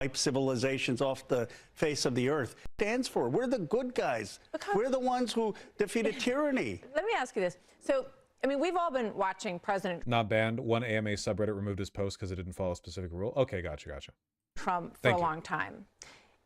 wipe civilizations off the face of the earth. Stands for. We're the good guys. We're the ones who defeated tyranny. Let me ask you this. So, I mean, we've all been watching President Not banned. One AMA subreddit removed his post because it didn't follow a specific rule. Okay, gotcha. Trump for a long time.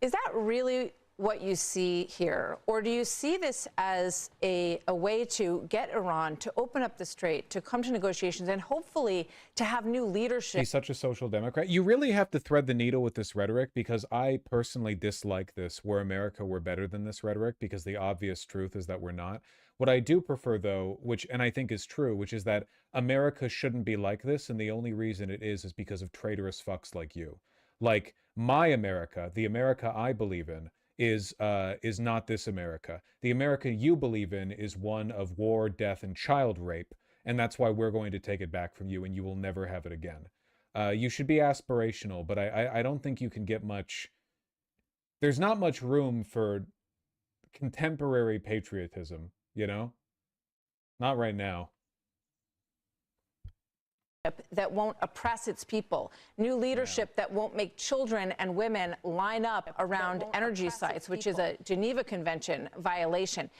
Is that really what you see here? Or do you see this as a way to get Iran to open up the strait, to come to negotiations, and hopefully to have new leadership? He's such a social democrat. You really have to thread the needle with this rhetoric, because I personally dislike this, where America, we're better than this rhetoric, because the obvious truth is that we're not. What I do prefer, though, which, and I think is true, which is that America shouldn't be like this, and the only reason it is because of traitorous fucks like you. Like, my America, the America I believe in, is not this America. The America you believe in is one of war, death, and child rape, and that's why we're going to take it back from you, and you will never have it again. You should be aspirational, but I don't think you can get much... There's not much room for contemporary patriotism, you know? Not right now. That won't oppress its people, new leadership that won't make children and women line up around energy sites, which is a Geneva Convention violation.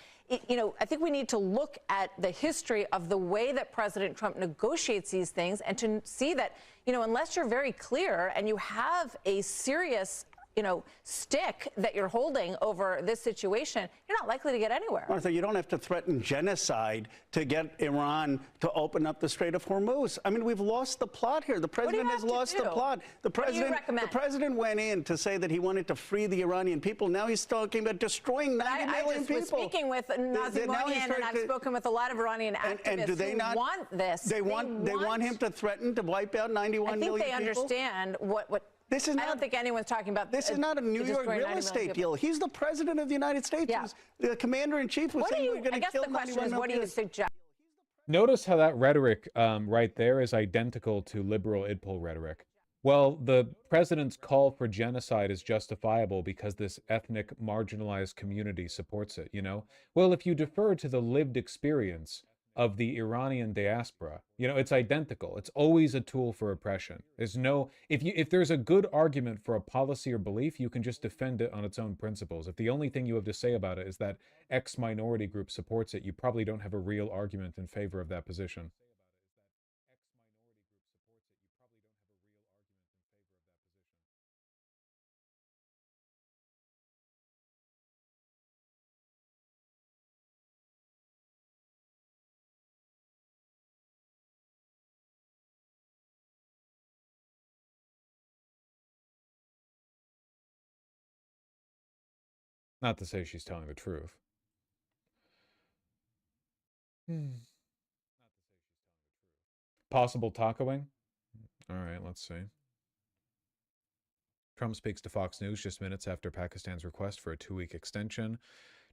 You know, I think we need to look at the history of the way that President Trump negotiates these things, and to see that, you know, unless you're very clear and you have a serious, you know, stick that you're holding over this situation, you're not likely to get anywhere. Martha, you don't have to threaten genocide to get Iran to open up the Strait of Hormuz. I mean, we've lost the plot here. The president has lost the plot. The president went in to say that he wanted to free the Iranian people. Now he's talking about destroying 90 million people. I was speaking with Nazimonian, and I've spoken with a lot of Iranian activists who want this. They want him to threaten to wipe out 91 million people? I think they understand what... This is I don't think anyone's talking about this. Is not a New York real estate deal. He's the president of the United States. Yeah. The commander-in-chief was saying we're going to kill 91 million. I guess the question is, what do you suggest? Notice how that rhetoric right there is identical to liberal IDPOL rhetoric. Well, the president's call for genocide is justifiable because this ethnic marginalized community supports it, you know? Well, if you defer to the lived experience of the Iranian diaspora, you know, it's identical. It's always a tool for oppression. There's no, if there's a good argument for a policy or belief, you can just defend it on its own principles. If the only thing you have to say about it is that X minority group supports it, you probably don't have a real argument in favor of that position. Not to say she's telling the truth. Possible tacoing? All right, let's see. Trump speaks to Fox News just minutes after Pakistan's request for a 2-week extension.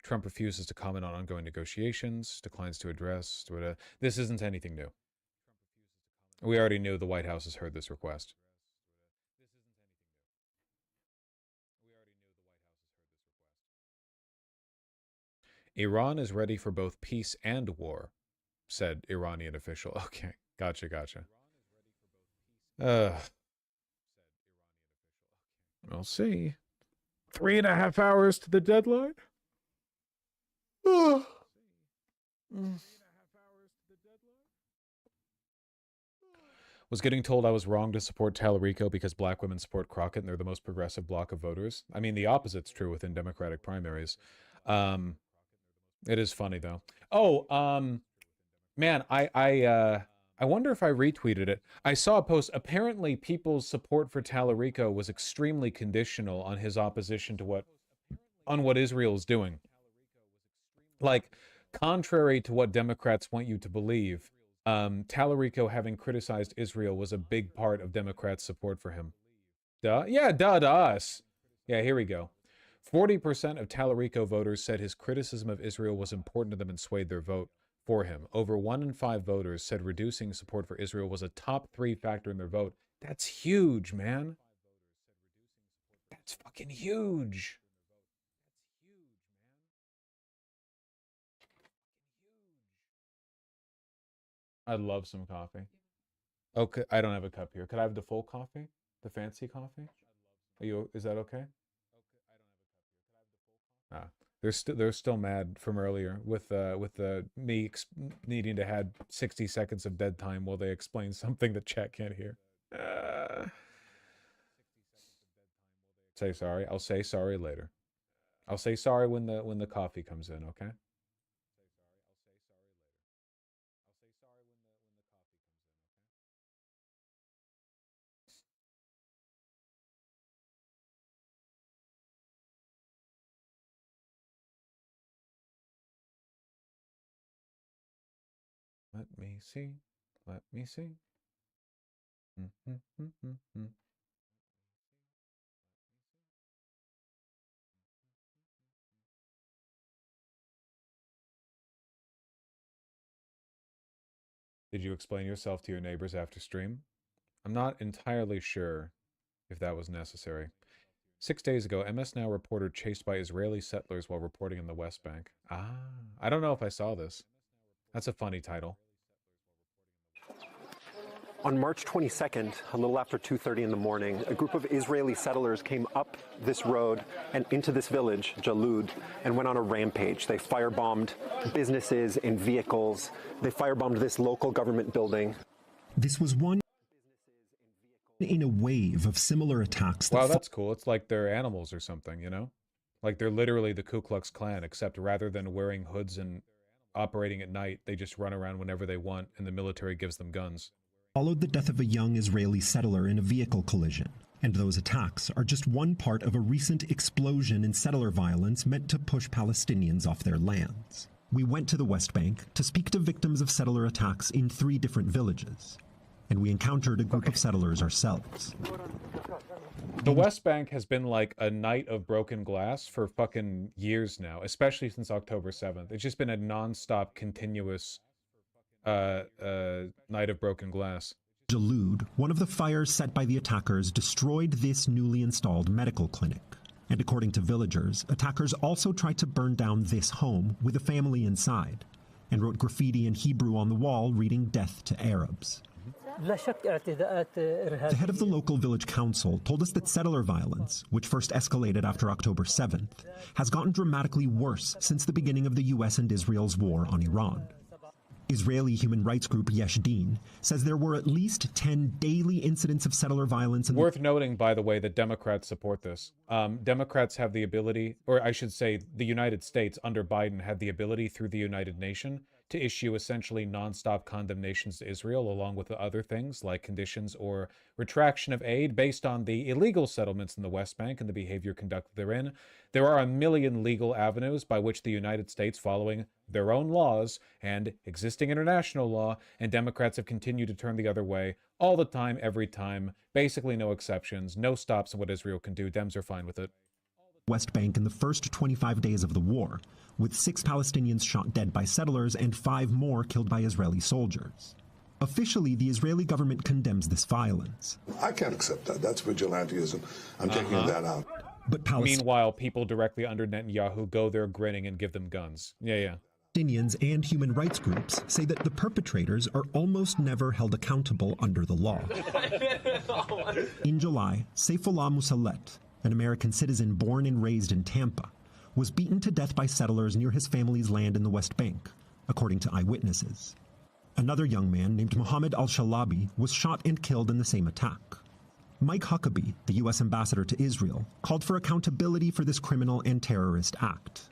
Trump refuses to comment on ongoing negotiations, declines to address... This isn't anything new. We already knew the White House has heard this request. Iran is ready for both peace and war, said Iranian official. Okay, gotcha. We'll see. 3.5 hours to the deadline? Was getting told I was wrong to support Tallarico because black women support Crockett and they're the most progressive bloc of voters. I mean, the opposite's true within Democratic primaries. It is funny though. Oh, man, I wonder if I retweeted it. I saw a post. Apparently, people's support for Tallarico was extremely conditional on his opposition to what Israel is doing. Like, contrary to what Democrats want you to believe, Tallarico having criticized Israel was a big part of Democrats' support for him. Duh? Yeah, duh to us. Yeah, here we go. 40% of Tallarico voters said his criticism of Israel was important to them and swayed their vote for him. Over 1 in 5 voters said reducing support for Israel was a top 3 factor in their vote. That's huge, man. That's fucking huge. I'd love some coffee. Okay, I don't have a cup here. Could I have the full coffee? The fancy coffee? Is that okay? Ah, they're still mad from earlier with me needing to have 60 seconds of dead time while they explain something that chat can't hear. Say sorry. I'll say sorry later. I'll say sorry when the coffee comes in, okay? Let me see. Let me see. Did you explain yourself to your neighbors after stream? I'm not entirely sure if that was necessary. 6 days ago, MS Now reporter chased by Israeli settlers while reporting in the West Bank. Ah, I don't know if I saw this. That's a funny title. On March 22nd, a little after 2:30 in the morning, a group of Israeli settlers came up this road and into this village, Jalud, and went on a rampage. They firebombed businesses and vehicles. They firebombed this local government building. This was one in a wave of similar attacks. Wow, that's cool. It's like they're animals or something, you know? Like they're literally the Ku Klux Klan, except rather than wearing hoods and operating at night, they just run around whenever they want, and the military gives them guns. Followed the death of a young Israeli settler in a vehicle collision. And those attacks are just one part of a recent explosion in settler violence meant to push Palestinians off their lands. We went to the West Bank to speak to victims of settler attacks in 3 different villages. And we encountered a group of settlers ourselves. The West Bank has been like a night of broken glass for fucking years now, especially since October 7th. It's just been a non-stop, continuous night of broken glass. Jalud, one of the fires set by the attackers, destroyed this newly installed medical clinic. And according to villagers, attackers also tried to burn down this home with a family inside and wrote graffiti in Hebrew on the wall reading "Death to Arabs." The head of the local village council told us that settler violence, which first escalated after October 7th, has gotten dramatically worse since the beginning of the US and Israel's war on Iran. Israeli human rights group Yesh Din says there were at least 10 daily incidents of settler violence. Worth noting, by the way, that Democrats support this. Democrats have the ability, or I should say the United States under Biden had the ability through the United Nations to issue essentially nonstop condemnations to Israel, along with other things like conditions or retraction of aid based on the illegal settlements in the West Bank and the behavior conducted therein. There are a million legal avenues by which the United States, following their own laws and existing international law, and Democrats have continued to turn the other way all the time, every time, basically no exceptions, no stops in what Israel can do. Dems are fine with it. West Bank in the first 25 days of the war, with 6 Palestinians shot dead by settlers and 5 more killed by Israeli soldiers. Officially, the Israeli government condemns this violence. I can't accept that. That's vigilantism. I'm taking that out. But meanwhile, people directly under Netanyahu go there grinning and give them guns. Yeah. Palestinians and human rights groups say that the perpetrators are almost never held accountable under the law. In July, Saifullah Musallet, an American citizen born and raised in Tampa, was beaten to death by settlers near his family's land in the West Bank, according to eyewitnesses. Another young man named Mohammed al-Shalabi was shot and killed in the same attack. Mike Huckabee, the U.S. ambassador to Israel, called for accountability for this criminal and terrorist act.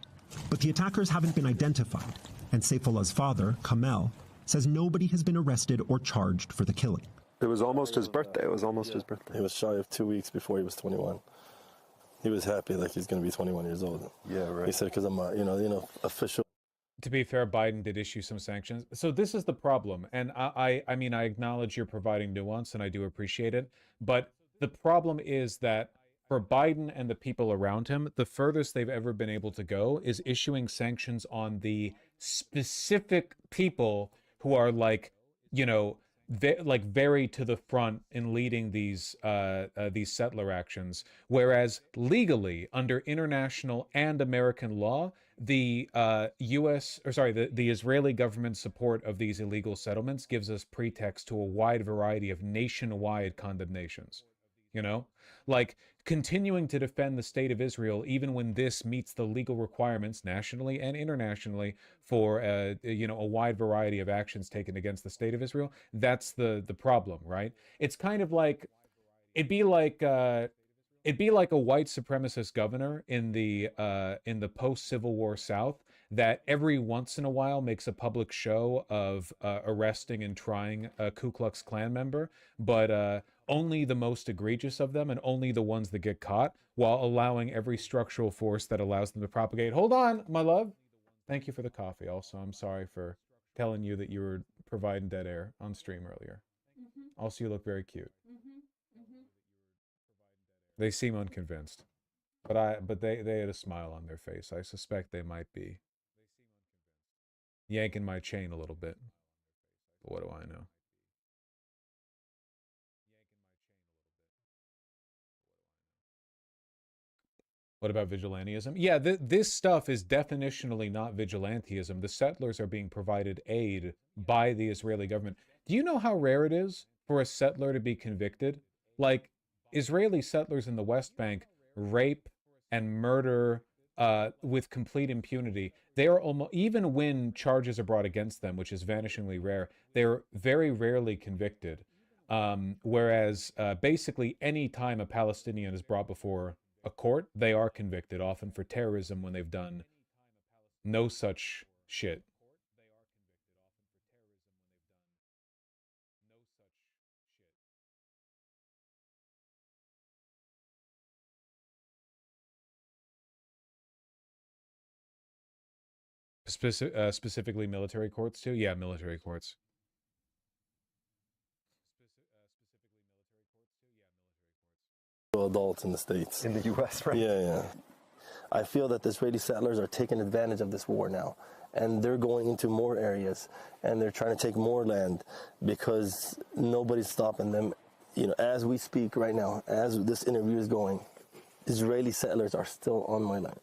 But the attackers haven't been identified, and Saifullah's father, Kamel, says nobody has been arrested or charged for the killing. It was almost his birthday. He was shy of 2 weeks before he was 21. He was happy like he's going to be 21 years old. Yeah, right. He said, because I'm a, official. To be fair, Biden did issue some sanctions. So this is the problem. And I mean, I acknowledge you're providing nuance, and I do appreciate it. But the problem is that for Biden and the people around him, the furthest they've ever been able to go is issuing sanctions on the specific people who are like, very to the front in leading these settler actions, whereas legally under international and American law, the the Israeli government's support of these illegal settlements gives us pretext to a wide variety of nationwide condemnations. you know? Like, continuing to defend the state of Israel, even when this meets the legal requirements nationally and internationally for, a wide variety of actions taken against the state of Israel, that's the problem, right? It's kind of like, it'd be like a white supremacist governor in the post-Civil War South that every once in a while makes a public show of arresting and trying a Ku Klux Klan member, but only the most egregious of them and only the ones that get caught, while allowing every structural force that allows them to propagate. Hold on, my love. Thank you for the coffee. Also, I'm sorry for telling you that you were providing dead air on stream earlier. Also, you look very cute. They seem unconvinced, but they had a smile on their face. I suspect they might be yanking my chain a little bit. But what do I know? What about vigilantism? Yeah, this stuff is definitionally not vigilantism. The settlers are being provided aid by the Israeli government. Do you know how rare it is for a settler to be convicted? Like, Israeli settlers in the West Bank rape and murder with complete impunity. They are almost, even when charges are brought against them, which is vanishingly rare, they're very rarely convicted. Whereas basically any time a Palestinian is brought before a court, they are convicted, often for terrorism when they've done no such shit. Specifically military courts too? Yeah, military courts. Adults in the States. In the U.S., right? Yeah. I feel that the Israeli settlers are taking advantage of this war now, and they're going into more areas, and they're trying to take more land because nobody's stopping them. You know, as we speak right now, as this interview is going, Israeli settlers are still on my land.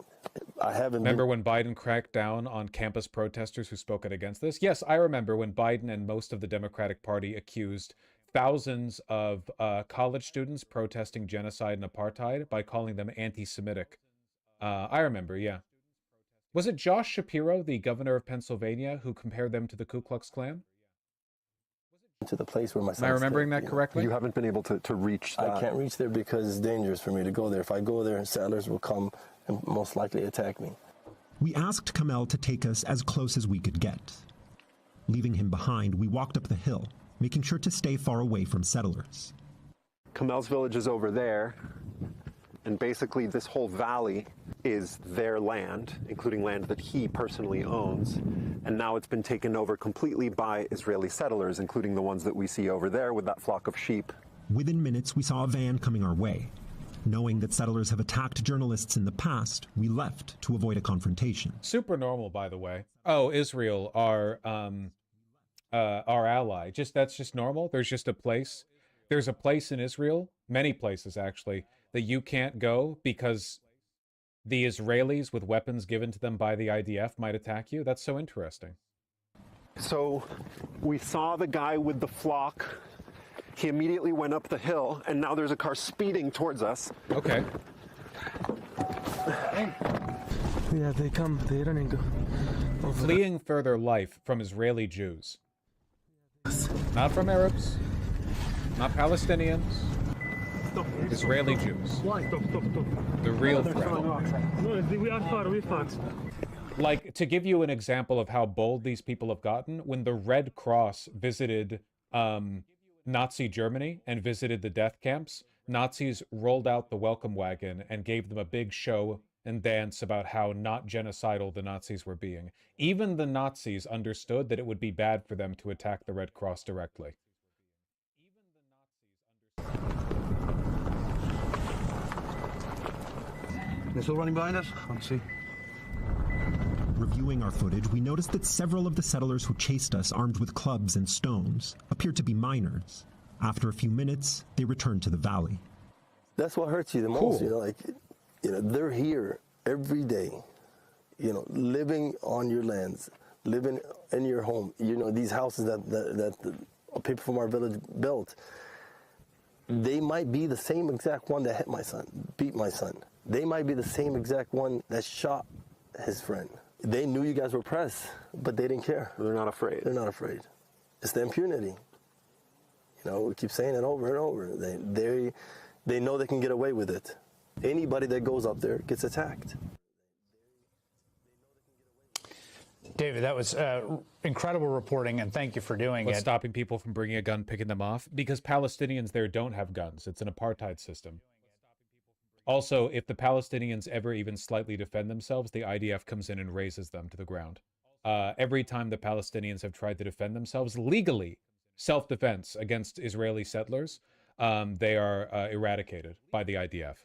I haven't remember when Biden cracked down on campus protesters who spoke out against this? Yes, I remember when Biden and most of the Democratic Party accused thousands of college students protesting genocide and apartheid by calling them anti-Semitic. I remember, yeah. Was it Josh Shapiro, the governor of Pennsylvania, who compared them to the Ku Klux Klan? To the place where my son's Am I remembering that correctly? You haven't been able to reach that. I can't reach there because it's dangerous for me to go there. If I go there, settlers will come and most likely attack me. We asked Kamel to take us as close as we could get. Leaving him behind, we walked up the hill, making sure to stay far away from settlers. Kamel's village is over there, and basically this whole valley is their land, including land that he personally owns, and now it's been taken over completely by Israeli settlers, including the ones that we see over there with that flock of sheep. Within minutes, we saw a van coming our way. Knowing that settlers have attacked journalists in the past, we left to avoid a confrontation. Super normal, by the way. Oh, Israel, our ally. That's just normal. There's just a place. There's a place in Israel, many places actually, that you can't go because the Israelis with weapons given to them by the IDF might attack you. That's so interesting. So we saw the guy with the flock. He immediately went up the hill, and now there's a car speeding towards us. Okay. Yeah, they come. They're running. Fleeing for their life from Israeli Jews. Not from Arabs. Not Palestinians. Israeli Jews. Why? Stop. The real threat. No, we are far. We're far. Like, to give you an example of how bold these people have gotten, when the Red Cross visited Nazi Germany and visited the death camps, Nazis rolled out the welcome wagon and gave them a big show and dance about how not genocidal the Nazis were being. Even the Nazis understood that it would be bad for them to attack the Red Cross directly. They're still running behind us? Let's see. Reviewing our footage, we noticed that several of the settlers who chased us armed with clubs and stones appeared to be minors. After a few minutes, they returned to the valley. That's what hurts you the most, they're here every day, living on your lands, living in your home. These houses that people from our village built, They might be the same exact one that hit my son, beat my son. They might be the same exact one that shot his friend. They knew you guys were press, but they didn't care. They're not afraid. They're not afraid. It's the impunity. You know, we keep saying it over and over. They know they can get away with it. Anybody that goes up there gets attacked. David, that was incredible reporting, and thank you for doing it. Stopping people from bringing a gun, picking them off, because Palestinians there don't have guns. It's an apartheid system. Also, if the Palestinians ever even slightly defend themselves, the IDF comes in and razes them to the ground. Every time the Palestinians have tried to defend themselves legally, self-defense against Israeli settlers, they are eradicated by the IDF.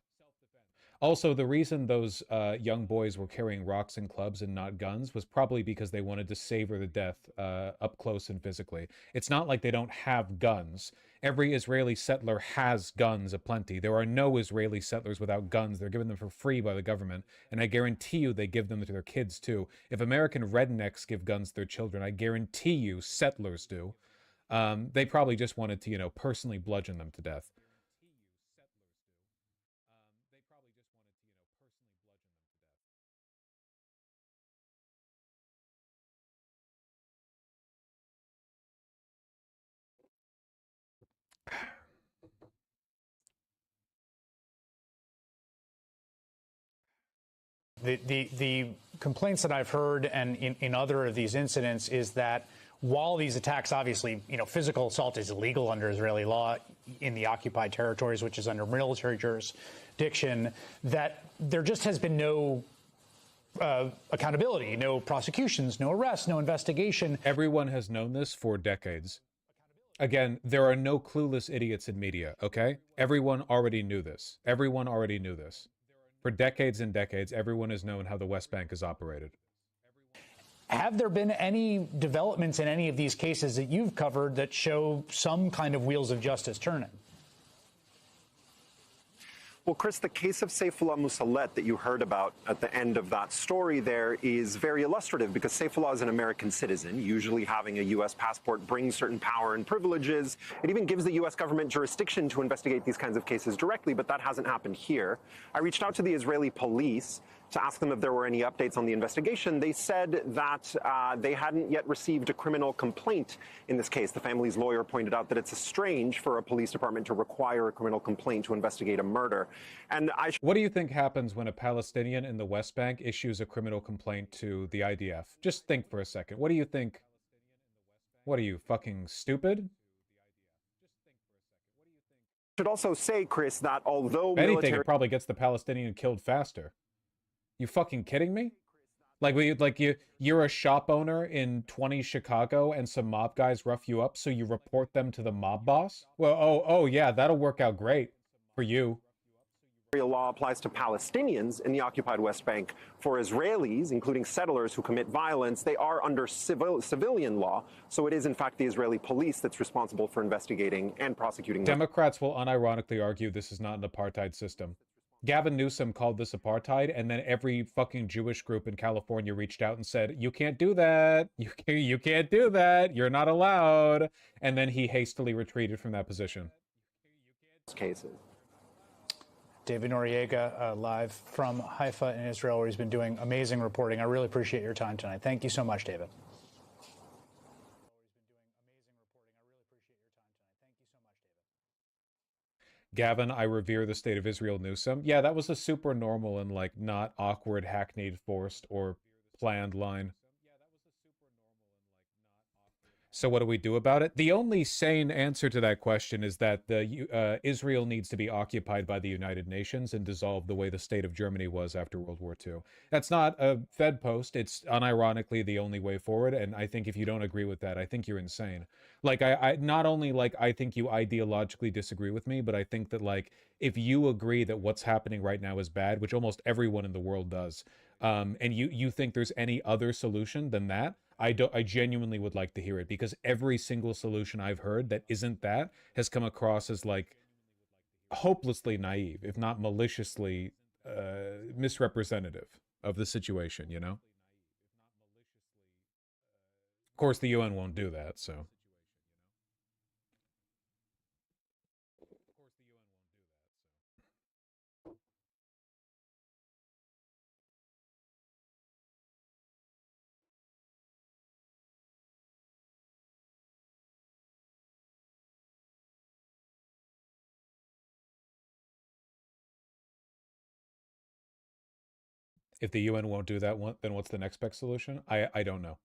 Also, the reason those young boys were carrying rocks and clubs and not guns was probably because they wanted to savor the death up close and physically. It's not like they don't have guns. Every Israeli settler has guns aplenty. There are no Israeli settlers without guns. They're given them for free by the government. And I guarantee you they give them to their kids too. If American rednecks give guns to their children, I guarantee you settlers do. They probably just wanted to, you know, personally bludgeon them to death. The complaints that I've heard and in other of these incidents is that while these attacks, obviously, you know, physical assault is illegal under Israeli law in the occupied territories, which is under military jurisdiction, that there just has been no accountability, no prosecutions, no arrests, no investigation. Everyone has known this for decades. Again, there are no clueless idiots in media, okay? Everyone already knew this. Everyone already knew this. For decades and decades, everyone has known how the West Bank is operated. Have there been any developments in any of these cases that you've covered that show some kind of wheels of justice turning? Well, Chris, the case of Saifullah Musallet that you heard about at the end of that story there is very illustrative because Saifullah is an American citizen. Usually having a U.S. passport brings certain power and privileges. It even gives the U.S. government jurisdiction to investigate these kinds of cases directly, but that hasn't happened here. I reached out to the Israeli police to ask them if there were any updates on the investigation. They said that they hadn't yet received a criminal complaint in this case. The family's lawyer pointed out that it's strange for a police department to require a criminal complaint to investigate a murder. And what do you think happens when a Palestinian in the West Bank issues a criminal complaint to the IDF? Just think for a second. What do you think? What are you, fucking stupid? I should also say, Chris, that although anything, it probably gets the Palestinian killed faster. You fucking kidding me? You're a shop owner in 20 Chicago and some mob guys rough you up, so you report them to the mob boss? Well, oh yeah, that'll work out great for you. Law applies to Palestinians in the occupied West Bank. For Israelis, including settlers who commit violence, they are under civilian law. So it is, in fact, the Israeli police that's responsible for investigating and prosecuting them. Democrats will unironically argue this is not an apartheid system. Gavin Newsom called this apartheid, and then every fucking Jewish group in California reached out and said, you can't do that. You can't do that. You're not allowed. And then he hastily retreated from that position. Cases. David Noriega, live from Haifa in Israel, where he's been doing amazing reporting. I really appreciate your time tonight. Thank you so much, David. Gavin, I revere the state of Israel Newsom. Yeah, that was a super normal and like not awkward, hackneyed, forced, or planned line. So what do we do about it? The only sane answer to that question is that Israel needs to be occupied by the United Nations and dissolved the way the state of Germany was after World War II. That's not a Fed post. It's unironically the only way forward. And I think if you don't agree with that, I think you're insane. Like, I not only like I think you ideologically disagree with me, but I think that like if you agree that what's happening right now is bad, which almost everyone in the world does, and you think there's any other solution than that, I genuinely would like to hear it, because every single solution I've heard that isn't that has come across as like hopelessly naive, if not maliciously misrepresentative of the situation, you know? Of course, the UN won't do that, so. If the UN won't do that, then what's the next best solution? I don't know.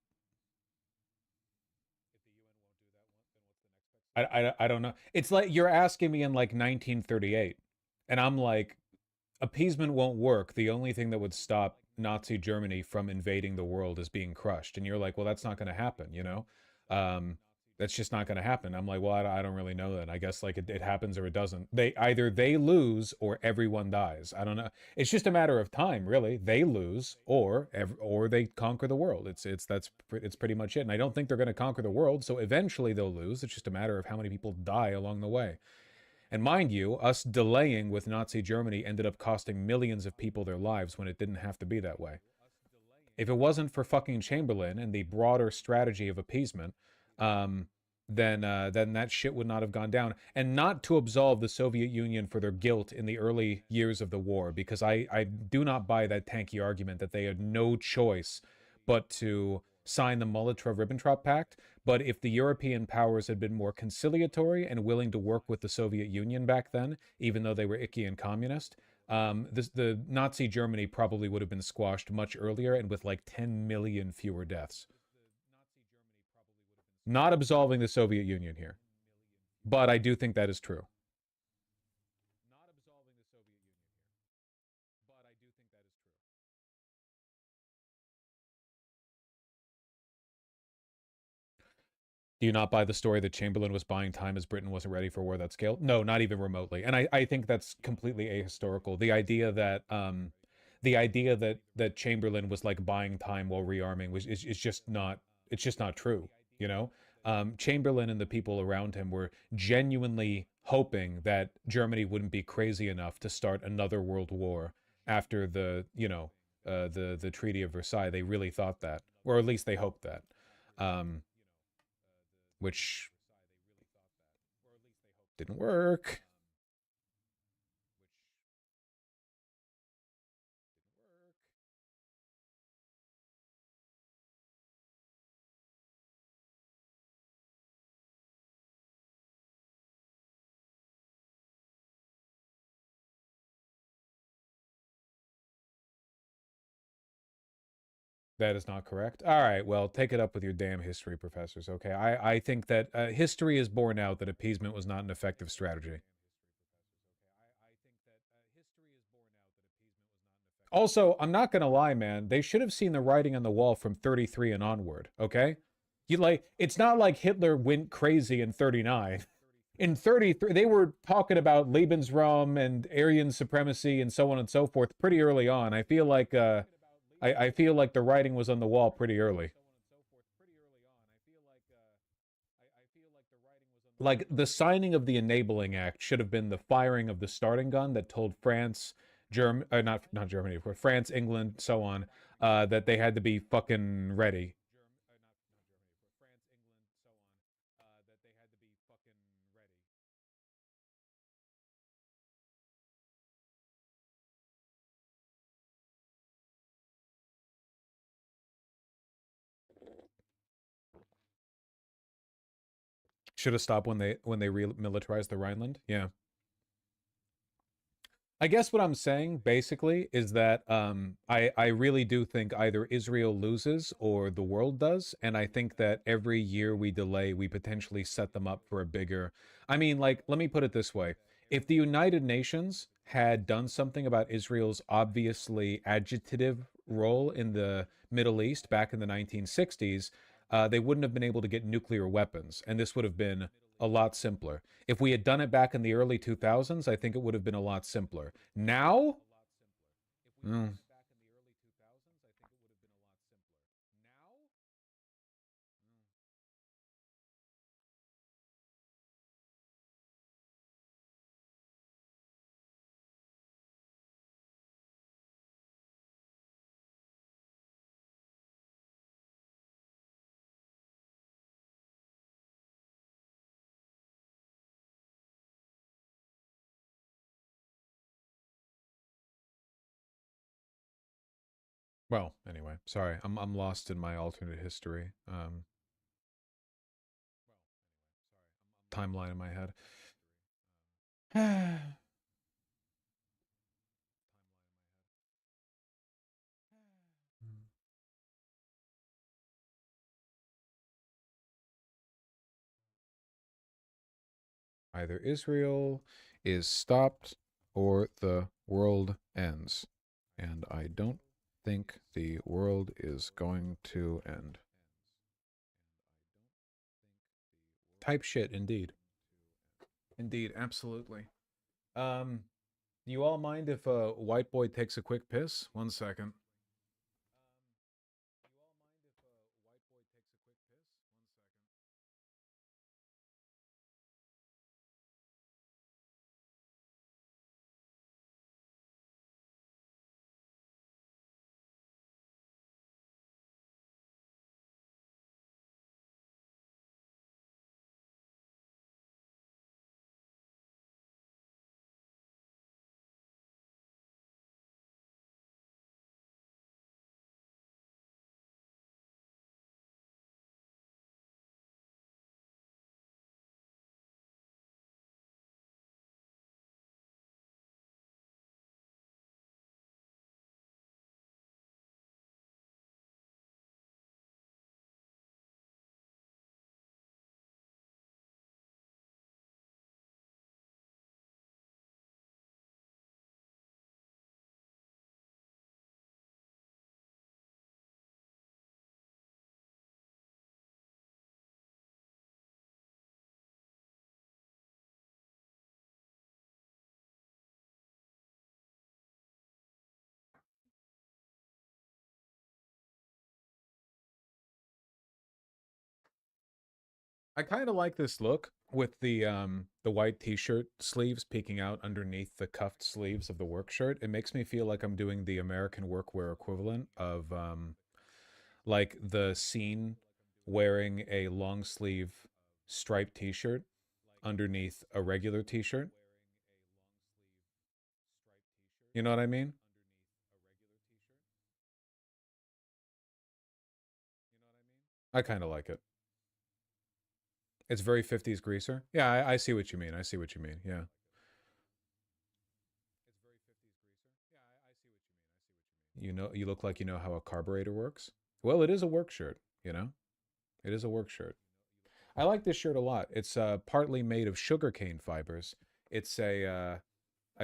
I don't know. It's like you're asking me in like 1938, and I'm like, appeasement won't work. The only thing that would stop Nazi Germany from invading the world is being crushed. And you're like, well, that's not going to happen, you know? That's just not going to happen. I'm like, well, I don't really know that. I guess like it happens or it doesn't. Either they lose or everyone dies. I don't know. It's just a matter of time, really. They lose or they conquer the world. It's pretty much it. And I don't think they're going to conquer the world. So eventually they'll lose. It's just a matter of how many people die along the way. And mind you, us delaying with Nazi Germany ended up costing millions of people their lives when it didn't have to be that way. If it wasn't for fucking Chamberlain and the broader strategy of appeasement, then that shit would not have gone down. And not to absolve the Soviet Union for their guilt in the early years of the war, because I do not buy that tanky argument that they had no choice but to sign the Molotov-Ribbentrop Pact. But if the European powers had been more conciliatory and willing to work with the Soviet Union back then, even though they were icky and communist, the Nazi Germany probably would have been squashed much earlier and with like 10 million fewer deaths. Not absolving the Soviet Union here, but I do think that is true. Do you not buy the story that Chamberlain was buying time as Britain wasn't ready for war that scale? No, not even remotely. And I think that's completely ahistorical. The idea that Chamberlain was like buying time while rearming is just not, it's just not true, you know? Chamberlain and the people around him were genuinely hoping that Germany wouldn't be crazy enough to start another world war after the Treaty of Versailles. They really thought that, or at least they hoped that. Which didn't work. That is not correct. All right, well, take it up with your damn history professors, okay? I think that history has borne out that appeasement was not an effective strategy. Also, I'm not going to lie, man. They should have seen the writing on the wall from 33 and onward, okay? It's not like Hitler went crazy in 39. In 33, they were talking about Lebensraum and Aryan supremacy and so on and so forth pretty early on. I feel like I feel like the writing was on the wall pretty early. Like, the signing of the Enabling Act should have been the firing of the starting gun that told France, not Germany, of course, France, England, so on, that they had to be fucking ready. Should have stopped when they remilitarized the Rhineland. Yeah. I guess what I'm saying basically is that I really do think either Israel loses or the world does, and I think that every year we delay, we potentially set them up for a bigger. I mean, like, let me put it this way: if the United Nations had done something about Israel's obviously agitative role in the Middle East back in the 1960s, they wouldn't have been able to get nuclear weapons, and this would have been a lot simpler. If we had done it back in the early 2000s, I think it would have been a lot simpler. Now, well, anyway, sorry, I'm lost in my alternate history timeline in my head. Either Israel is stopped or the world ends. And I don't think the world is going to end. Type shit, indeed. Indeed, absolutely. You all mind if a white boy takes a quick piss? 1 second. I kind of like this look with the white t-shirt sleeves peeking out underneath the cuffed sleeves of the work shirt. It makes me feel like I'm doing the American workwear equivalent of like the scene wearing a long sleeve striped t-shirt underneath a regular t-shirt. You know what I mean? I kind of like it. It's very 50s greaser. Yeah, I see what you mean. I see what you mean. Yeah. You know, you look like you know how a carburetor works. Well, it is a work shirt, you know? It is a work shirt. I like this shirt a lot. It's partly made of sugarcane fibers. It's I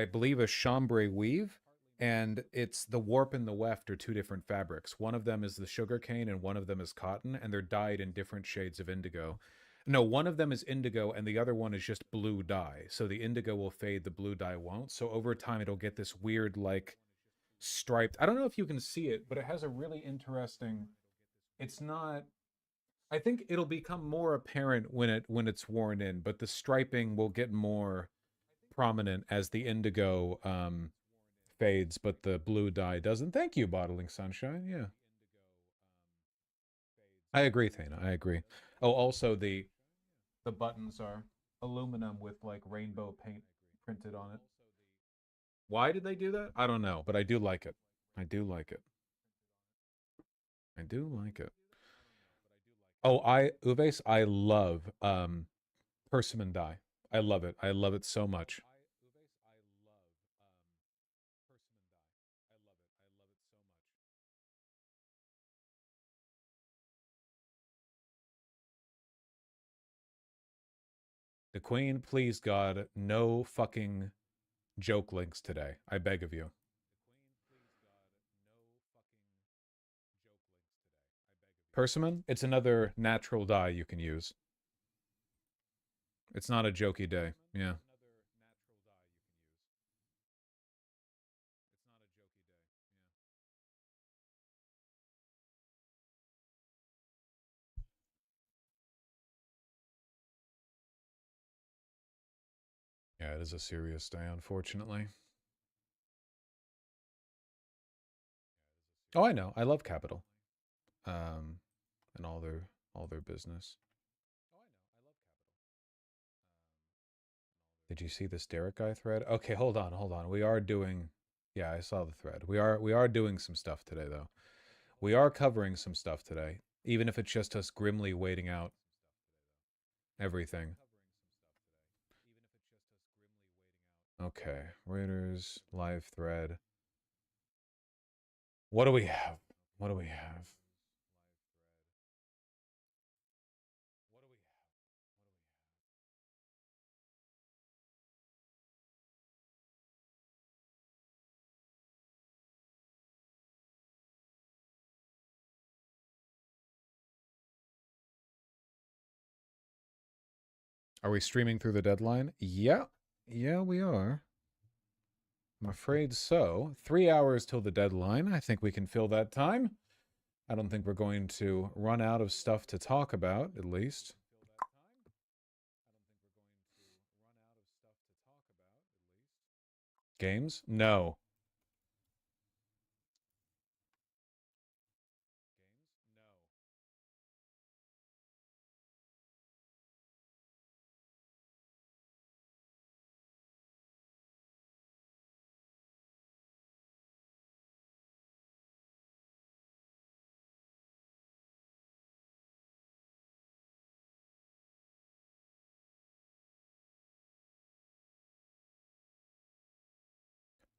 believe, a chambray weave, and it's the warp and the weft are two different fabrics. One of them is the sugarcane, and one of them is cotton, and they're dyed in different shades of indigo. No, one of them is indigo, and the other one is just blue dye. So the indigo will fade, the blue dye won't. So over time, it'll get this weird, like, striped. I don't know if you can see it, but it has a really interesting. It's not. I think it'll become more apparent when it's worn in, but the striping will get more prominent as the indigo fades, but the blue dye doesn't. Thank you, Bottling Sunshine. Yeah, I agree, Thana. I agree. Oh, also the buttons are aluminum with like rainbow paint printed on it. Why did they do that? I don't know, but I do like it. I do like it. I do like it. Oh, Uves, I love persimmon dye. I love it. I love it so much. The Queen, please God, no fucking joke links today. I beg of you. Persimmon, it's another natural dye you can use. It's not a jokey day. Yeah. Yeah, it is a serious day, unfortunately. Oh, I know. I love Capital. And all their business. Did you see this Derek guy thread? Okay, hold on. We are doing. Yeah, I saw the thread. We are doing some stuff today, though. We are covering some stuff today, even if it's just us grimly waiting out everything. Okay, Reuters live thread. What do we have? What do we have? Are we streaming through the deadline? Yeah. Yeah, we are. I'm afraid so. 3 hours till the deadline. I think we can fill that time. I don't think we're going to run out of stuff to talk about, at least. Games? No.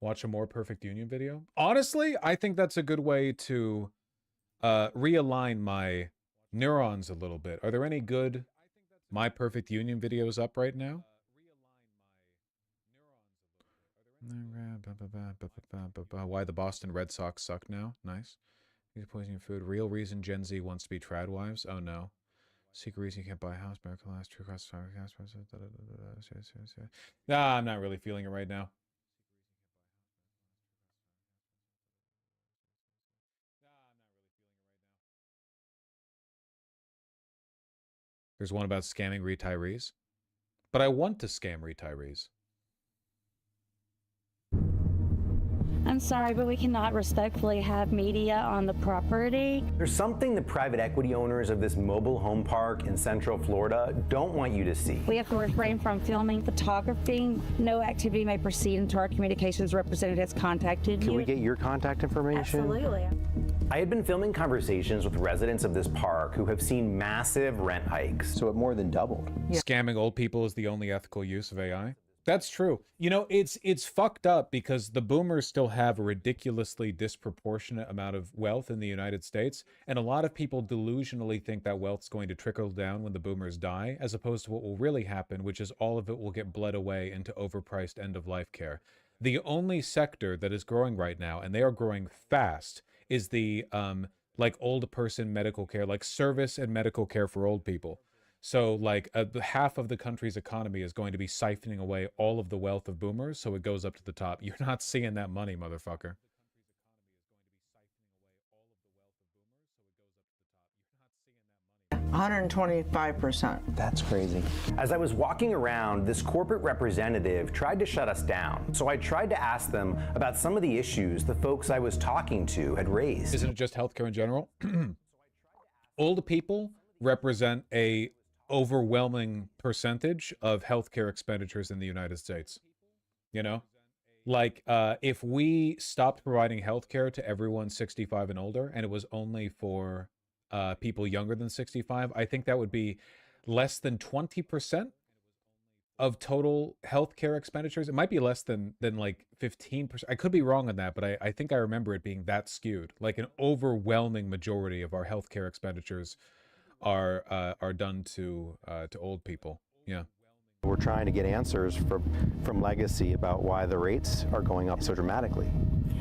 Watch a more perfect union video? Honestly, I think that's a good way to realign my neurons a little bit. Are there any good My Perfect Union videos up right now? Why the Boston Red Sox suck now? Nice. He's poisoning food. Real reason Gen Z wants to be trad wives? Oh no. Secret reason you can't buy a house. Miracle last. True cross. Nah, I'm not really feeling it right now. There's one about scamming retirees. But I want to scam retirees. I'm sorry, but we cannot respectfully have media on the property. There's something the private equity owners of this mobile home park in Central Florida don't want you to see. We have to refrain from filming, photography. No activity may proceed until our communications representative has contacted you. Can we get your contact information? Absolutely. I had been filming conversations with residents of this park who have seen massive rent hikes. So it more than doubled. Yeah. Scamming old people is the only ethical use of AI. That's true. You know, it's fucked up because the boomers still have a ridiculously disproportionate amount of wealth in the United States, and a lot of people delusionally think that wealth's going to trickle down when the boomers die, as opposed to what will really happen, which is all of it will get bled away into overpriced end-of-life care. The only sector that is growing right now, and they are growing fast, is the like old person medical care, like service and medical care for old people. So like half of the country's economy is going to be siphoning away all of the wealth of boomers, so it goes up to the top. You're not seeing that money, motherfucker. 125%. That's crazy. As I was walking around, this corporate representative tried to shut us down. So I tried to ask them about some of the issues the folks I was talking to had raised. Isn't it just healthcare in general? Old people represent a overwhelming percentage of healthcare expenditures in the United States. You know, like if we stopped providing healthcare to everyone 65 and older, and it was only for people younger than 65, I think that would be less than 20% of total healthcare expenditures. It might be less than like 15%. I could be wrong on that, but I think I remember it being that skewed. Like an overwhelming majority of our healthcare expenditures are done to old people. Yeah. We're trying to get answers from Legacy about why the rates are going up so dramatically.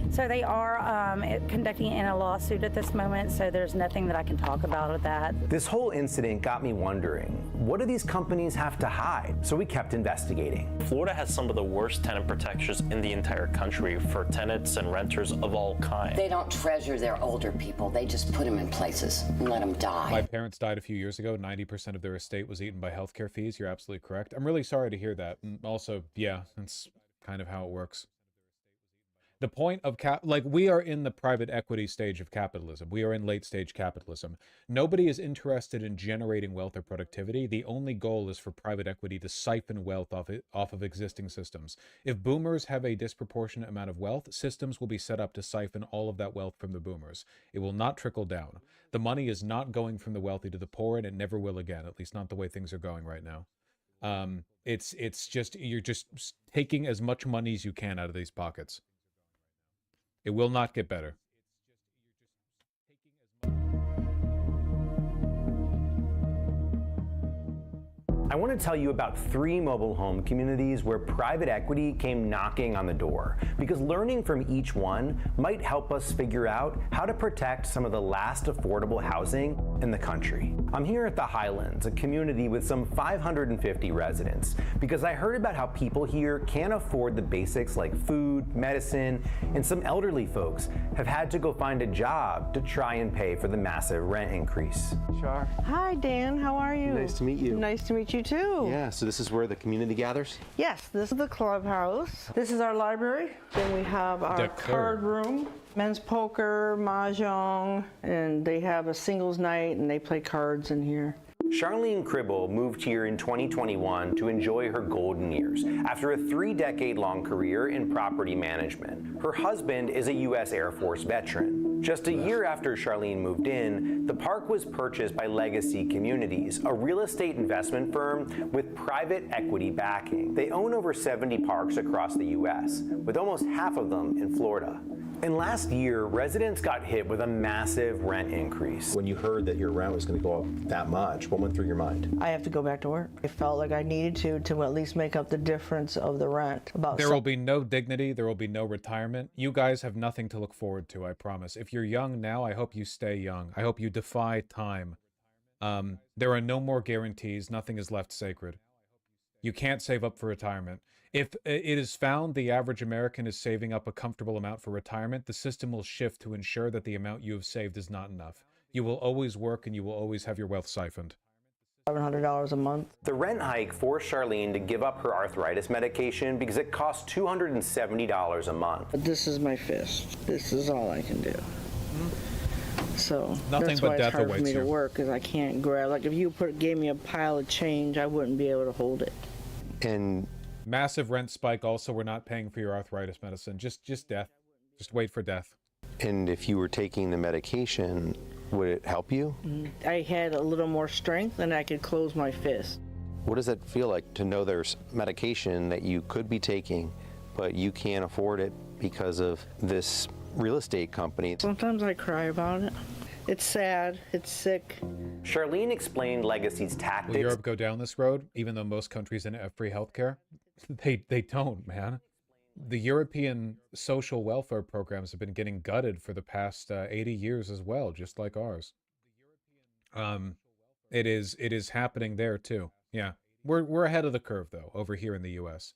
So they are conducting in a lawsuit at this moment, so there's nothing that I can talk about with that. This whole incident got me wondering, what do these companies have to hide? So we kept investigating. Florida has some of the worst tenant protections in the entire country for tenants and renters of all kinds. They don't treasure their older people. They just put them in places and let them die. My parents died a few years ago. 90% of their estate was eaten by healthcare fees. You're absolutely correct. I'm really sorry to hear that. And also, yeah, that's kind of how it works. The point of like we are in the private equity stage of capitalism. We are in late stage capitalism. Nobody is interested in generating wealth or productivity. The only goal is for private equity to siphon wealth off of existing systems. If boomers have a disproportionate amount of wealth, systems will be set up to siphon all of that wealth from the boomers. It will not trickle down. The money is not going from the wealthy to the poor, and it never will again, at least not the way things are going right now. It's just, you're just taking as much money as you can out of these pockets. It will not get better. I want to tell you about 3 mobile home communities where private equity came knocking on the door, because learning from each one might help us figure out how to protect some of the last affordable housing in the country. I'm here at the Highlands, a community with some 550 residents, because I heard about how people here can't afford the basics like food, medicine, and some elderly folks have had to go find a job to try and pay for the massive rent increase. Sure. Hi, Dan. How are you? Nice to meet you. Nice to meet you, too. Yeah, so this is where the community gathers? Yes, this is the clubhouse. This is our library. Then we have our card room, men's poker, mahjong, and they have a singles night, and they play cards in here. Charlene Cribble moved here in 2021 to enjoy her golden years after a 3-decade-long career in property management. Her husband is a U.S. Air Force veteran. Just a year after Charlene moved in, the park was purchased by Legacy Communities, a real estate investment firm with private equity backing. They own over 70 parks across the U.S., with almost half of them in Florida. And last year, residents got hit with a massive rent increase. When you heard that your rent was going to go up that much, what went through your mind? I have to go back to work. I felt like I needed to at least make up the difference of the rent. There will be no dignity. There will be no retirement. You guys have nothing to look forward to, I promise. If you're young now, I hope you stay young. I hope you defy time. There are no more guarantees. Nothing is left sacred. You can't save up for retirement. If it is found the average American is saving up a comfortable amount for retirement, the system will shift to ensure that the amount you have saved is not enough. You will always work and you will always have your wealth siphoned. $700 a month. The rent hike forced Charlene to give up her arthritis medication because it cost $270 a month. But this is my fist. This is all I can do. So nothing that's but why death it's hard for awaits me to you. work, because I can't grab. Like if you gave me a pile of change, I wouldn't be able to hold it. And massive rent spike. Also, we're not paying for your arthritis medicine. Just death. Just wait for death. And if you were taking the medication, would it help you? I had a little more strength and I could close my fist. What does that feel like to know there's medication that you could be taking, but you can't afford it because of this real estate company? Sometimes I cry about it. It's sad. It's sick. Charlene explained Legacy's tactics. Will Europe go down this road, even though most countries in it have free healthcare? They don't, man. The European social welfare programs have been getting gutted for the past 80 years as well, just like ours. It is happening there too. Yeah, we're ahead of the curve though over here in the U.S.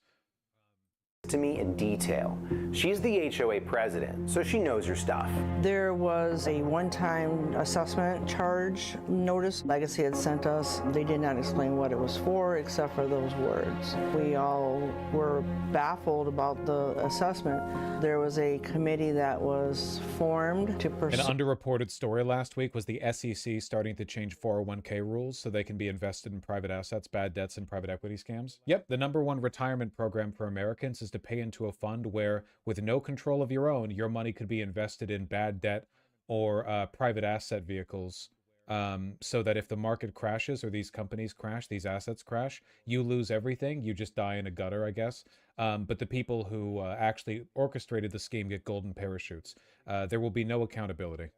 To me in detail. She's the HOA president, so she knows her stuff. There was a one-time assessment charge notice Legacy had sent us. They did not explain what it was for except for those words. We all were baffled about the assessment. There was a committee that was formed to pursue. An underreported story last week was the SEC starting to change 401k rules so they can be invested in private assets, bad debts, and private equity scams. Yep, the #1 retirement program for Americans is to pay into a fund where, with no control of your own, your money could be invested in bad debt or private asset vehicles, so that if the market crashes or these companies crash, these assets crash, you lose everything. You just die in a gutter, I guess. But the people who actually orchestrated the scheme get golden parachutes. There will be no accountability.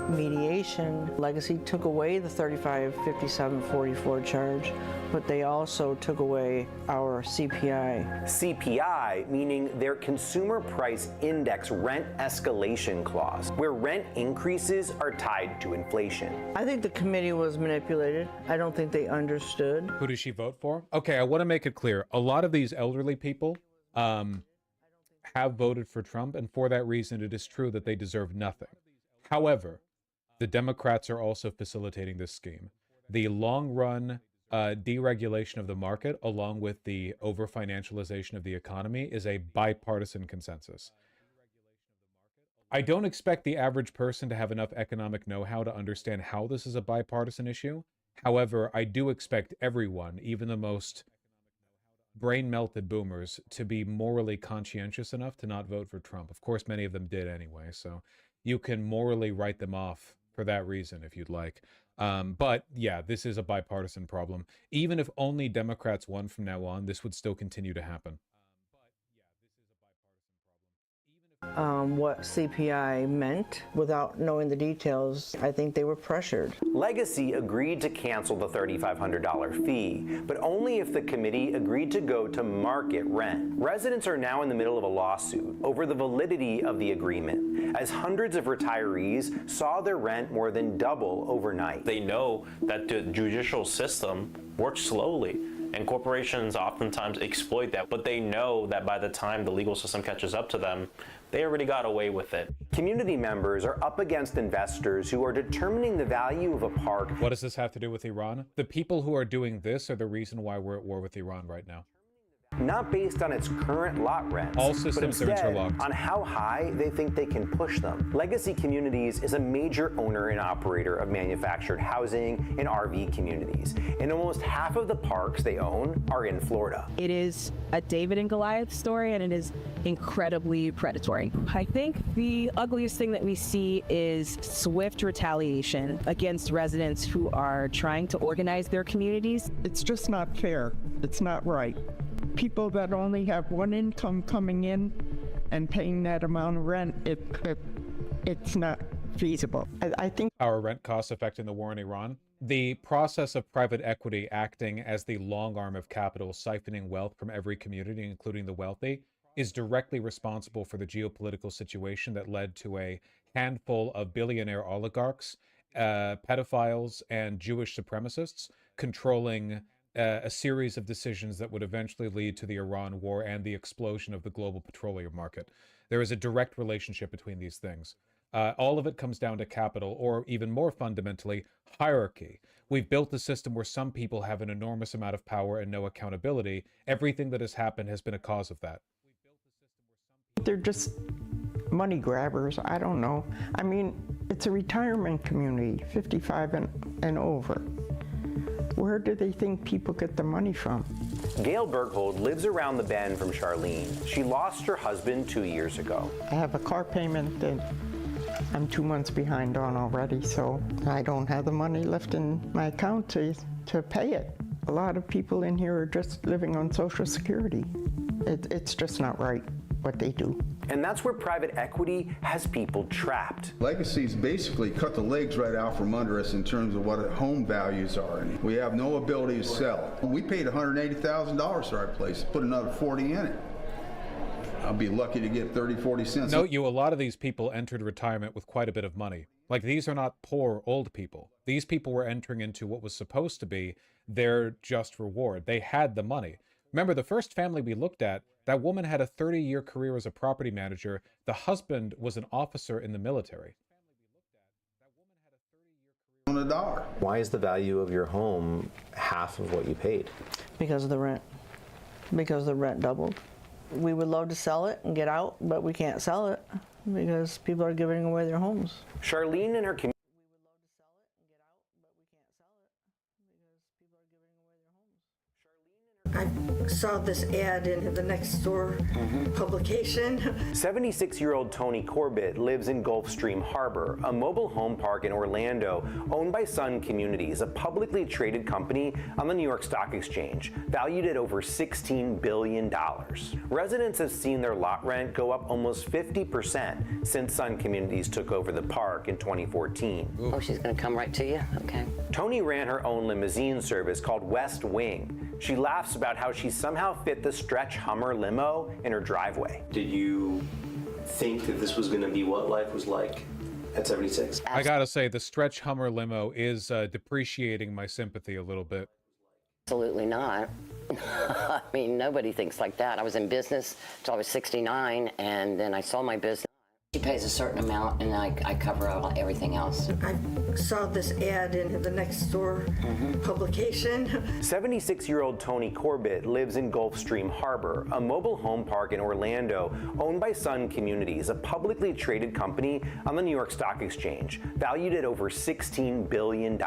Mediation. Legacy took away the 355744 charge, but they also took away our CPI. CPI meaning their Consumer Price Index rent escalation clause, where rent increases are tied to inflation. I think the committee was manipulated. I don't think they understood. Who does she vote for? Okay, I want to make it clear. A lot of these elderly people have voted for Trump, and for that reason, it is true that they deserve nothing. However, the Democrats are also facilitating this scheme. The long-run deregulation of the market, along with the over-financialization of the economy, is a bipartisan consensus. I don't expect the average person to have enough economic know-how to understand how this is a bipartisan issue. However, I do expect everyone, even the most brain-melted boomers, to be morally conscientious enough to not vote for Trump. Of course, many of them did anyway, so you can morally write them off for that reason if you'd like. But yeah, this is a bipartisan problem. Even if only Democrats won from now on, this would still continue to happen. what CPI meant without knowing the details. I think they were pressured. Legacy agreed to cancel the $3,500 fee, but only if the committee agreed to go to market rent. Residents are now in the middle of a lawsuit over the validity of the agreement, as hundreds of retirees saw their rent more than double overnight. They know that the judicial system works slowly, and corporations oftentimes exploit that, but they know that by the time the legal system catches up to them, they already got away with it. Community members are up against investors who are determining the value of a park. What does this have to do with Iran? The people who are doing this are the reason why we're at war with Iran right now. Not based on its current lot rents, all systems but instead are interlocked. On how high they think they can push them. Legacy Communities is a major owner and operator of manufactured housing and RV communities, and almost half of the parks they own are in Florida. It is a David and Goliath story, and it is incredibly predatory. I think the ugliest thing that we see is swift retaliation against residents who are trying to organize their communities. It's just not fair. It's not right. People that only have one income coming in and paying that amount of rent, it's not feasible. I think our rent costs affecting the war in Iran. The process of private equity acting as the long arm of capital, siphoning wealth from every community, including the wealthy, is directly responsible for the geopolitical situation that led to a handful of billionaire oligarchs, pedophiles, and Jewish supremacists controlling a series of decisions that would eventually lead to the Iran war and the explosion of the global petroleum market. There is a direct relationship between these things. All of it comes down to capital, or even more fundamentally, hierarchy. We've built a system where some people have an enormous amount of power and no accountability. Everything that has happened has been a cause of that. They're just money grabbers. I don't know. I mean, it's a retirement community, 55 and over. Where do they think people get the money from? Gail Berghold lives around the bend from Charlene. She lost her husband 2 years ago. I have a car payment that I'm 2 months behind on already, so I don't have the money left in my account to pay it. A lot of people in here are just living on Social Security. It's just not right what they do. And that's where private equity has people trapped. Legacy's basically cut the legs right out from under us in terms of what home values are. We have no ability to sell. We paid $180,000 for our place, put another 40 in it. I'll be lucky to get 30, 40 cents. Note you, a lot of these people entered retirement with quite a bit of money. Like, these are not poor old people. These people were entering into what was supposed to be their just reward. They had the money. Remember, the first family we looked at, that woman had a 30-year career as a property manager. The husband was an officer in the military. Why is the value of your home half of what you paid? Because of the rent. Because the rent doubled. We would love to sell it and get out, but we can't sell it because people are giving away their homes. Charlene and her community. I saw this ad in the next door publication. 76-year-old Tony Corbett lives in Gulfstream Harbor, a mobile home park in Orlando owned by Sun Communities, a publicly traded company on the New York Stock Exchange, valued at over $16 billion. Residents have seen their lot rent go up almost 50% since Sun Communities took over the park in 2014. Oh, she's going to come right to you? Okay. Tony ran her own limousine service called West Wing. She laughs about how she somehow fit the stretch Hummer limo in her driveway. Did you think that this was going to be what life was like at 76? I gotta say, the stretch Hummer limo is depreciating my sympathy a little bit. Absolutely not. I mean, nobody thinks like that. I was in business until I was 69, and then I sold my business. She pays a certain amount, and I cover out everything else. I saw this ad in the next door publication. 76-year-old Tony Corbett lives in Gulfstream Harbor, a mobile home park in Orlando owned by Sun Communities, a publicly traded company on the New York Stock Exchange, valued at over $16 billion.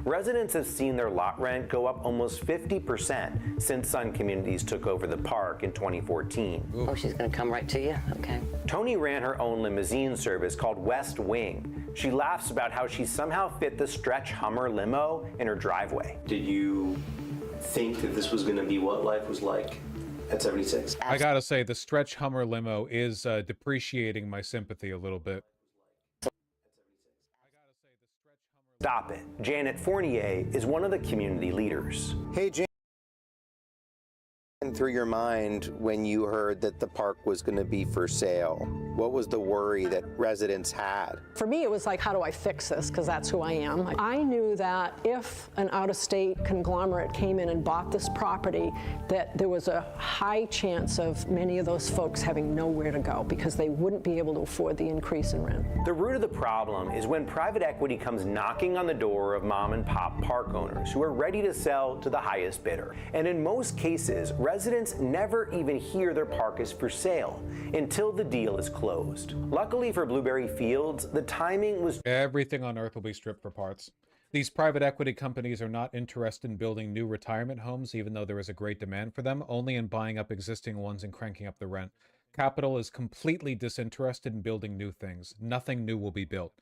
Residents have seen their lot rent go up almost 50% since Sun Communities took over the park in 2014. Oh, she's going to come right to you? Okay. Tony ran her own limousine service called West Wing. She laughs about how she somehow fit the stretch Hummer limo in her driveway. Did you think that this was going to be what life was like at 76. I gotta say, the stretch Hummer limo is depreciating my sympathy a little bit. Stop it. Janet Fournier is one of the community leaders. Hey, Janet, through your mind when you heard that the park was going to be for sale? What was the worry that residents had? For me, it was like, how do I fix this? Because that's who I am. I knew that if an out-of-state conglomerate came in and bought this property, that there was a high chance of many of those folks having nowhere to go because they wouldn't be able to afford the increase in rent. The root of the problem is when private equity comes knocking on the door of mom and pop park owners who are ready to sell to the highest bidder. And in most cases, residents never even hear their park is for sale until the deal is closed. Luckily for Blueberry Fields, the timing was... Everything on earth will be stripped for parts. These private equity companies are not interested in building new retirement homes, even though there is a great demand for them, only in buying up existing ones and cranking up the rent. Capital is completely disinterested in building new things. Nothing new will be built.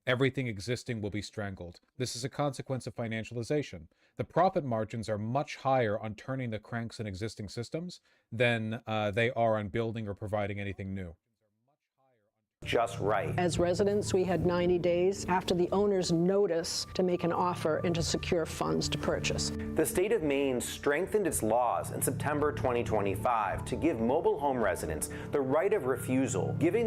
Everything existing will be strangled. This is a consequence of financialization. The profit margins are much higher on turning the cranks in existing systems than they are on building or providing anything new. Just right. As residents, we had 90 days after the owner's notice to make an offer and to secure funds to purchase. The state of Maine strengthened its laws in September 2025 to give mobile home residents the right of refusal, giving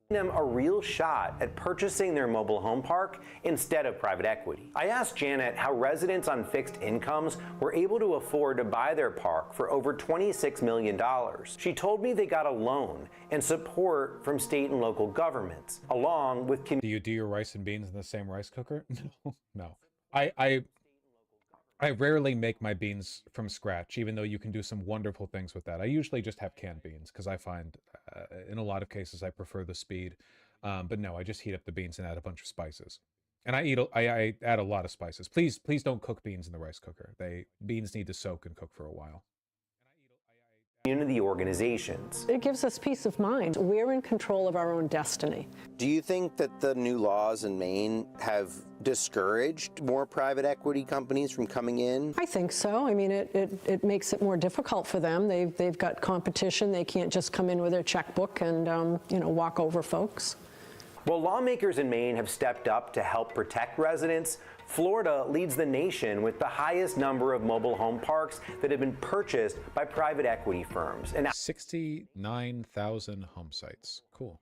them a real shot at purchasing their mobile home park instead of private equity. I asked Janet how residents on fixed incomes were able to afford to buy their park for over $26 million. She told me they got a loan and support from state and local governments, along with... Do you do your rice and beans in the same rice cooker? No. I rarely make my beans from scratch, even though you can do some wonderful things with that. I usually just have canned beans because I find in a lot of cases I prefer the speed. But no, I just heat up the beans and add a bunch of spices. And I add a lot of spices. Please don't cook beans in the rice cooker. Beans need to soak and cook for a while. Community organizations. It gives us peace of mind. We're in control of our own destiny. Do you think that the new laws in Maine have discouraged more private equity companies from coming in? I think so. I mean, it makes it more difficult for them. They've got competition. They can't just come in with their checkbook and walk over folks. While lawmakers in Maine have stepped up to help protect residents, Florida leads the nation with the highest number of mobile home parks that have been purchased by private equity firms and 69,000 home sites. Cool.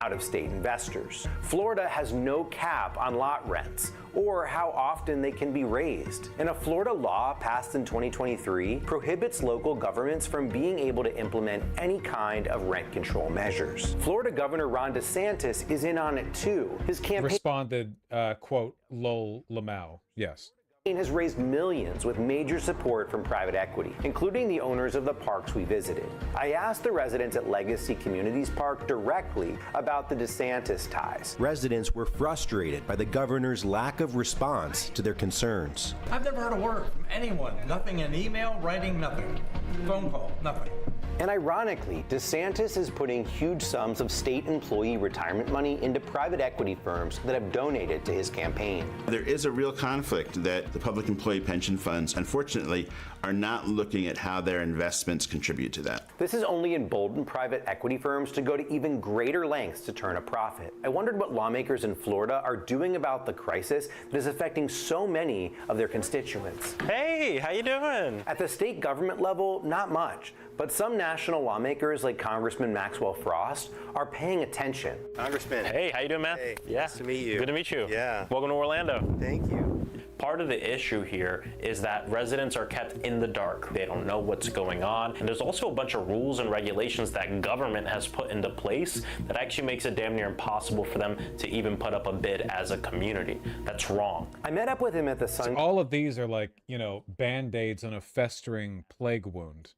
Out-of-state investors. Florida has no cap on lot rents or how often they can be raised. And a Florida law passed in 2023 prohibits local governments from being able to implement any kind of rent control measures. Florida Governor Ron DeSantis is in on it too. His campaign responded, quote, lol Lamau. Yes. Has raised millions with major support from private equity, including the owners of the parks we visited. I asked the residents at Legacy Communities Park directly about the DeSantis ties. Residents were frustrated by the governor's lack of response to their concerns. I've never heard a word from anyone. Nothing in email, writing, nothing. Phone call, nothing. And ironically, DeSantis is putting huge sums of state employee retirement money into private equity firms that have donated to his campaign. There is a real conflict that the public employee pension funds, unfortunately, are not looking at how their investments contribute to that. This has only emboldened private equity firms to go to even greater lengths to turn a profit. I wondered what lawmakers in Florida are doing about the crisis that is affecting so many of their constituents. Hey, how you doing? At the state government level, not much. But some national lawmakers, like Congressman Maxwell Frost, are paying attention. Congressman. Hey, how you doing, man? Hey, yeah. Nice to meet you. Good to meet you. Yeah. Welcome to Orlando. Thank you. Part of the issue here is that residents are kept in the dark. They don't know what's going on. And there's also a bunch of rules and regulations that government has put into place that actually makes it damn near impossible for them to even put up a bid as a community. That's wrong. I met up with him at the Sun. So all of these are like, Band-Aids on a festering plague wound.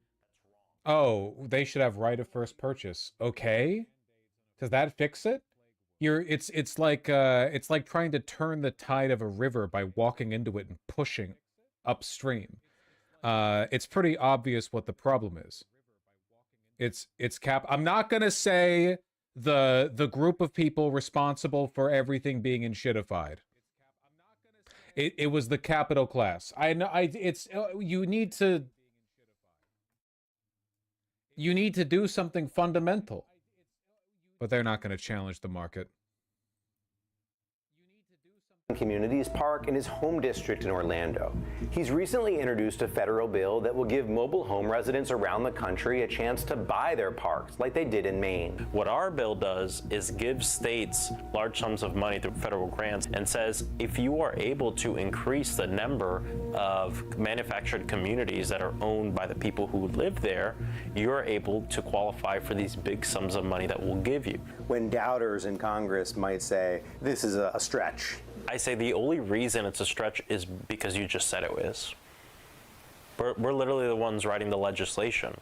Oh, they should have right of first purchase. Okay. Does that fix it? It's like trying to turn the tide of a river by walking into it and pushing upstream. It's pretty obvious what the problem is. It's I'm not gonna say the group of people responsible for everything being enshittified. It was the capital class. I know. You need to You need to do something fundamental. But they're not going to challenge the market. Communities Park in his home district in Orlando. He's recently introduced a federal bill that will give mobile home residents around the country a chance to buy their parks like they did in Maine. What our bill does is give states large sums of money through federal grants and says if you are able to increase the number of manufactured communities that are owned by the people who live there, you're able to qualify for these big sums of money that we'll give you. When doubters in Congress might say this is a stretch, I say the only reason it's a stretch is because you just said it is. We're literally the ones writing the legislation.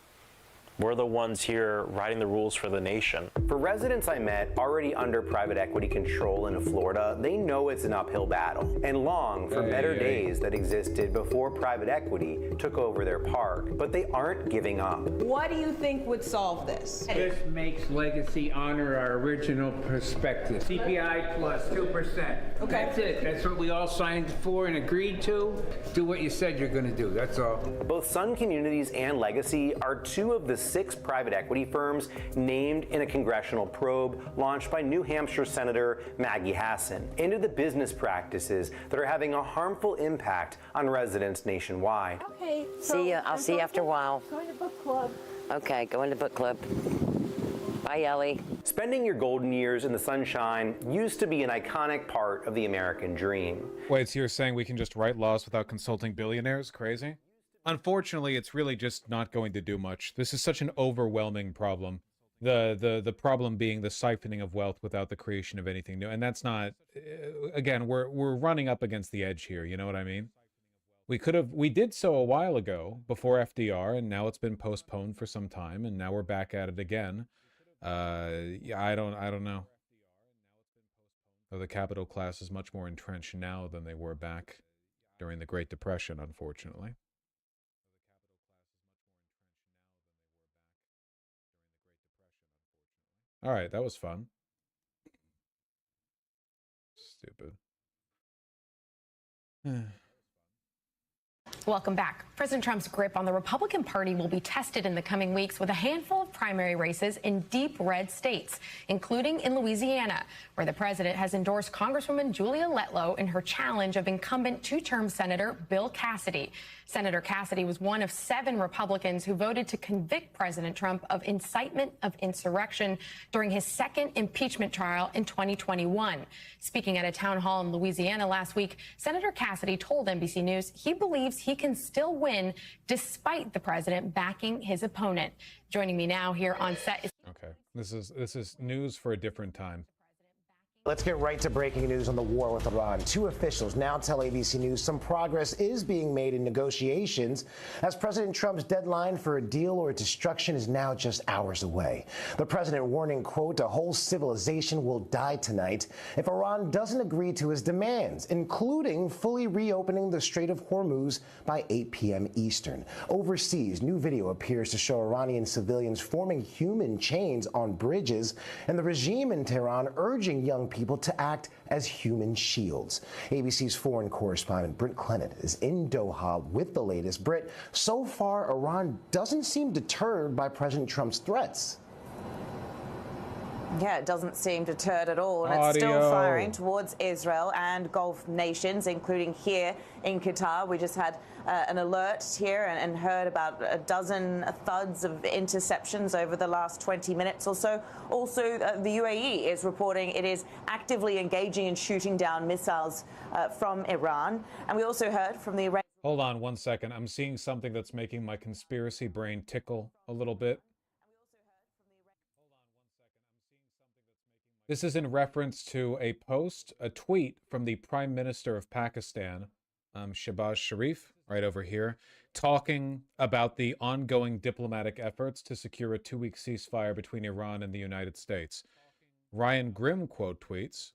We're the ones here writing the rules for the nation. For residents I met already under private equity control in Florida, they know it's an uphill battle and long for better days that existed before private equity took over their park. But they aren't giving up. What do you think would solve this? This makes Legacy honor our original perspective. CPI plus 2%. Okay. That's it. That's what we all signed for and agreed to. Do what you said you're going to do. That's all. Both Sun Communities and Legacy are two of the 6 private equity firms named in a congressional probe launched by New Hampshire Senator Maggie Hassan into the business practices that are having a harmful impact on residents nationwide. Okay. See ya. I'll see you after a while. Going to book club. Okay, going to book club. Bye, Ellie. Spending your golden years in the sunshine used to be an iconic part of the American dream. Wait, so you're saying we can just write laws without consulting billionaires? Crazy? Unfortunately, it's really just not going to do much. This is such an overwhelming problem. The problem being the siphoning of wealth without the creation of anything new. And that's not, again, we're running up against the edge here, you know what I mean? We did so a while ago before FDR, and now it's been postponed for some time, and now we're back at it again. Yeah, I don't know. Though the capital class is much more entrenched now than they were back during the Great Depression, unfortunately. All right, that was fun. Stupid. Welcome back. President Trump's grip on the Republican Party will be tested in the coming weeks with a handful of primary races in deep red states, including in Louisiana, where the president has endorsed Congresswoman Julia Letlow in her challenge of incumbent 2-term Senator Bill Cassidy. Senator Cassidy was one of 7 Republicans who voted to convict President Trump of incitement of insurrection during his second impeachment trial in 2021. Speaking at a town hall in Louisiana last week, Senator Cassidy told NBC News he believes he can still win despite the president backing his opponent. Joining me now here on set is... Okay, this is news for a different time. Let's get right to breaking news on the war with Iran. 2 officials now tell ABC News some progress is being made in negotiations as President Trump's deadline for a deal or destruction is now just hours away. The president warning, quote, a whole civilization will die tonight if Iran doesn't agree to his demands, including fully reopening the Strait of Hormuz by 8 p.m. Eastern. Overseas, new video appears to show Iranian civilians forming human chains on bridges, and the regime in Tehran urging young people to act as human shields. ABC's foreign correspondent Britt Clennett is in Doha with the latest. Britt, so far Iran doesn't seem deterred by President Trump's threats. Yeah, it doesn't seem deterred at all, and it's still firing towards Israel and Gulf nations, including here in Qatar. We just had an alert here and heard about a dozen thuds of interceptions over the last 20 minutes or so. Also, the UAE is reporting it is actively engaging in shooting down missiles from Iran. And we also heard from the... Hold on 1 second. I'm seeing something that's making my conspiracy brain tickle a little bit. This is in reference to a post, a tweet from the Prime Minister of Pakistan, Shehbaz Sharif, right over here, talking about the ongoing diplomatic efforts to secure a 2-week ceasefire between Iran and the United States. Ryan Grimm quote tweets,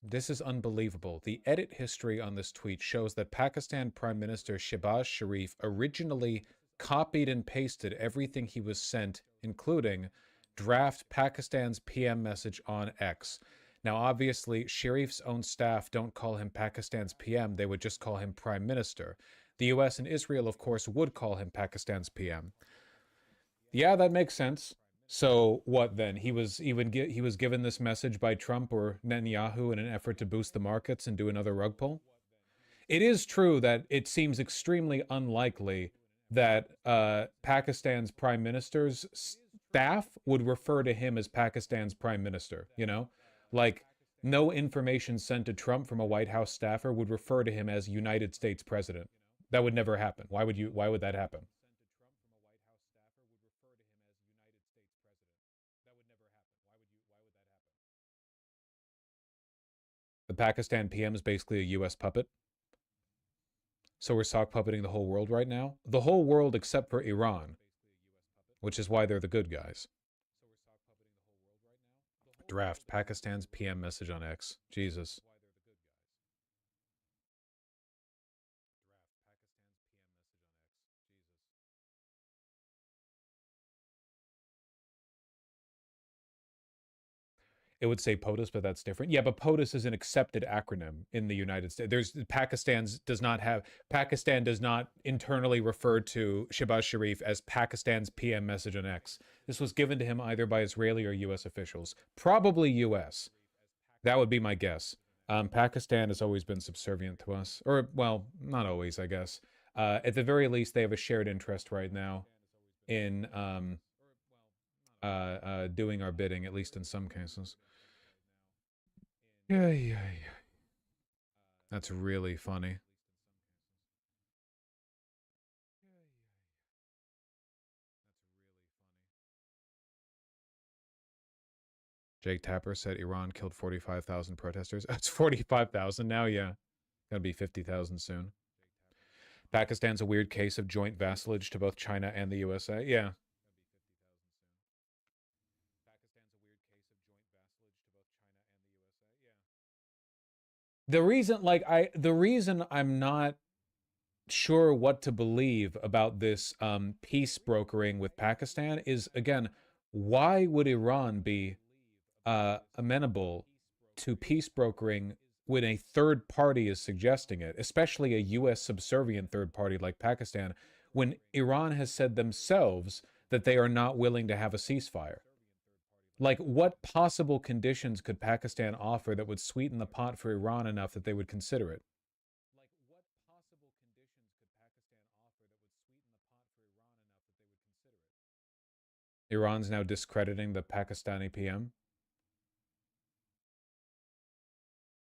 "This is unbelievable. The edit history on this tweet shows that Pakistan Prime Minister Shehbaz Sharif originally copied and pasted everything he was sent, including draft Pakistan's PM message on X. Now, obviously, Sharif's own staff don't call him Pakistan's PM. They would just call him Prime Minister. The US and Israel, of course, would call him Pakistan's PM. Yeah, that makes sense. So what then? He was given this message by Trump or Netanyahu in an effort to boost the markets and do another rug pull. It is true that it seems extremely unlikely that Pakistan's prime minister's staff would refer to him as Pakistan's prime minister. You know, like no information sent to Trump from a White House staffer would refer to him as United States president. That would never happen. Why would that happen? The Pakistan PM is basically a US puppet. So we're sock puppeting the whole world right now? The whole world except for Iran, which is why they're the good guys. Draft Pakistan's PM message on X. Jesus. It would say POTUS, but that's different. Yeah, but POTUS is an accepted acronym in the United States. Pakistan does not internally refer to Shehbaz Sharif as Pakistan's PM message on X. This was given to him either by Israeli or US officials. Probably US. That would be my guess. Pakistan has always been subservient to us. Or, well, not always, I guess. At the very least, they have a shared interest right now in doing our bidding, at least in some cases. Yeah. That's really funny. Jake Tapper said Iran killed 45,000 protesters. It's 45,000 now, yeah. Gonna be 50,000 soon. Pakistan's a weird case of joint vassalage to both China and the USA. Yeah. The reason I'm not sure what to believe about this peace brokering with Pakistan is, again, why would Iran be amenable to peace brokering when a third party is suggesting it, especially a U.S. subservient third party like Pakistan, when Iran has said themselves that they are not willing to have a ceasefire? Like, what possible conditions could Pakistan offer that would sweeten the pot for Iran enough that they would consider it? Iran's now discrediting the Pakistani PM.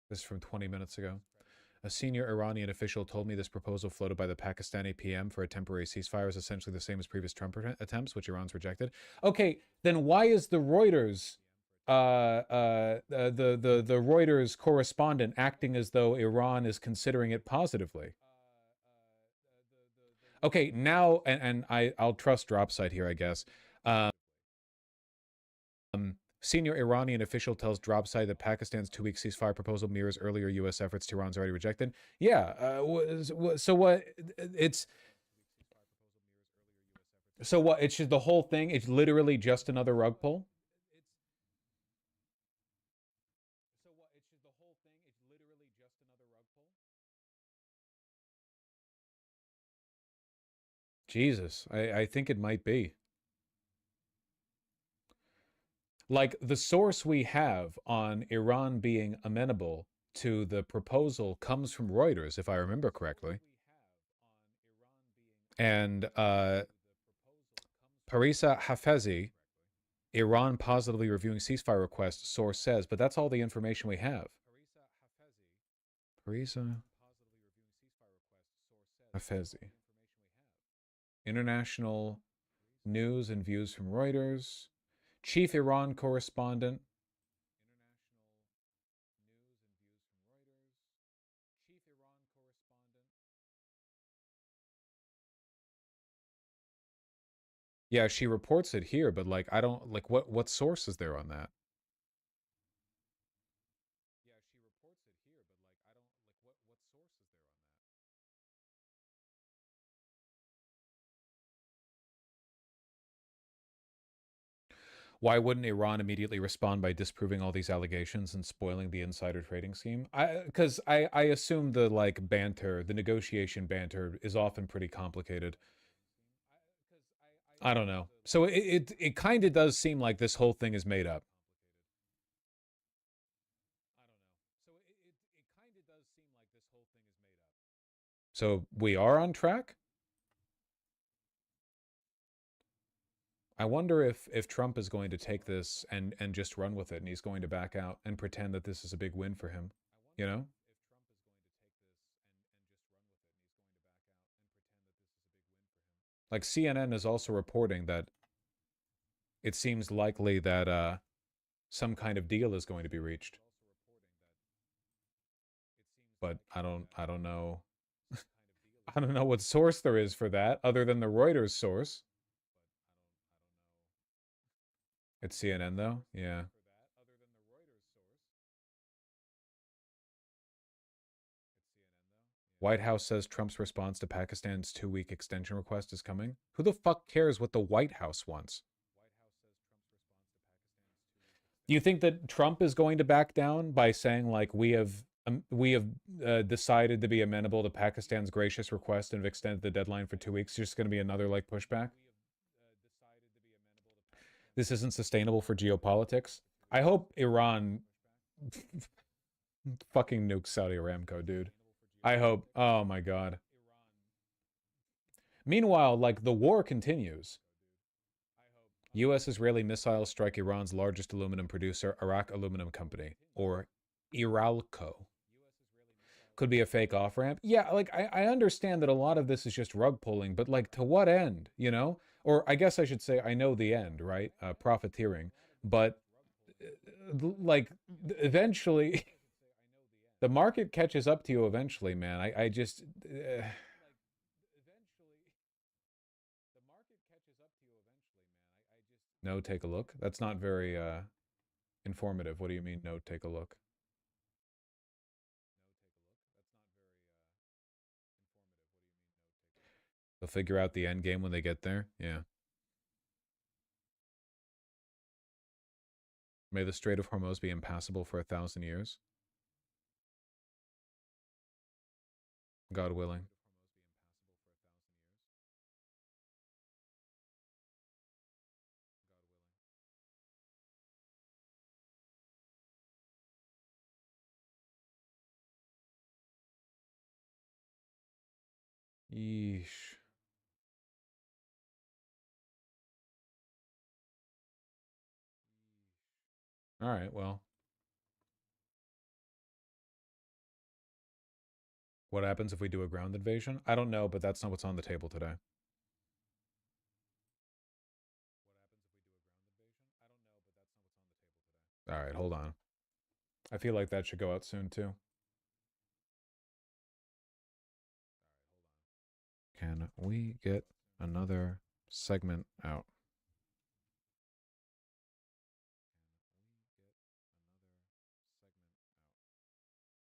This is from 20 minutes ago. A senior Iranian official told me this proposal floated by the Pakistani PM for a temporary ceasefire is essentially the same as previous Trump attempts, which Iran's rejected. Okay, then why is the Reuters, the Reuters correspondent acting as though Iran is considering it positively? Okay, now, and I'll trust Dropsite here, I guess. Senior Iranian official tells Dropsite that Pakistan's 2-week ceasefire proposal mirrors earlier U.S. efforts to Iran's already rejected. Yeah, so what? It's just the whole thing. It's literally just another rug pull. Jesus, I think it might be. Like, the source we have on Iran being amenable to the proposal comes from Reuters, if I remember correctly. And Parisa Hafezi, Iran positively reviewing ceasefire request, source says, but that's all the information we have. Parisa Hafezi. International news and views from Reuters. Chief Iran correspondent. Yeah, she reports it here, but like I don't like what source is there on that? Why wouldn't Iran immediately respond by disproving all these allegations and spoiling the insider trading scheme? Because I assume the like banter, the negotiation banter is often pretty complicated. I don't know. So it kind of does seem like this whole thing is made up. So we are on track? I wonder if Trump is going to take this and just run with it, and he's going to back out and pretend that this is a big win for him, you know? Like CNN is also reporting that it seems likely that some kind of deal is going to be reached. But I don't know. I don't know what source there is for that other than the Reuters source. It's CNN though? Yeah. White House says Trump's response to Pakistan's 2-week extension request is coming. Who the fuck cares what the White House wants? Do you think that Trump is going to back down by saying like we have decided to be amenable to Pakistan's gracious request and have extended the deadline for 2 weeks? There's just going to be another like pushback. This isn't sustainable for geopolitics. I hope Iran fucking nukes Saudi Aramco, dude. I hope. Oh my god. Meanwhile, like the war continues. U.S.-Israeli missiles strike Iran's largest aluminum producer, Iraq Aluminum Company, or Iralco. Could be a fake off-ramp. Yeah, like I understand that a lot of this is just rug pulling, but like to what end, you know? Or I guess I should say I know the end, right? Profiteering. But like eventually the market catches up to you eventually, man. I just no, take a look. That's not very informative. What do you mean, no, take a look? They'll figure out the end game when they get there. Yeah. May the Strait of Hormuz be impassable for 1,000 years. God willing. Yeesh. All right, well. What happens if we do a ground invasion? I don't know, but that's not what's on the table today. All right, hold on. I feel like that should go out soon, too. Can we get another segment out?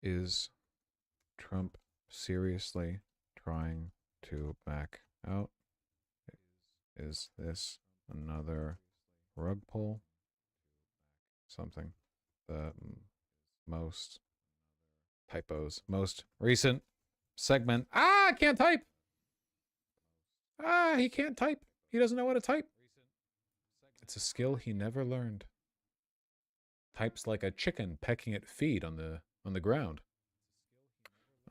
Is Trump seriously trying to back out? Is this another rug pull? Something. The most typos. Most recent segment. Ah, I can't type. Ah, he can't type. He doesn't know how to type. It's a skill he never learned. Types like a chicken pecking at feed on the ground.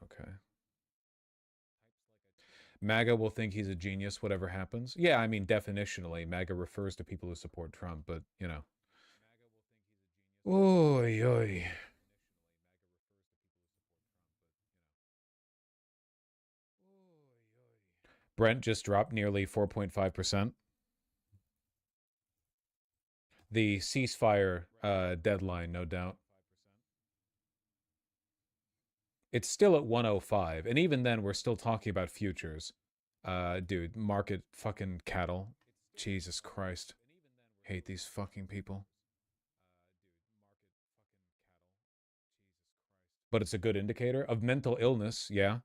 Okay. MAGA will think he's a genius whatever happens. Yeah, I mean, definitionally, MAGA refers to people who support Trump, but, you know. Oy, oy. Brent just dropped nearly 4.5%. The ceasefire deadline, no doubt. It's still at 105, and even then, we're still talking about futures. Dude, market fucking cattle. Jesus Christ. Hate these fucking people. But it's a good indicator of mental illness, yeah.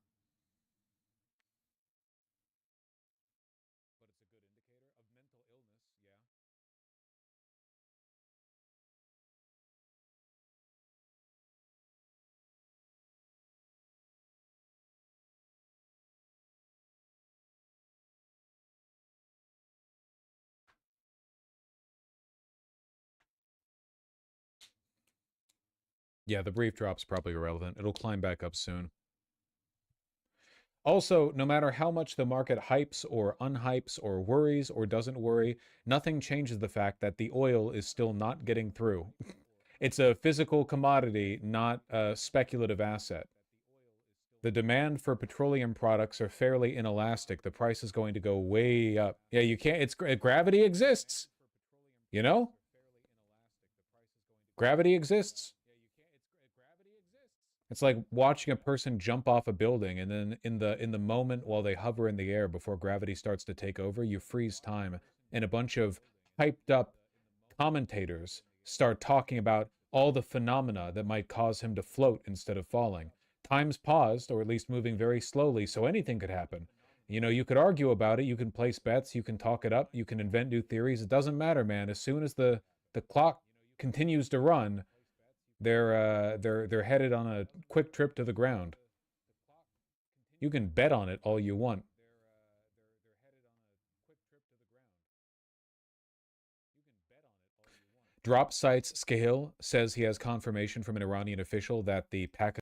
Yeah, the brief drop's probably irrelevant. It'll climb back up soon. Also, no matter how much the market hypes or unhypes or worries or doesn't worry, nothing changes the fact that the oil is still not getting through. It's a physical commodity, not a speculative asset. The demand for petroleum products are fairly inelastic. The price is going to go way up. Yeah, you can't, it's gravity exists. You know? Gravity exists. It's like watching a person jump off a building, and then in the moment while they hover in the air before gravity starts to take over, you freeze time, and a bunch of hyped up commentators start talking about all the phenomena that might cause him to float instead of falling. Time's paused, or at least moving very slowly, so anything could happen. You know, you could argue about it, you can place bets, you can talk it up, you can invent new theories. It doesn't matter, man. As soon as the clock continues to run, they're headed on a quick trip to the ground. You can bet on it all you want. Drop Sites Skahil says he has confirmation from an Iranian official that the Pakistan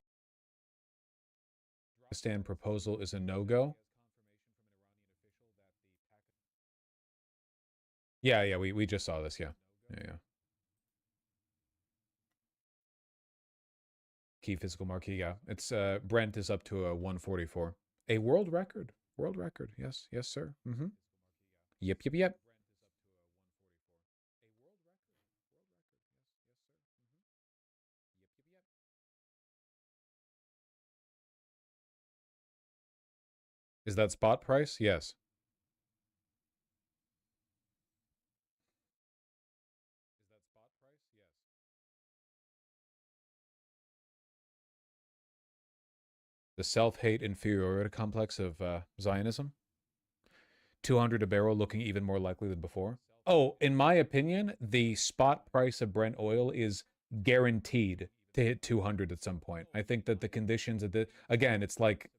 proposal is a no-go. Yeah, we just saw this, yeah. Yeah. Key physical marquee, yeah. It's Brent is up to a 144. A world record. World record. Yes, sir. Mm-hmm. Yep. Is that spot price? Yes. The self-hate inferiority complex of Zionism. 200 a barrel looking even more likely than before. Oh, in my opinion, the spot price of Brent oil is guaranteed to hit 200 at some point. I think that the conditions of the, again, it's like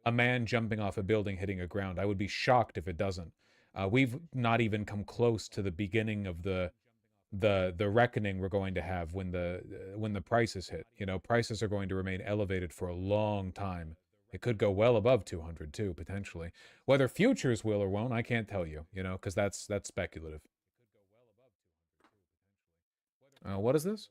a man jumping off a building hitting a ground. I would be shocked if it doesn't. We've not even come close to the beginning of the reckoning we're going to have when the prices hit. You know, prices are going to remain elevated for a long time. It could go well above 200 too, potentially. Whether futures will or won't, I can't tell you, you know, because that's speculative. What is this?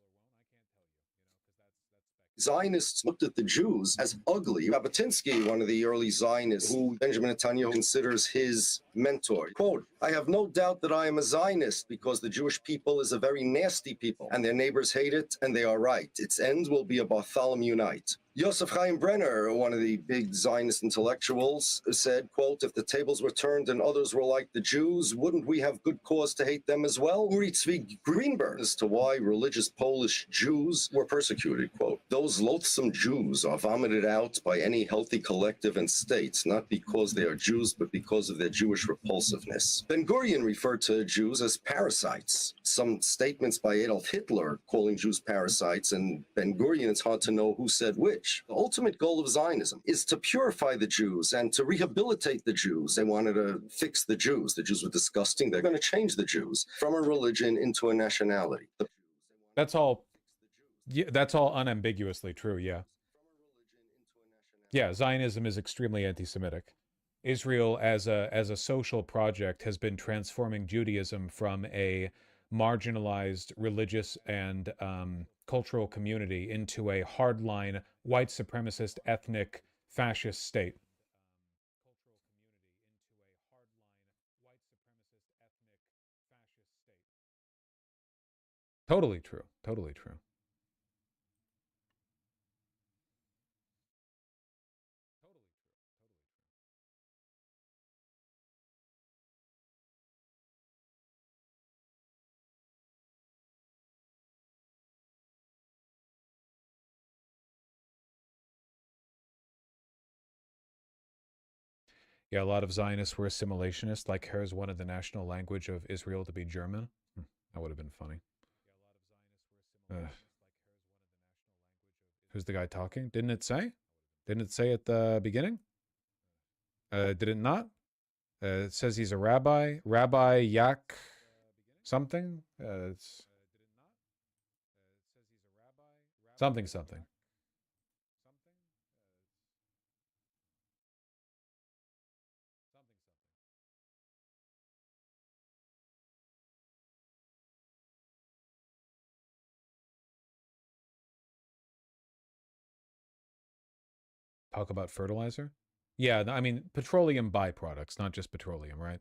Zionists looked at the Jews as ugly. Jabotinsky, one of the early Zionists, who Benjamin Netanyahu considers his mentor, quote, "I have no doubt that I am a Zionist because the Jewish people is a very nasty people, and their neighbors hate it, and they are right. Its end will be a Bartholomew night." Yosef Chaim Brenner, one of the big Zionist intellectuals, said, quote, "If the tables were turned and others were like the Jews, wouldn't we have good cause to hate them as well?" Uri Tzvi Greenberg as to why religious Polish Jews were persecuted, quote, "Those loathsome Jews are vomited out by any healthy collective and state, not because they are Jews, but because of their Jewish repulsiveness." Ben-Gurion referred to Jews as parasites. Some statements by Adolf Hitler calling Jews parasites, and Ben-Gurion, it's hard to know who said which. The ultimate goal of Zionism is to purify the Jews and to rehabilitate the Jews. They wanted to fix the Jews. The Jews were disgusting. They're going to change the Jews from a religion into a nationality. That's all. Yeah, that's all unambiguously true. Yeah. Yeah, Zionism is extremely anti-Semitic. Israel as a social project has been transforming Judaism from a marginalized religious and cultural community into a hardline white supremacist ethnic fascist state. Totally true. Totally true. Yeah, a lot of Zionists were assimilationists, like hers wanted the national language of Israel to be German. That would have been funny. Who's the guy talking? Didn't it say? Didn't it say at the beginning? Did it not? It says he's a rabbi. Rabbi Yak something? Something, something. Talk about fertilizer? Yeah, I mean, petroleum byproducts, not just petroleum, right?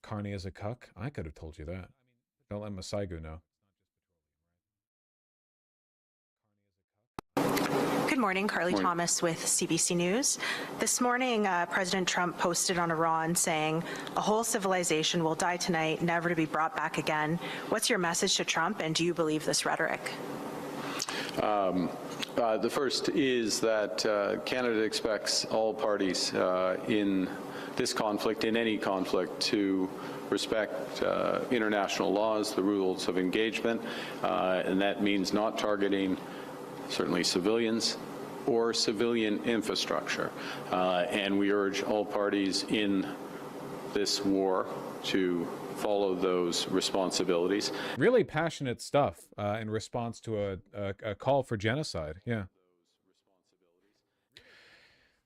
Carney is a cuck? I could have told you that. Don't let Masaigu know. Good morning, Carly Thomas with CBC News. This morning, President Trump posted on Iran saying, "A whole civilization will die tonight, never to be brought back again." What's your message to Trump, and do you believe this rhetoric? The first is that Canada expects all parties in this conflict, in any conflict, to respect international laws, the rules of engagement, and that means not targeting certainly civilians or civilian infrastructure. And we urge all parties in this war to follow those responsibilities. Really passionate stuff in response to a call for genocide. Yeah.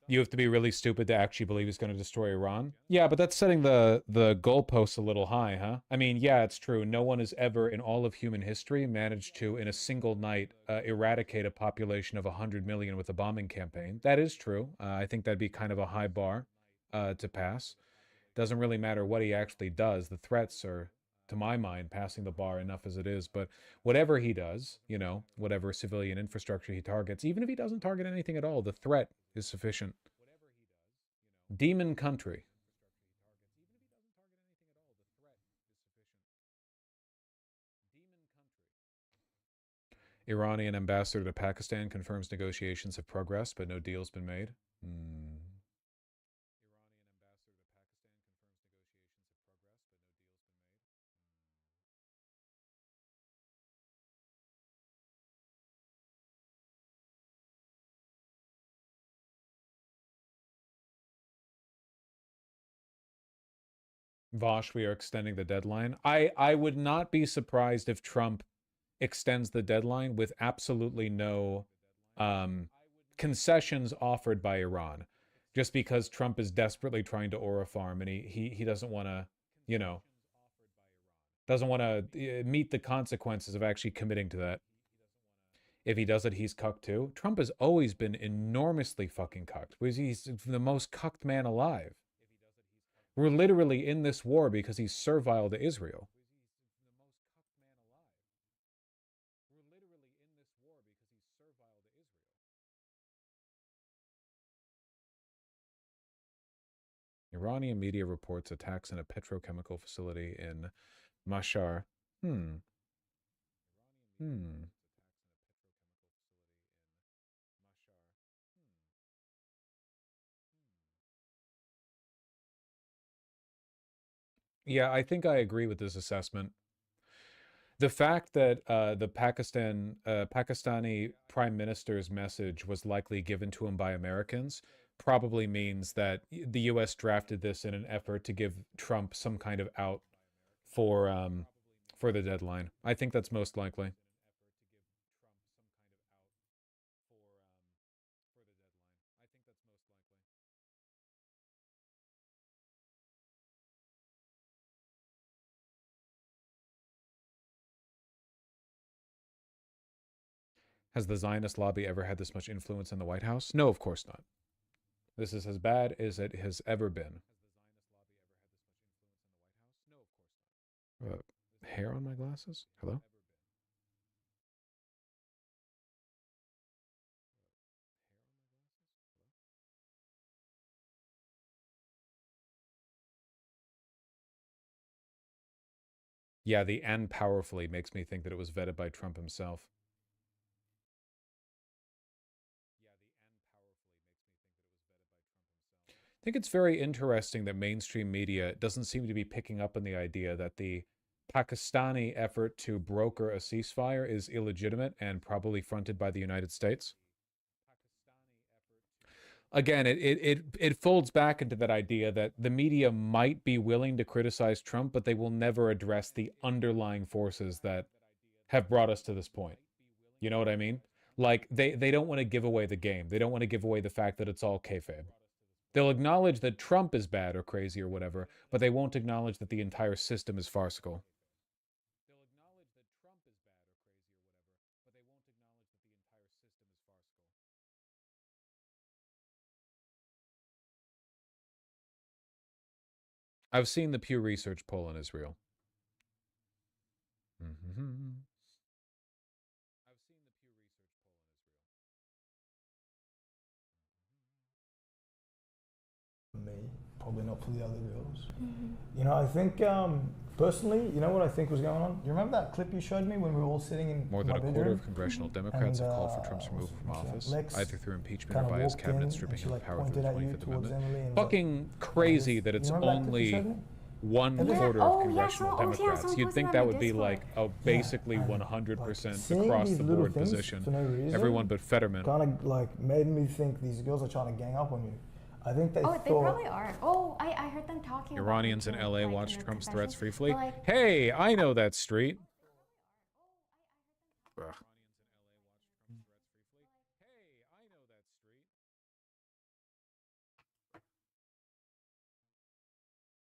You have to be really stupid to actually believe he's going to destroy Iran. Yeah, but that's setting the goalposts a little high, huh? I mean, yeah, it's true. No one has ever in all of human history managed to, in a single night, eradicate a population of 100 million with a bombing campaign. That is true. I think that'd be kind of a high bar to pass. Doesn't really matter what he actually does. The threats are, to my mind, passing the bar enough as it is. But whatever he does, you know, whatever civilian infrastructure he targets, even if he doesn't target anything at all, the threat is sufficient. Demon country. Iranian ambassador to Pakistan confirms negotiations have progressed, but no deal's been made. Vosh, we are extending the deadline. I would not be surprised if Trump extends the deadline with absolutely no concessions offered by Iran, just because Trump is desperately trying to aura farm and he doesn't want to, you know, doesn't want to meet the consequences of actually committing to that. If he does it, he's cucked too. Trump has always been enormously fucking cucked. He's the most cucked man alive. We're literally in this war because he's servile to Israel. Iranian media reports attacks in a petrochemical facility in Mashhad. Yeah, I think I agree with this assessment. The fact that the Pakistani prime minister's message was likely given to him by Americans probably means that the U.S. drafted this in an effort to give Trump some kind of out for the deadline. I think that's most likely. Has the Zionist lobby ever had this much influence in the White House? No, of course not. This is as bad as it has ever been. Hair on my glasses? Hello? Yeah, the "and powerfully" makes me think that it was vetted by Trump himself. I think it's very interesting that mainstream media doesn't seem to be picking up on the idea that the Pakistani effort to broker a ceasefire is illegitimate and probably fronted by the United States. Again, it folds back into that idea that the media might be willing to criticize Trump, but they will never address the underlying forces that have brought us to this point. You know what I mean? Like, they don't want to give away the game. They don't want to give away the fact that it's all kayfabe. They'll acknowledge that Trump is bad or crazy or whatever, but they won't acknowledge that the entire system is farcical. I've seen the Pew Research poll on Israel. Me, probably not for the other girls. You know, I think personally, you know what I think was going on? You remember that clip you showed me when we were all sitting in More than a quarter of congressional Democrats have called for Trump's removal from office, either through impeachment or by his cabinet stripping him of power through the 25th Amendment. Fucking crazy that it's only 1/4 of congressional Democrats. You'd think that would be like a basically 100% across the board position. No Everyone but Fetterman. Kind of like made me think these girls are trying to gang up on you. I think they thought... they probably are. Oh, I heard them talking Iranians in about LA watch Trump's threats briefly. Like, hey, I know that street. Ugh.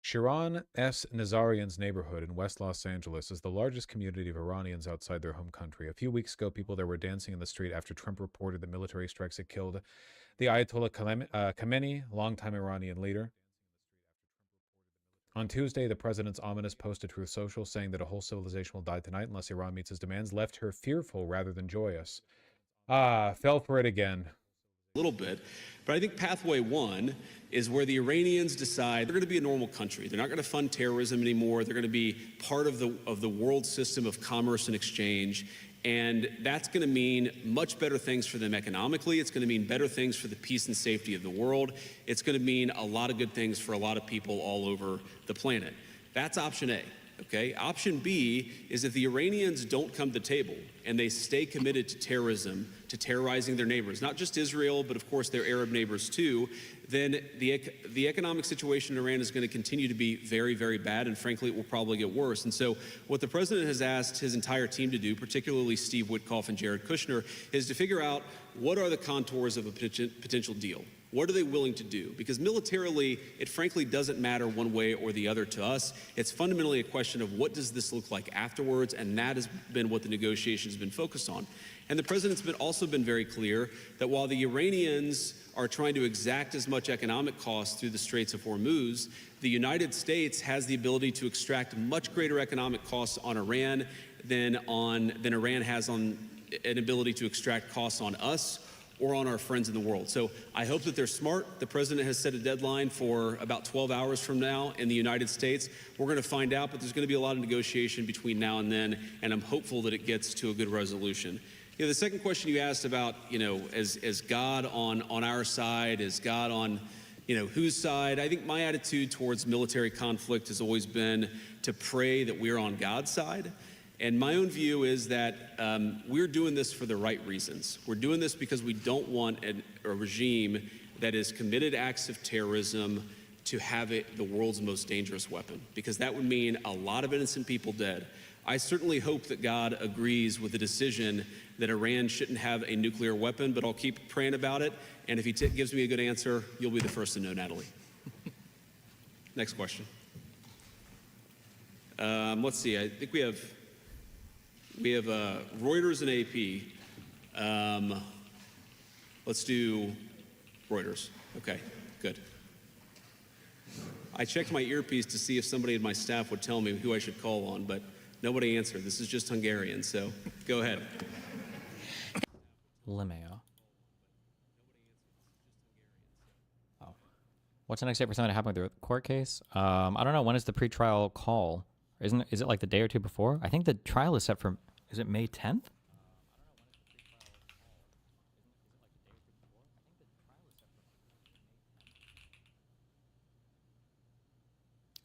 Shiran S. Nazarian's neighborhood in West Los Angeles is the largest community of Iranians outside their home country. A few weeks ago, people there were dancing in the street after Trump reported that military strikes had killed the Ayatollah Khamenei, longtime Iranian leader. On Tuesday, the president's ominous post to Truth Social saying that a whole civilization will die tonight unless Iran meets his demands left her fearful rather than joyous. Fell for it again. A little bit, but I think pathway one is where the Iranians decide they're going to be a normal country. They're not going to fund terrorism anymore. They're going to be part of the world system of commerce and exchange. And that's going to mean much better things for them economically. It's going to mean better things for the peace and safety of the world. It's going to mean a lot of good things for a lot of people all over the planet. That's option A. Okay. Option B is if the Iranians don't come to the table and they stay committed to terrorism, to terrorizing their neighbors, not just Israel, but of course their Arab neighbors too, then the economic situation in Iran is going to continue to be very, very bad, and frankly, it will probably get worse. And so what the president has asked his entire team to do, particularly Steve Witkoff and Jared Kushner, is to figure out what are the contours of a potential deal. What are they willing to do? Because militarily, it frankly doesn't matter one way or the other to us. It's fundamentally a question of what does this look like afterwards, and that has been what the negotiations have been focused on. And the president's also been very clear that while the Iranians are trying to exact as much economic cost through the Straits of Hormuz, the United States has the ability to extract much greater economic costs on Iran than Iran has on an ability to extract costs on us or on our friends in the world. So I hope that they're smart. The president has set a deadline for about 12 hours from now in the United States. We're going to find out, but there's going to be a lot of negotiation between now and then, and I'm hopeful that it gets to a good resolution. You know, the second question you asked about, you know, is God on our side, is God on, you know, whose side? I think my attitude towards military conflict has always been to pray that we're on God's side. And my own view is that we're doing this for the right reasons. We're doing this because we don't want a regime that has committed acts of terrorism to have the world's most dangerous weapon, because that would mean a lot of innocent people dead. I certainly hope that God agrees with the decision that Iran shouldn't have a nuclear weapon, but I'll keep praying about it. And if he gives me a good answer, you'll be the first to know, Natalie. Next question. Let's see. I think we have Reuters and AP. Let's do Reuters. Okay, good. I checked my earpiece to see if somebody in my staff would tell me who I should call on, but nobody answered. This is just Hungarian, so go ahead. Limeo. Oh. What's the next date for something to happen with the court case? I don't know. When is the pretrial call? Is it like the day or two before? I think the trial is set for, is it May 10th?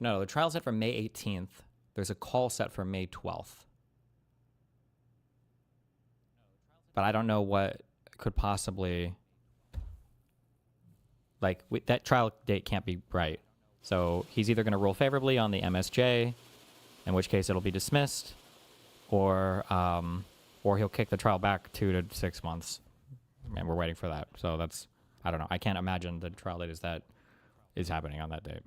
No, the trial's set for May 18th. There's a call set for May 12th. But I don't know what could possibly, like, that trial date can't be right. So he's either going to rule favorably on the MSJ, in which case it'll be dismissed, or or he'll kick the trial back 2 to 6 months, and we're waiting for that. So that's, I don't know. I can't imagine the trial date is happening on that date.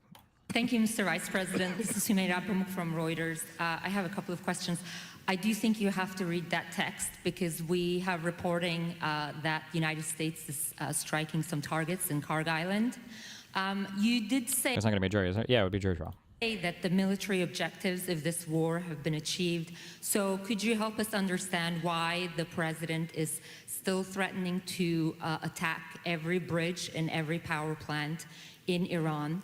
Thank you, Mr. Vice President. This is Sumeyra Pamuk from Reuters. I have a couple of questions. I do think you have to read that text because we have reporting that the United States is striking some targets in Karg Island. You did say It's not going to be a jury, is it? Yeah, it would be a jury trial. that the military objectives of this war have been achieved. So could you help us understand why the president is still threatening to attack every bridge and every power plant in Iran?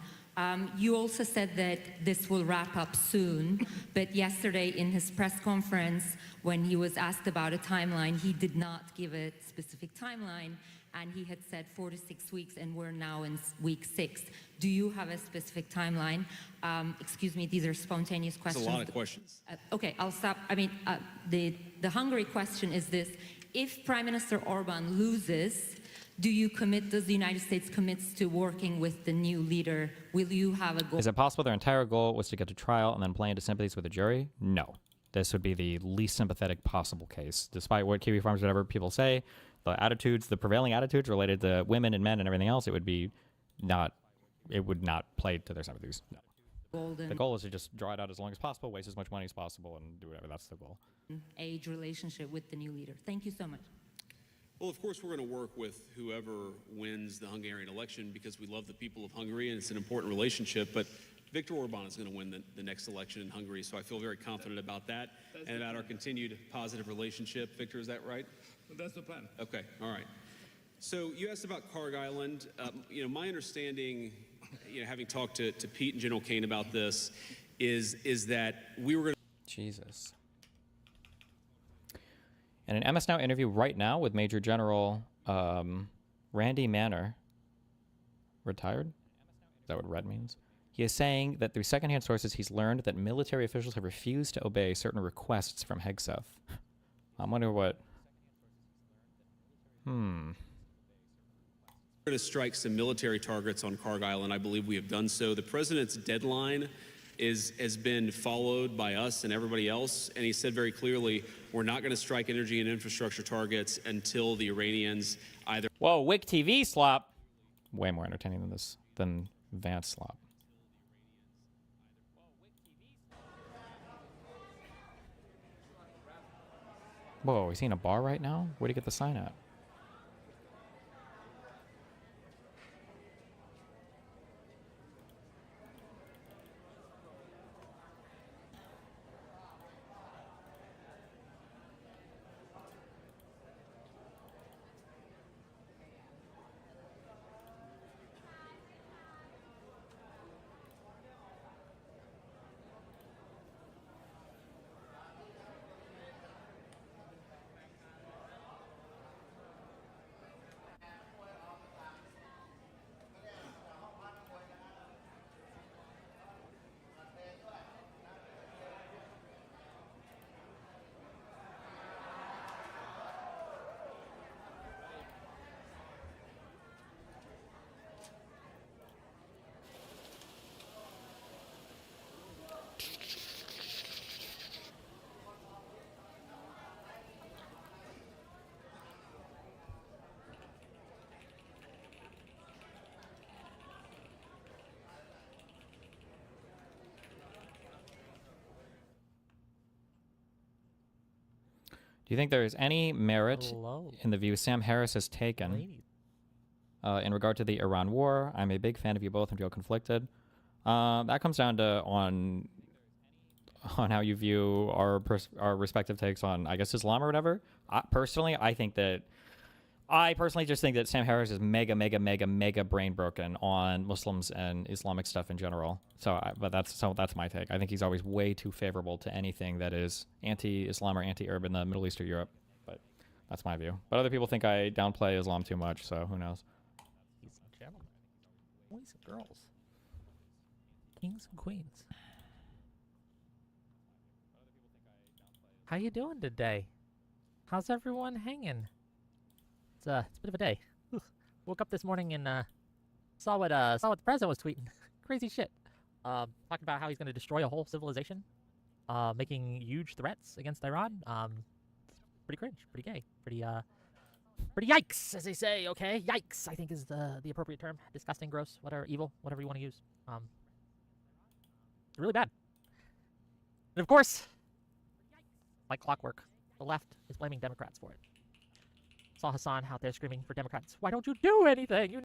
You also said that this will wrap up soon, but yesterday in his press conference, when he was asked about a timeline, he did not give a specific timeline, and he had said 4 to 6 weeks, and we're now in week 6. Do you have a specific timeline? Excuse me, these are spontaneous questions. That's a lot of questions. Okay, I'll stop. I mean, the Hungary question is this. If Prime Minister Orban loses, does the United States commit to working with the new leader? Will you have a goal? Is it possible their entire goal was to get to trial and then play into sympathies with the jury? No. This would be the least sympathetic possible case. Despite what Kiwi farmers, whatever people say, the prevailing attitudes related to women and men and everything else, it would not play to their sympathies. No. The goal is to just draw it out as long as possible, waste as much money as possible, and do whatever. That's the goal. Age relationship with the new leader. Thank you so much. Well, of course, we're going to work with whoever wins the Hungarian election because we love the people of Hungary and it's an important relationship. But Viktor Orban is going to win the next election in Hungary, so I feel very confident about that and about our continued positive relationship. Victor, is that right? That's the plan. Okay, all right. So you asked about Karg Island. My understanding, having talked to Pete and General Kane about this, is that we were going to... Jesus. In an MS Now interview right now with Major General Randy Manor, retired? Is that what red means? He is saying that through secondhand sources, he's learned that military officials have refused to obey certain requests from Hegseth. I wonder what... We're going to strike some military targets on Karg Island. I believe we have done so. The president's deadline has been followed by us and everybody else, and he said very clearly, we're not going to strike energy and infrastructure targets until the Iranians either... Whoa, Wick TV slop. Way more entertaining than Vance slop. Whoa, is he in a bar right now? Where'd he get the sign at? Do you think there is any merit in the view Sam Harris has taken in regard to the Iran war? I'm a big fan of you both and feel conflicted. That comes down to on how you view our respective takes on, I guess, Islam or whatever. I personally just think that Sam Harris is mega brain broken on Muslims and Islamic stuff in general. But that's my take. I think he's always way too favorable to anything that is anti-Islam or anti-Arab in the Middle East or Europe. But that's my view. But other people think I downplay Islam too much, so who knows? He's a gentleman. Boys and girls. Kings and queens. How you doing today? How's everyone hanging? It's a bit of a day. Woke up this morning and saw what the president was tweeting. Crazy shit. Talking about how he's going to destroy a whole civilization, making huge threats against Iran. pretty cringe, pretty gay, pretty yikes, as they say. Okay, yikes, I think is the appropriate term. Disgusting, gross, whatever, evil, whatever you want to use. Really bad. And of course, like clockwork, the left is blaming Democrats for it. Saw Hassan out there screaming for Democrats. Why don't you do anything? You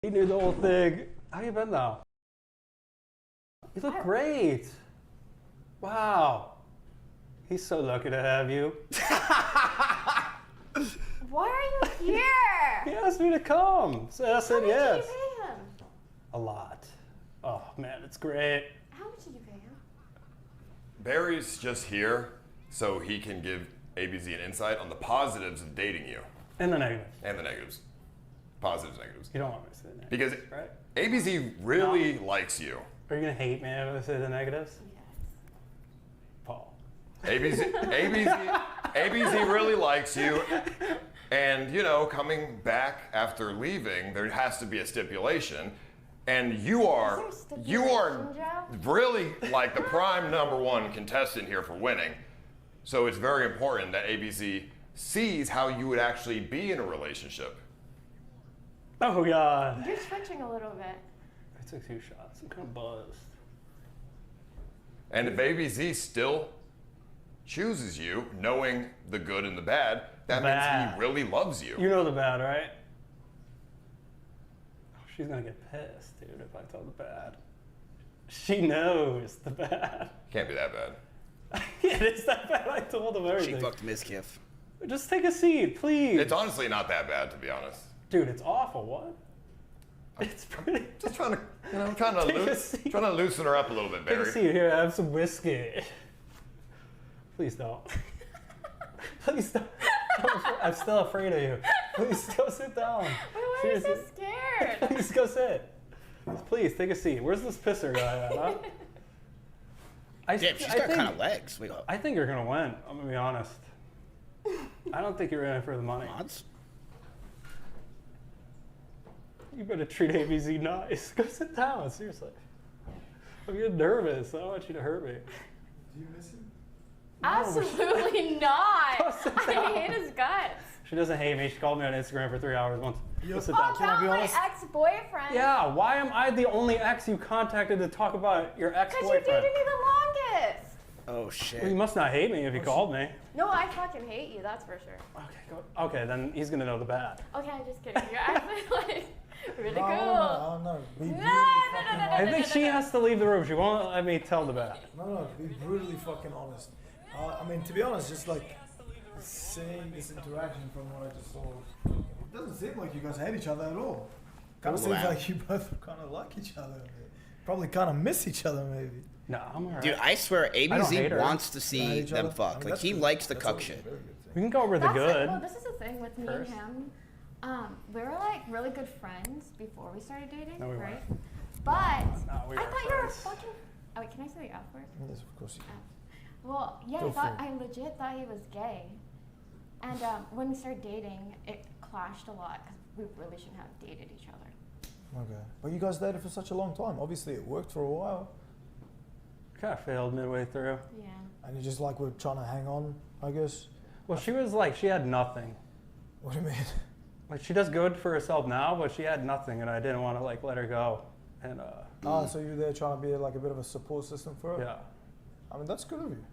He knew the whole thing. How you been though? You look great. Wow. He's so lucky to have you. Why are you here? He asked me to come, so I said yes. How much did you pay him? A lot. Oh man, it's great. How much did you pay him? Barry's just here so he can give ABZ an insight on the positives of dating you. And the negatives. And the negatives. Positives, negatives. You don't want me to say the negatives, Because right? ABZ really likes you. Are you gonna hate me if I say the negatives? Yes. Paul. ABZ really likes you. And, you know, coming back after leaving, there has to be a stipulation. And you are really like the prime #1 contestant here for winning. So it's very important that ABZ sees how you would actually be in a relationship. Oh God. You're switching a little bit. I took 2 shots. I'm kind of buzzed. And if ABZ still chooses you, knowing the good and the bad, that means he really loves you. You know the bad, right? Oh, she's gonna get pissed, dude, if I tell the bad. She knows the bad. Can't be that bad. It is that bad. I told him everything. She fucked Miskiff. Just take a seat, please. It's honestly not that bad, to be honest. Dude, it's awful. What? It's pretty. Just trying to, you know, trying to loosen her up a little bit, Barry. Take a seat here. Have some whiskey. Please don't. Please don't. I'm still afraid of you. Please go sit down. Why are you so scared? Please go sit. Please take a seat. Where's this pisser guy at? Huh? Damn, she's got kind of legs. Wait, I think you're gonna win. I'm gonna be honest. I don't think you're in it for the money. Odds? You better treat ABZ nice. Go sit down. Seriously. I'm getting nervous. I don't want you to hurt me. Do you miss him? Absolutely not. I hate his guts. She doesn't hate me. She called me on Instagram for 3 hours once. Go sit Oh, down. Can I about be my honest? ex-boyfriend. Yeah, why am I the only ex you contacted to talk about your Because you ex-boyfriend? dated me the longest. Oh shit. Well, you must not hate me if you called me. No, I fucking hate you, that's for sure. Okay, then he's gonna know the bad. Okay, I'm just kidding. You're actually like really cool. No, no. Be No, brutally no, fucking no, no, I honest. think she has to leave the room. She won't let me tell the bad. No, be brutally fucking honest. I mean, to be honest, just like seeing this interaction from what I just saw, it doesn't seem like you guys hate each other at all. Kind of seems like you both kind of like each other. Probably kind of miss each other, maybe. No, I'm alright. Dude, I swear ABZ wants to see each them other? fuck. I mean, Like that's he good. likes the That's cuck always a shit. very good thing. We can go over the That's good. well, this is the thing with me first. and him. We were like really good friends before we started dating, No, we right? weren't. But No, we I were thought you were friends. fucking. Oh wait, can I say the F word? Yes, of course you can. Well, yeah, Go for I legit thought he was gay. And when we started dating, it clashed a lot because we really shouldn't have dated each other. Okay. But you guys dated for such a long time. Obviously, it worked for a while. Kind of failed midway through. Yeah. And you just like were trying to hang on, I guess. Well, she was like, she had nothing. What do you mean? Like, she does good for herself now, but she had nothing, and I didn't want to like let her go. And So you're there trying to be like a bit of a support system for her? yeah. I mean, that's good of you.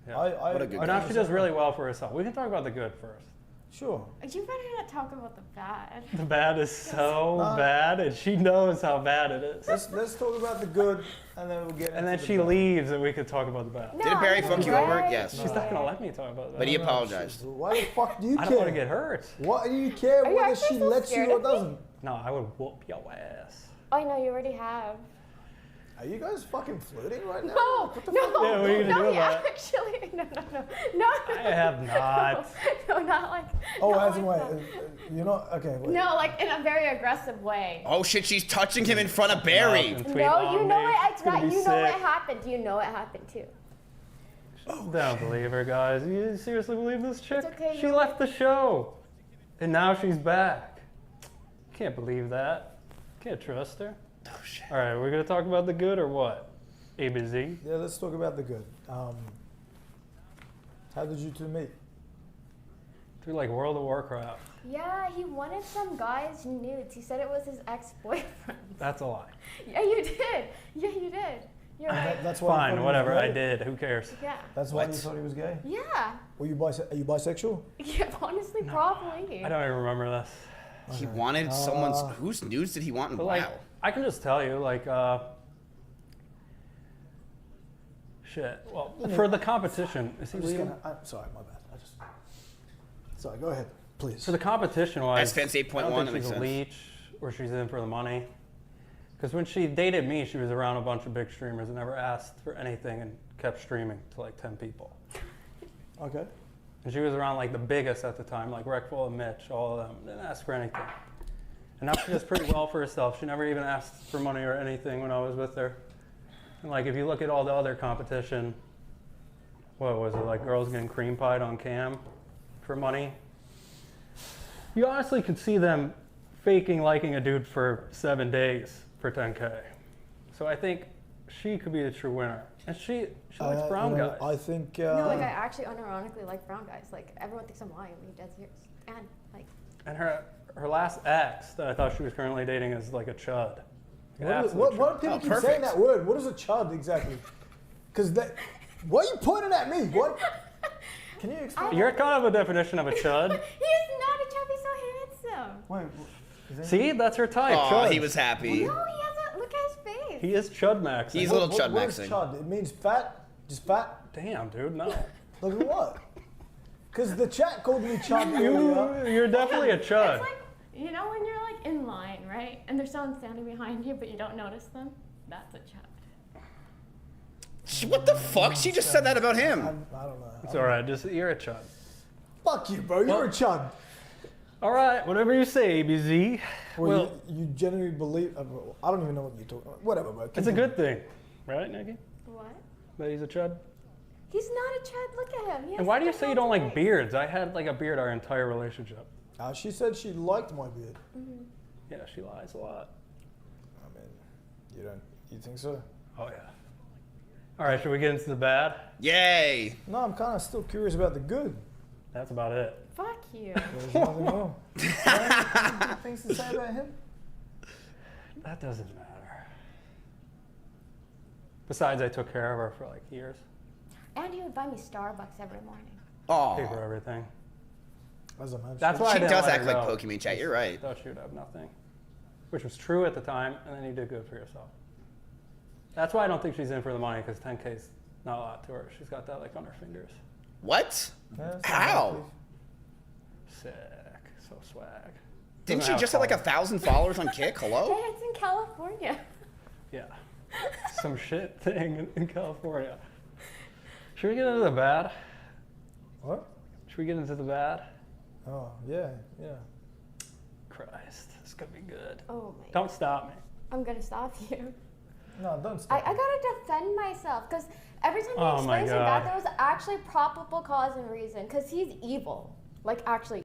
Yeah. I now she does really well for herself. We can talk about the good first. Sure. You better not talk about the bad. The bad is so bad, and she knows how bad it is. Let's talk about the good, and then we'll get. And then into she the bad. leaves, and we could talk about the bad. No, Did Barry fuck you over? right. Yes. She's not gonna let me talk about that. But he apologized. Why the fuck do you care? I don't want to get hurt. What do you care Are you whether actually she so lets you scared or of me? doesn't? No, I would whoop your ass. Oh, no, you already have. Are you guys fucking flirting right now? No, What the no, fuck? Yeah, what are you gonna no, do he about it? actually, no. I have not. No, not like. Oh, no, as in like wait, that. you're not okay. Wait. No, like in a very aggressive way. Oh shit, she's touching him in front of Barry. And tweet No, on you me. know what? It's gonna be You know what sick. happened. You know what happened too. I don't believe her, guys. You seriously believe this chick? It's okay, She you- left the show, and now she's back. Can't believe that. Can't trust her. Oh shit. All right, we're gonna talk about the good or what? ABC. Yeah, let's talk about the good. How did you two meet? Through like World of Warcraft. Yeah, he wanted some guy's nudes. He said it was his ex-boyfriend. That's a lie. Yeah, you did. Yeah, you did. You're right. That's why. Fine, whatever. I did. Who cares? Yeah. That's why you thought he was gay. Yeah. Were you are you bisexual? Yeah, honestly, probably. I don't even remember this. He wanted someone's. Whose nudes did he want? And But wow. like, I can just tell you, like, shit. Well, for the competition, is he leaving? I'm sorry, my bad. Sorry, go ahead, please. For the competition-wise, Fence 8.1, I that don't think makes she's a sense. leech or she's in for the money. Because when she dated me, she was around a bunch of big streamers and never asked for anything and kept streaming to like 10 people. Okay. And she was around like the biggest at the time, like Reckful and Mitch, all of them. Didn't ask for anything. And now she does pretty well for herself. She never even asked for money or anything when I was with her. And like if you look at all the other competition, what was it, like girls getting cream pied on cam for money? You honestly could see them faking liking a dude for 7 days for 10K. So I think she could be the true winner. And she likes brown guys. I think. No, like I actually unironically like brown guys. Like everyone thinks I'm lying. I'm being dead serious. And like. And her last ex that I thought she was currently dating is like a chud. What do people keep saying that word? What is a chud exactly? Because why are you pointing at me? What? Can you explain? You're kind of a definition of a chud. He is not a chubby, so handsome. Wait. See, that's her type. Oh, chud. he was happy. No, he hasn't. Look at his face. He is chud maxing. He's a little chud What is maxing. chud? It means fat? Just fat? Damn, dude, no. Look at what? Because the chat called me chud earlier. You're definitely a chud. It's like, you know when you're like in line, right? And there's someone standing behind you, but you don't notice them? That's a chud. What the fuck? She just said that about him. I don't know. It's all right. Just you're a chud. Fuck you, bro. You're a chud. All right, whatever you say, ABZ. Well, you genuinely believe. I don't even know what you're talking about. Whatever, bro. It's a good thing, right, Nikki? What? That he's a chud. He's not a chud. Look at him. He has And why do you such a say you don't like handsome beards? I had like a beard our entire relationship. She said she liked my beard. Yeah, she lies a lot. I mean, you don't. You think so? Oh yeah. All right, should we get into the bad? Yay! No, I'm kind of still curious about the good. That's about it. Fuck you. There's nothing more. Any things to say about him? That doesn't matter. Besides, I took care of her for like years. And he would buy me Starbucks every morning. Oh. Pay for everything. As a man, That's why I She didn't does let act her like go. Pokemon chat. You're right. Thought she would have nothing, which was true at the time, and then you did good for yourself. That's why I don't think she's in for the money, because 10K's not a lot to her. She's got that like on her fingers. What? Yeah, How? Sick, so swag. Didn't Doesn't she have just have like followers. 1,000 followers on Kick? Hey, Hello? it's in California. Yeah, some shit thing in California. Should we get into the bad? What? Should we get into the bad? Oh, yeah. Christ, this could be good. Oh my. Don't stop me. I'm gonna stop you. No, don't stop. I gotta defend myself because every time Oh he my explains it back, God. there was actually probable cause and reason because he's evil. Like actually.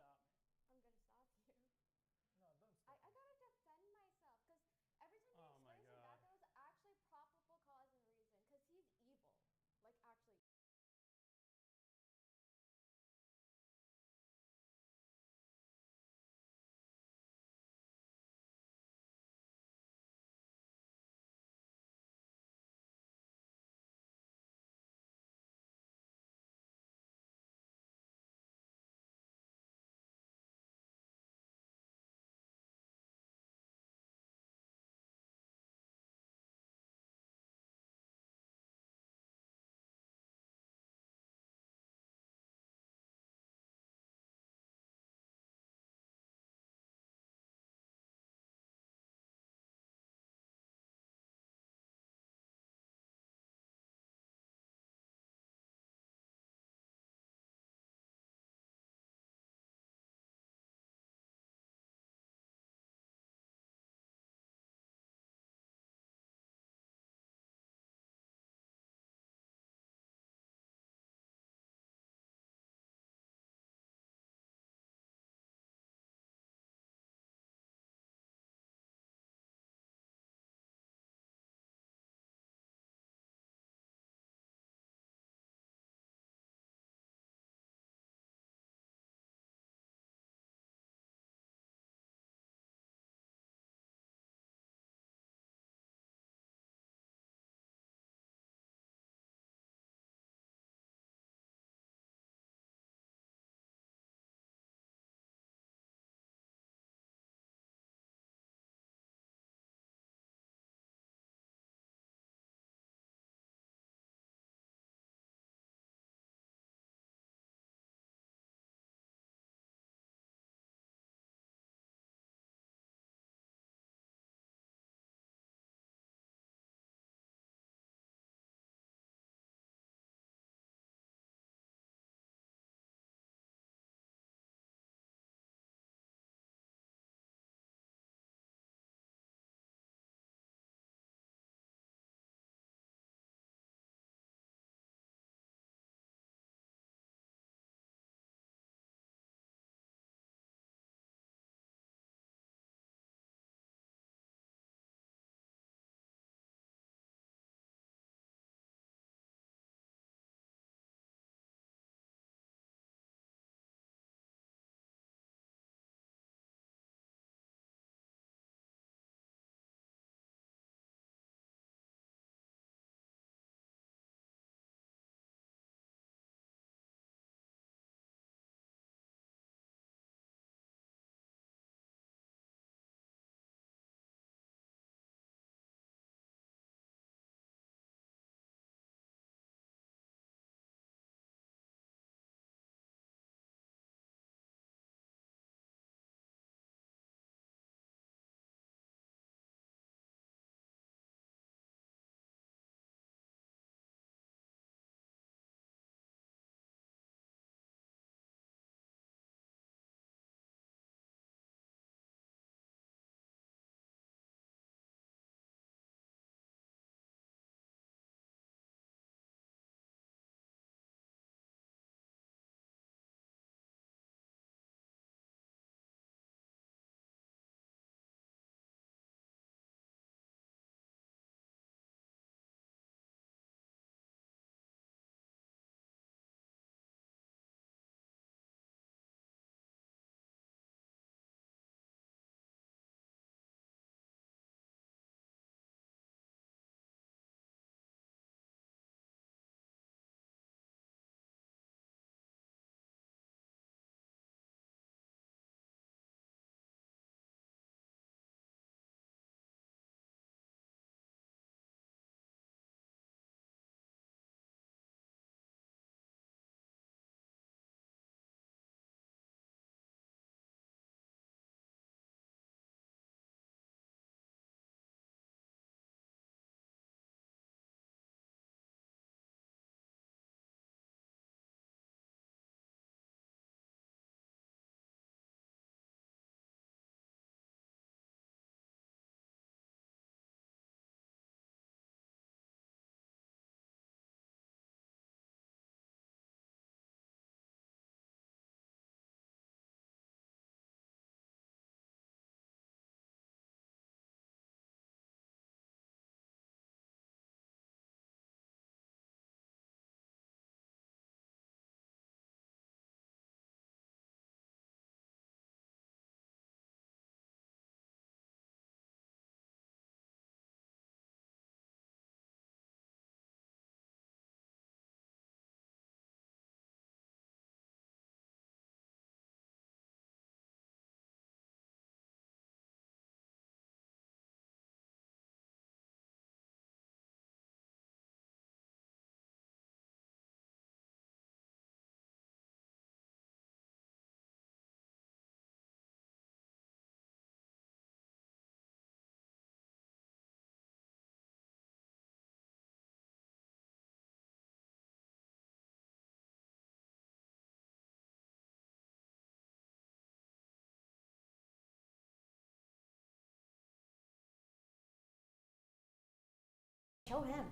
show him.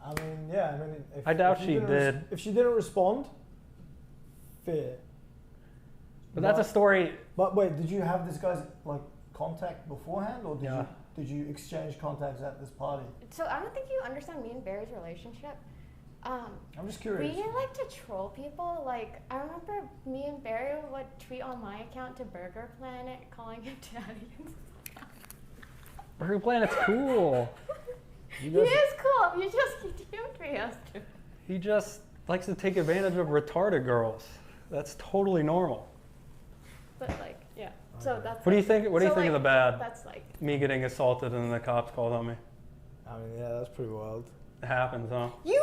I mean, yeah. I mean, I doubt she did. If she didn't respond, fair. But that's a story. But wait, did you have this guy's like contact beforehand, or did you exchange contacts at this party? So I don't think you understand me and Barry's relationship. I'm just curious. We like to troll people. Like, I remember me and Barry would tweet on my account to Burger Planet, calling him daddy. Burger Planet's cool. He is cool. He DM'd me yesterday. He just likes to take advantage of retarded girls. That's totally normal. But like, yeah. So that's. What do you think? What do you think of the bad? That's like. Me getting assaulted and the cops called on me. I mean, yeah, that's pretty wild. It happens, huh? He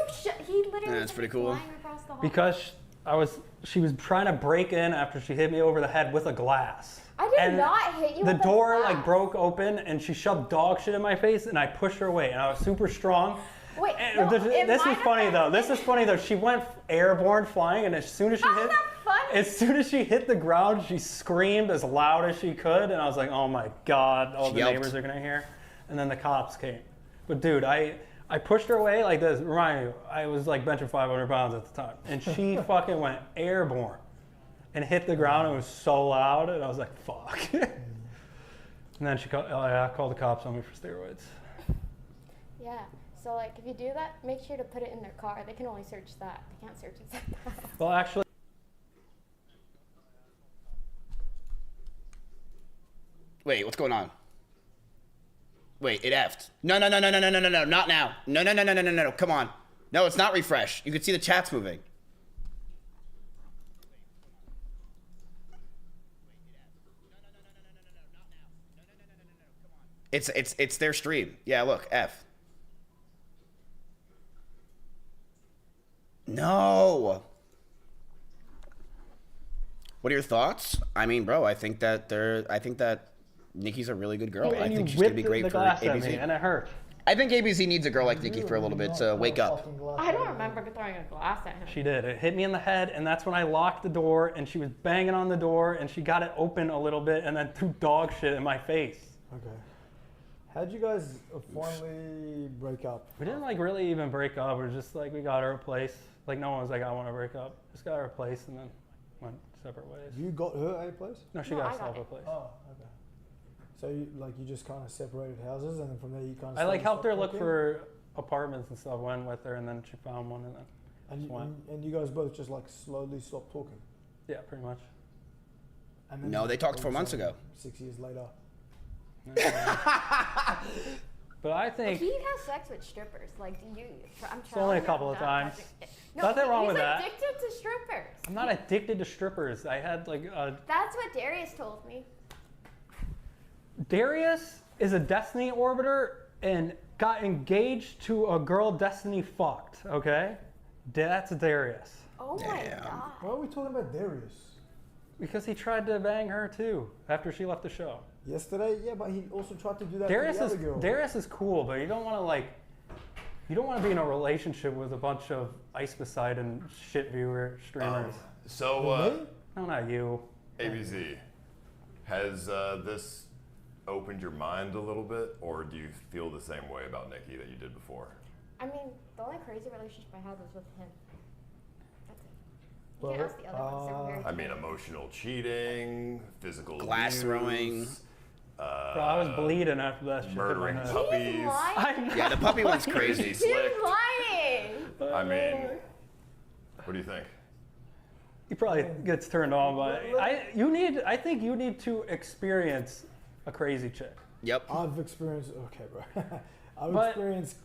literally. That's pretty cool. Across the hall. Because she was trying to break in after she hit me over the head with a glass. I did not hit you. The with door a glass. like broke open and she shoved dog shit in my face and I pushed her away and I was super strong. Wait, this is funny though. This is funny though. She went airborne flying and as soon as she hit the ground, she screamed as loud as she could and I was like, oh my god, all the neighbors are gonna hear. And then the cops came. But dude, I pushed her away like this. Remind you, I was like benching 500 pounds at the time, and she fucking went airborne and hit the ground. It was so loud, and I was like, "Fuck!" And then she called the cops on me for steroids. Yeah. So like, if you do that, make sure to put it in their car. They can only search that. They can't search inside the house. Well, actually. Wait, what's going on? Wait, it effed. No, not now. No, come on. No, it's not refresh. You can see the chat's moving. It's their stream. Yeah, look, F. No. What are your thoughts? I mean, bro, I think that Nikki's a really good girl. I think she's gonna be great for ABC. And it hurt. I think ABC needs a girl like Nikki for a little bit to wake up. I don't remember throwing a glass at him. She did. It hit me in the head, and that's when I locked the door, and she was banging on the door, and she got it open a little bit, and then threw dog shit in my face. Okay. How'd you guys finally break up? We didn't like really even break up. We're just like, we got her a place. Like no one was like, I want to break up. Just got her a place, and then went separate ways. You got her a place? No, she got herself a place. Oh, okay. So you just kind of separated houses, and then from there you kind of. I like helped her look for apartments and stuff. Went with her, and then she found one, and then just went. And you guys both just like slowly stopped talking. Yeah, pretty much. And then No, they talked 4 months ago. 6 years later. But I think He has sex with strippers. Like, do you? I'm it's only a couple of times. Nothing wrong with that. He's addicted to strippers. I'm not addicted to strippers. I had like That's what Darius told me. Darius is a Destiny orbiter and got engaged to a girl Destiny fucked, okay? That's Darius. Oh my god. Why are we talking about Darius? Because he tried to bang her too after she left the show. Yesterday? Yeah, but he also tried to do that Darius to the is other girl. Darius is cool, but you don't want to be in a relationship with a bunch of Ice Poseidon shit viewer streamers. So, no, not you. ABZ, has this opened your mind a little bit, or do you feel the same way about Nikki that you did before? I mean, the only crazy relationship I had was with him. That's it. You Well, can ask the other ones. They were very I mean, emotional cheating, physical Glass abuse, throwing. Bro, I was bleeding after that shit. murdering hit my head. He's puppies. lying. Yeah, the puppy one's crazy. He's lying. I mean, what do you think? He probably gets turned on by I think you need to experience a crazy chick. Yep. I've experienced. Okay, bro. I've But experienced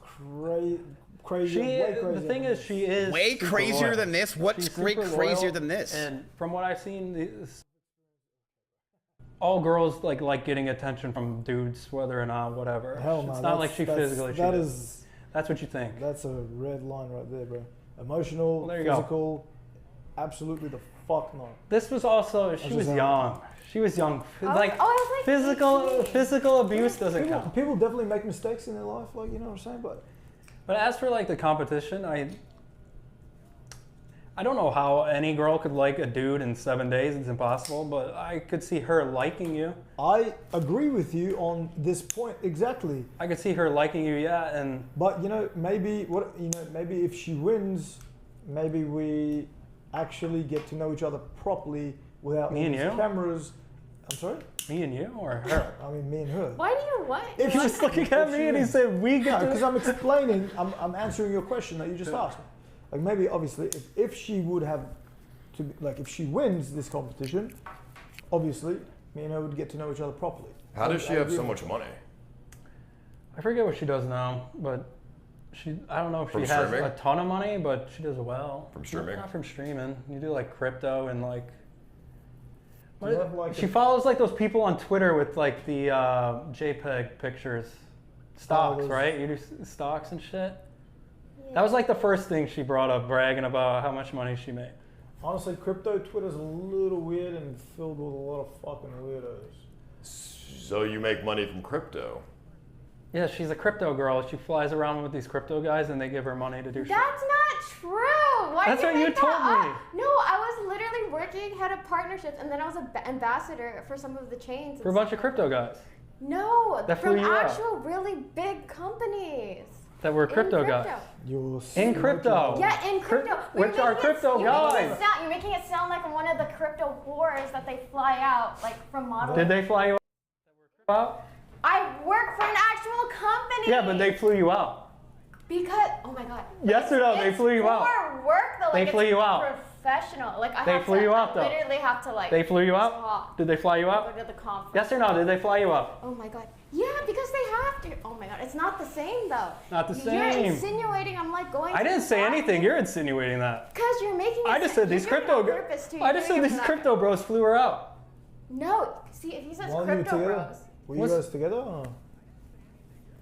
crazy. The thing is, she is Way super crazier loyal. than this? What's She's great super crazier loyal, than this? And from what I've seen, all girls like getting attention from dudes, whether or not whatever. Hell no. It's not like she physically. That cheated. is. That's what you think. That's a red line right there, bro. Emotional, Well, there you go. physical, absolutely the fuck not. This was also she just was saying. young. She was young. I Like was like physical abuse doesn't People, count. people definitely make mistakes in their life, like, you know what I'm saying? But But as for like the competition, I don't know how any girl could like a dude in 7 days. It's impossible, but I could see her liking you. I agree with you on this point exactly. I could see her liking you, yeah, and but maybe if she wins, maybe we actually get to know each other properly without Me and these you? cameras. I'm sorry? Me and you or her? I mean, me and her. Why do you what? He was looking at me and he said, we get to... because I'm explaining, I'm answering your question that you just asked me. Like maybe, obviously, if she would have to, like if she wins this competition, obviously, me and her would get to know each other properly. How does she have so much money? I forget what she does now, but I don't know if From she has streaming? a ton of money, but she does well. From streaming? Not from streaming. You do like crypto and like... Do you have, like, she follows like those people on Twitter with like the JPEG pictures. Stocks, right? You do stocks and shit? That was like the first thing she brought up, bragging about how much money she made. Honestly, crypto Twitter's a little weird and filled with a lot of fucking weirdos. So you make money from crypto? Yeah, she's a crypto girl. She flies around with these crypto guys and they give her money to do shit. That's not true. Why That's did what you you make told that me. up? No, I was literally working, head of partnerships, and then I was an ambassador for some of the chains. For a bunch of crypto guys No, that from flew you out. actual really big companies. that were crypto In guys. In crypto. Yeah, in crypto. Which are crypto guys. You're making it sound like one of the crypto wars that they fly out, like from modeling. Did they fly you out? I work for an actual company. Yeah, but they flew you out. Because, oh my god. Yes or no? They It's flew you out. for work though. Like They flew it's you out. Professional. Like I They have flew to, you out, though. I literally have to like. They flew you out? talk. Did they fly you out? Go to the conference. Yes or no? Did they fly you out? Oh my god. Yeah, because they have to. Oh my god, it's not the same though. Not the You're same. insinuating I'm like going. I to didn't say that. anything. You're insinuating that. Because you're making. I just said these crypto. I just said these crypto bros flew her out. No, see if he says While you were crypto together? bros. Were you guys together? Or?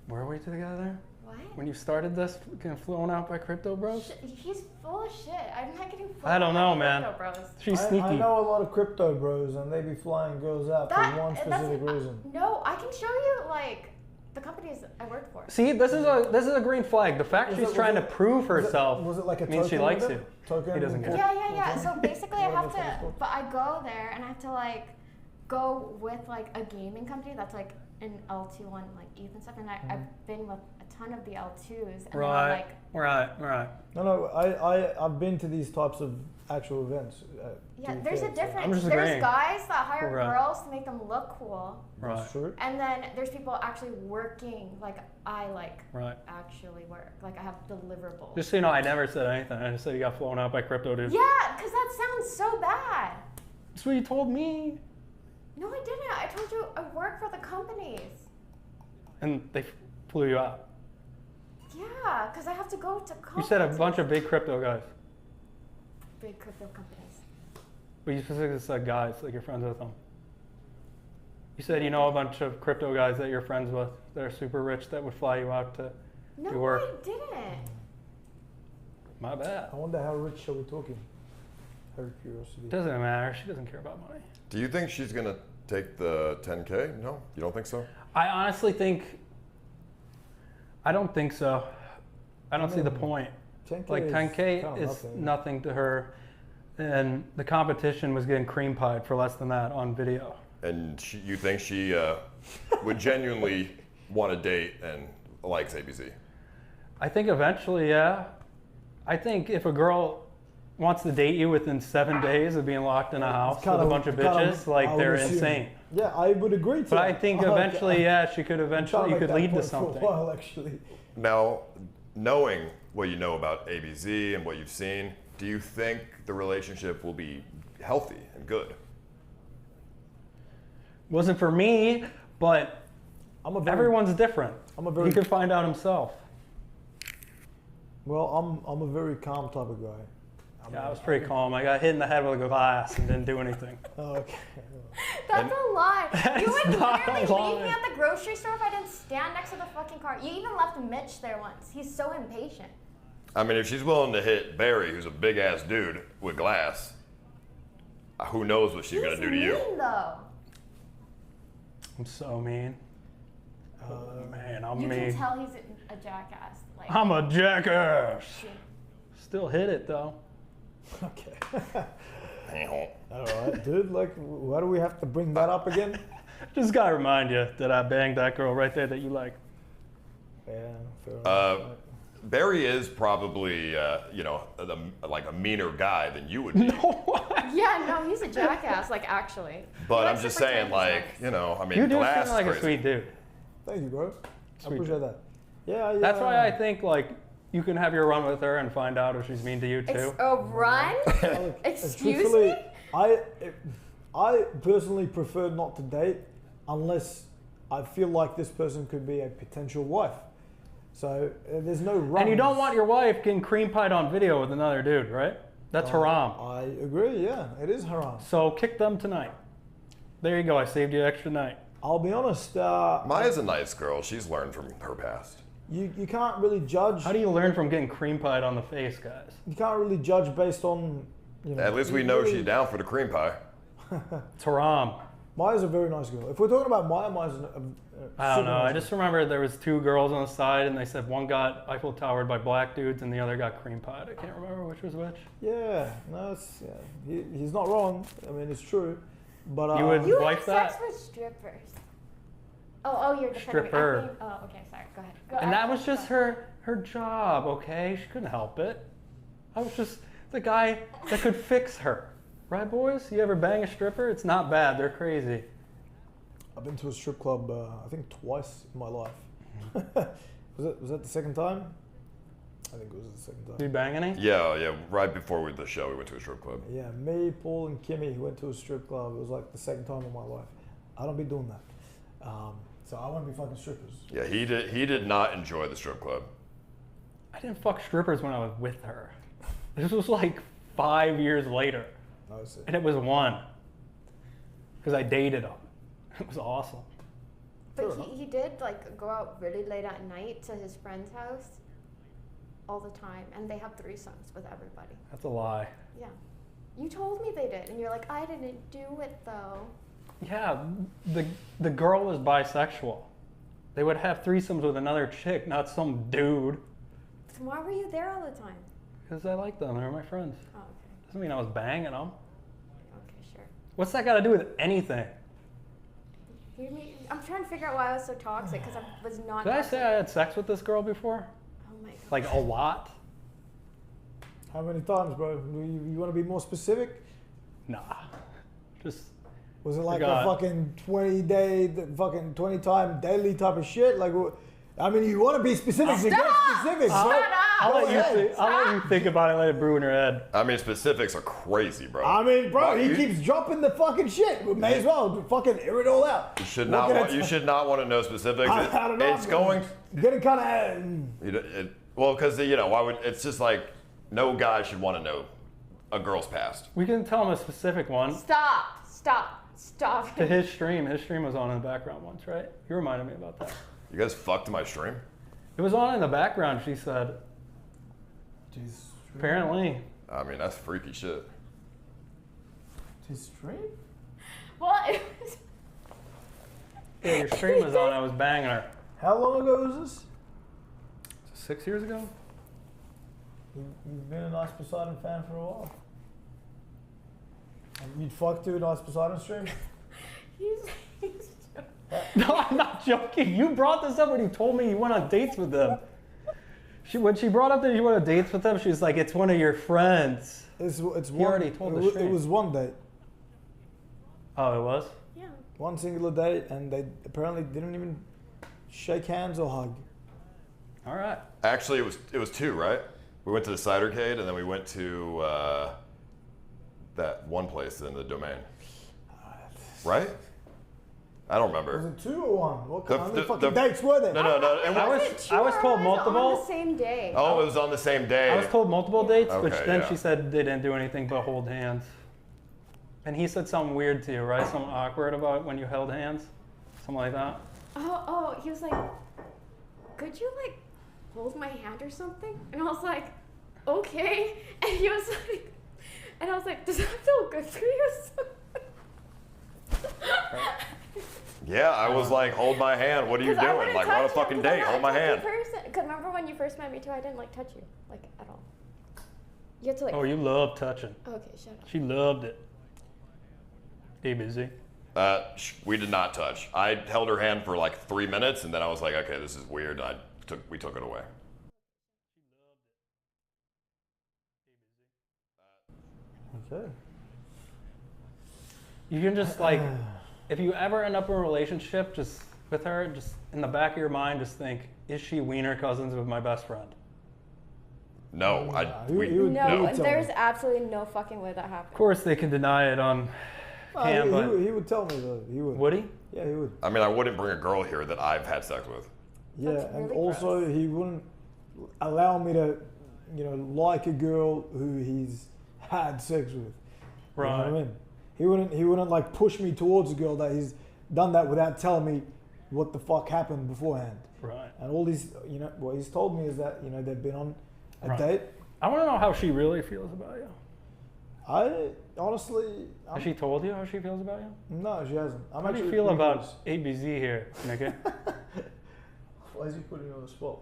Were we together? What? When you started this, getting flown out by crypto bros? He's full of shit. I'm not getting. I don't know, by man. Crypto bros. She's sneaky. I know a lot of crypto bros, and they be flying girls out for one specific reason. No, I can show you like the companies I work for. See, this is a green flag. The fact she's trying to prove was it- herself was it like a means she token likes with you. it? Token He doesn't with care. Yeah. So basically, I have to. But I go there and I have to like go with like a gaming company that's like an L2 on like ETH and stuff, and I've been with a ton of the L2s. And Right, they're, like, right. No, I've been to these types of actual events. yeah, there's a I'm difference. just There's agreeing. guys that hire Right. girls to make them look cool. Right. That's true. And then there's people actually working, like I like Right. actually work. Like I have deliverables. Just so you know, I never said anything. I just said you got flown out by crypto dudes. Yeah, because that sounds so bad. That's what you told me. No, I didn't. I told you I work for the companies. And they flew you out. Yeah, because I have to go to You said a bunch of big crypto guys. big crypto companies. But you specifically said guys, like you're friends with them. You said you know a bunch of crypto guys that you're friends with that are super rich that would fly you out to do No, work. I didn't. My bad. I wonder how rich are we talking? Out of curiosity. Doesn't matter. She doesn't care about money. Do you think she's gonna take the 10K? No, you don't think so? I honestly think. I don't think so. I don't see the point. 10K Like is 10K kinda is nothing. nothing to her, and the competition was getting cream pied for less than that on video. And you think she would genuinely want to date and likes ABC? I think eventually, yeah. I think if a girl wants to date you within 7 days of being locked in a house with a bunch of bitches, like they're insane. Yeah, I would agree to But that. I think eventually, yeah, she could eventually, you could lead to something. For a while, actually. Now, knowing what you know about ABZ and what you've seen, do you think the relationship will be healthy and good? Wasn't for me, but everyone's different. He could find out himself. Well, I'm a very calm type of guy. Yeah, I was pretty calm. I got hit in the head with a glass and didn't do anything. Oh, okay. That's a lie. You would not a literally leave lie. me at the grocery store if I didn't stand next to the fucking car. You even left Mitch there once. He's so impatient. I mean, if she's willing to hit Barry, who's a big ass dude with glass, who knows what she's gonna do to you? Mean though. I'm so mean. Man, I'm You mean. can tell he's a jackass. Like I'm a jackass. Still hit it though. Okay. All right, dude. Like, why do we have to bring that up again? Just gotta remind you that I banged that girl right there that you like. Yeah, fair enough. Barry is probably, like a meaner guy than you would be. Yeah, no, he's a jackass, like, actually. But He I'm likes just to pretend saying, he's like, nice. you know, I mean, You do Glass seem like is a crazy. sweet dude. Thank you, bro. I Sweet appreciate dude. that. Yeah, yeah. That's why I think like you can have your run with her and find out if she's mean to you too. Run? Excuse Truthfully, me? I personally prefer not to date unless I feel like this person could be a potential wife. So there's no runs. And you don't want your wife getting cream pied on video with another dude, right? That's haram. I agree, yeah. It is haram. So kick them tonight. There you go. I saved you an extra night. I'll be honest. Maya's a nice girl. She's learned from her past. You can't really judge. How do you learn from getting cream pied on the face, guys? You can't really judge based on. You know, At least we know she's down for the cream pie. It's haram. Maya's a very nice girl. If we're talking about Maya's I don't know. nice I just remember there was two girls on the side, and they said one got Eiffel Towered by black dudes, and the other got cream pied. I can't remember which was which. Yeah, no, he's not wrong. I mean, it's true. But You would You wife have that? sex with strippers. Oh, you're defending me. Stripper. Oh, okay, sorry. Go ahead. And that was just her job, okay? She couldn't help it. I was just the guy that could fix her. Right, boys? You ever bang a stripper? It's not bad. They're crazy. I've been to a strip club, I think twice in my life. was that the second time? I think it was the second time. Did you bang any? Yeah. Right before the show, we went to a strip club. Yeah, me, Paul, and Kimmy went to a strip club. It was like the second time in my life. I don't be doing that. So I want to be fucking strippers. Yeah, he did not enjoy the strip club. I didn't fuck strippers when I was with her. This was like 5 years later. I see. And it was one. Because I dated him. It was awesome. But he did like go out really late at night to his friend's house all the time, and they have threesomes with everybody. That's a lie. Yeah. You told me they did, and you're like, I didn't do it though. Yeah, the girl was bisexual. They would have threesomes with another chick, not some dude. So why were you there all the time? Because I like them. They were my friends. Oh, okay. Doesn't mean I was banging them. Okay, sure. What's that got to do with anything? I'm trying to figure out why I was so toxic, because I was not. Did I say I had sex with this girl before? Oh my god. Like a lot? How many times, bro? You want to be more specific? Nah. Just. Was it like a fucking 20-day, fucking 20-time daily type of shit? Like, I mean, you want to be specific to get specific, bro. I'll let you think about it, let it brew in your head. I mean, specifics are crazy, bro. I mean, bro, he keeps dropping the fucking shit. We may as well fucking air it all out. You should not want to know specifics. I don't know. It's going. Getting kind of. Well, because why would it's just like no guy should want to know a girl's past. We can tell him a specific one. Stop. To his stream. His stream was on in the background once, right? You reminded me about that. You guys fucked my stream? It was on in the background, she said. Jeez. Apparently. I mean, that's freaky shit. His stream? Well, it was. Yeah, your stream was on. I was banging her. How long ago was this? 6 years ago? You've been a Nice Poseidon fan for a while. And you'd fuck to a Nice Poseidon stream? He's No, I'm not joking. You brought this up when you told me you went on dates with them. When she brought up that you went on dates with them, she was like, "It's one of your friends." It's He already told the stream. It was one date. Oh, it was? Yeah. One singular date, and they apparently didn't even shake hands or hug. All right. Actually, it was two, right? We went to the Cidercade, and then we went to that one place in the Domain. Right? I don't remember. Was it two or one? What kind of fucking dates were there? No. I was told multiple. On the same day. Oh, it was on the same day. I was told multiple dates, Okay, which then yeah. she said they didn't do anything but hold hands. And he said something weird to you, right? Something awkward about when you held hands? Something like that? Oh, he was like, could you like hold my hand or something? And I was like, okay. And he was like, and I was like, does that feel good for you? Yeah, I was like, hold my hand. What are you doing? Like, we're on a fucking date. Hold my hand. Because remember when you first met me too, I didn't like touch you, like at all. You have to like. Oh, you love touching. Okay, shut up. She loved it. DBZ. We did not touch. I held her hand for like 3 minutes, and then I was like, okay, this is weird. We took it away. Okay. You can just like, if you ever end up in a relationship just with her, just in the back of your mind, just think, is she wiener cousins with my best friend? No, No, there's absolutely no fucking way that happened. Of course they can deny it on cam, but he would tell me though. He would. Would he? Yeah, he would. I mean, I wouldn't bring a girl here that I've had sex with. Yeah, and also he wouldn't allow me to, like a girl who he's had sex with. Right. You know what I mean? He wouldn't like push me towards a girl that he's done that without telling me what the fuck happened beforehand. Right. And all these, what he's told me is that, they've been on a Right. date. I want to know how she really feels about you. I honestly... Has she told you how she feels about you? No, she hasn't. How do you feel about ABZ here, Nikki? Why is he putting you on the spot?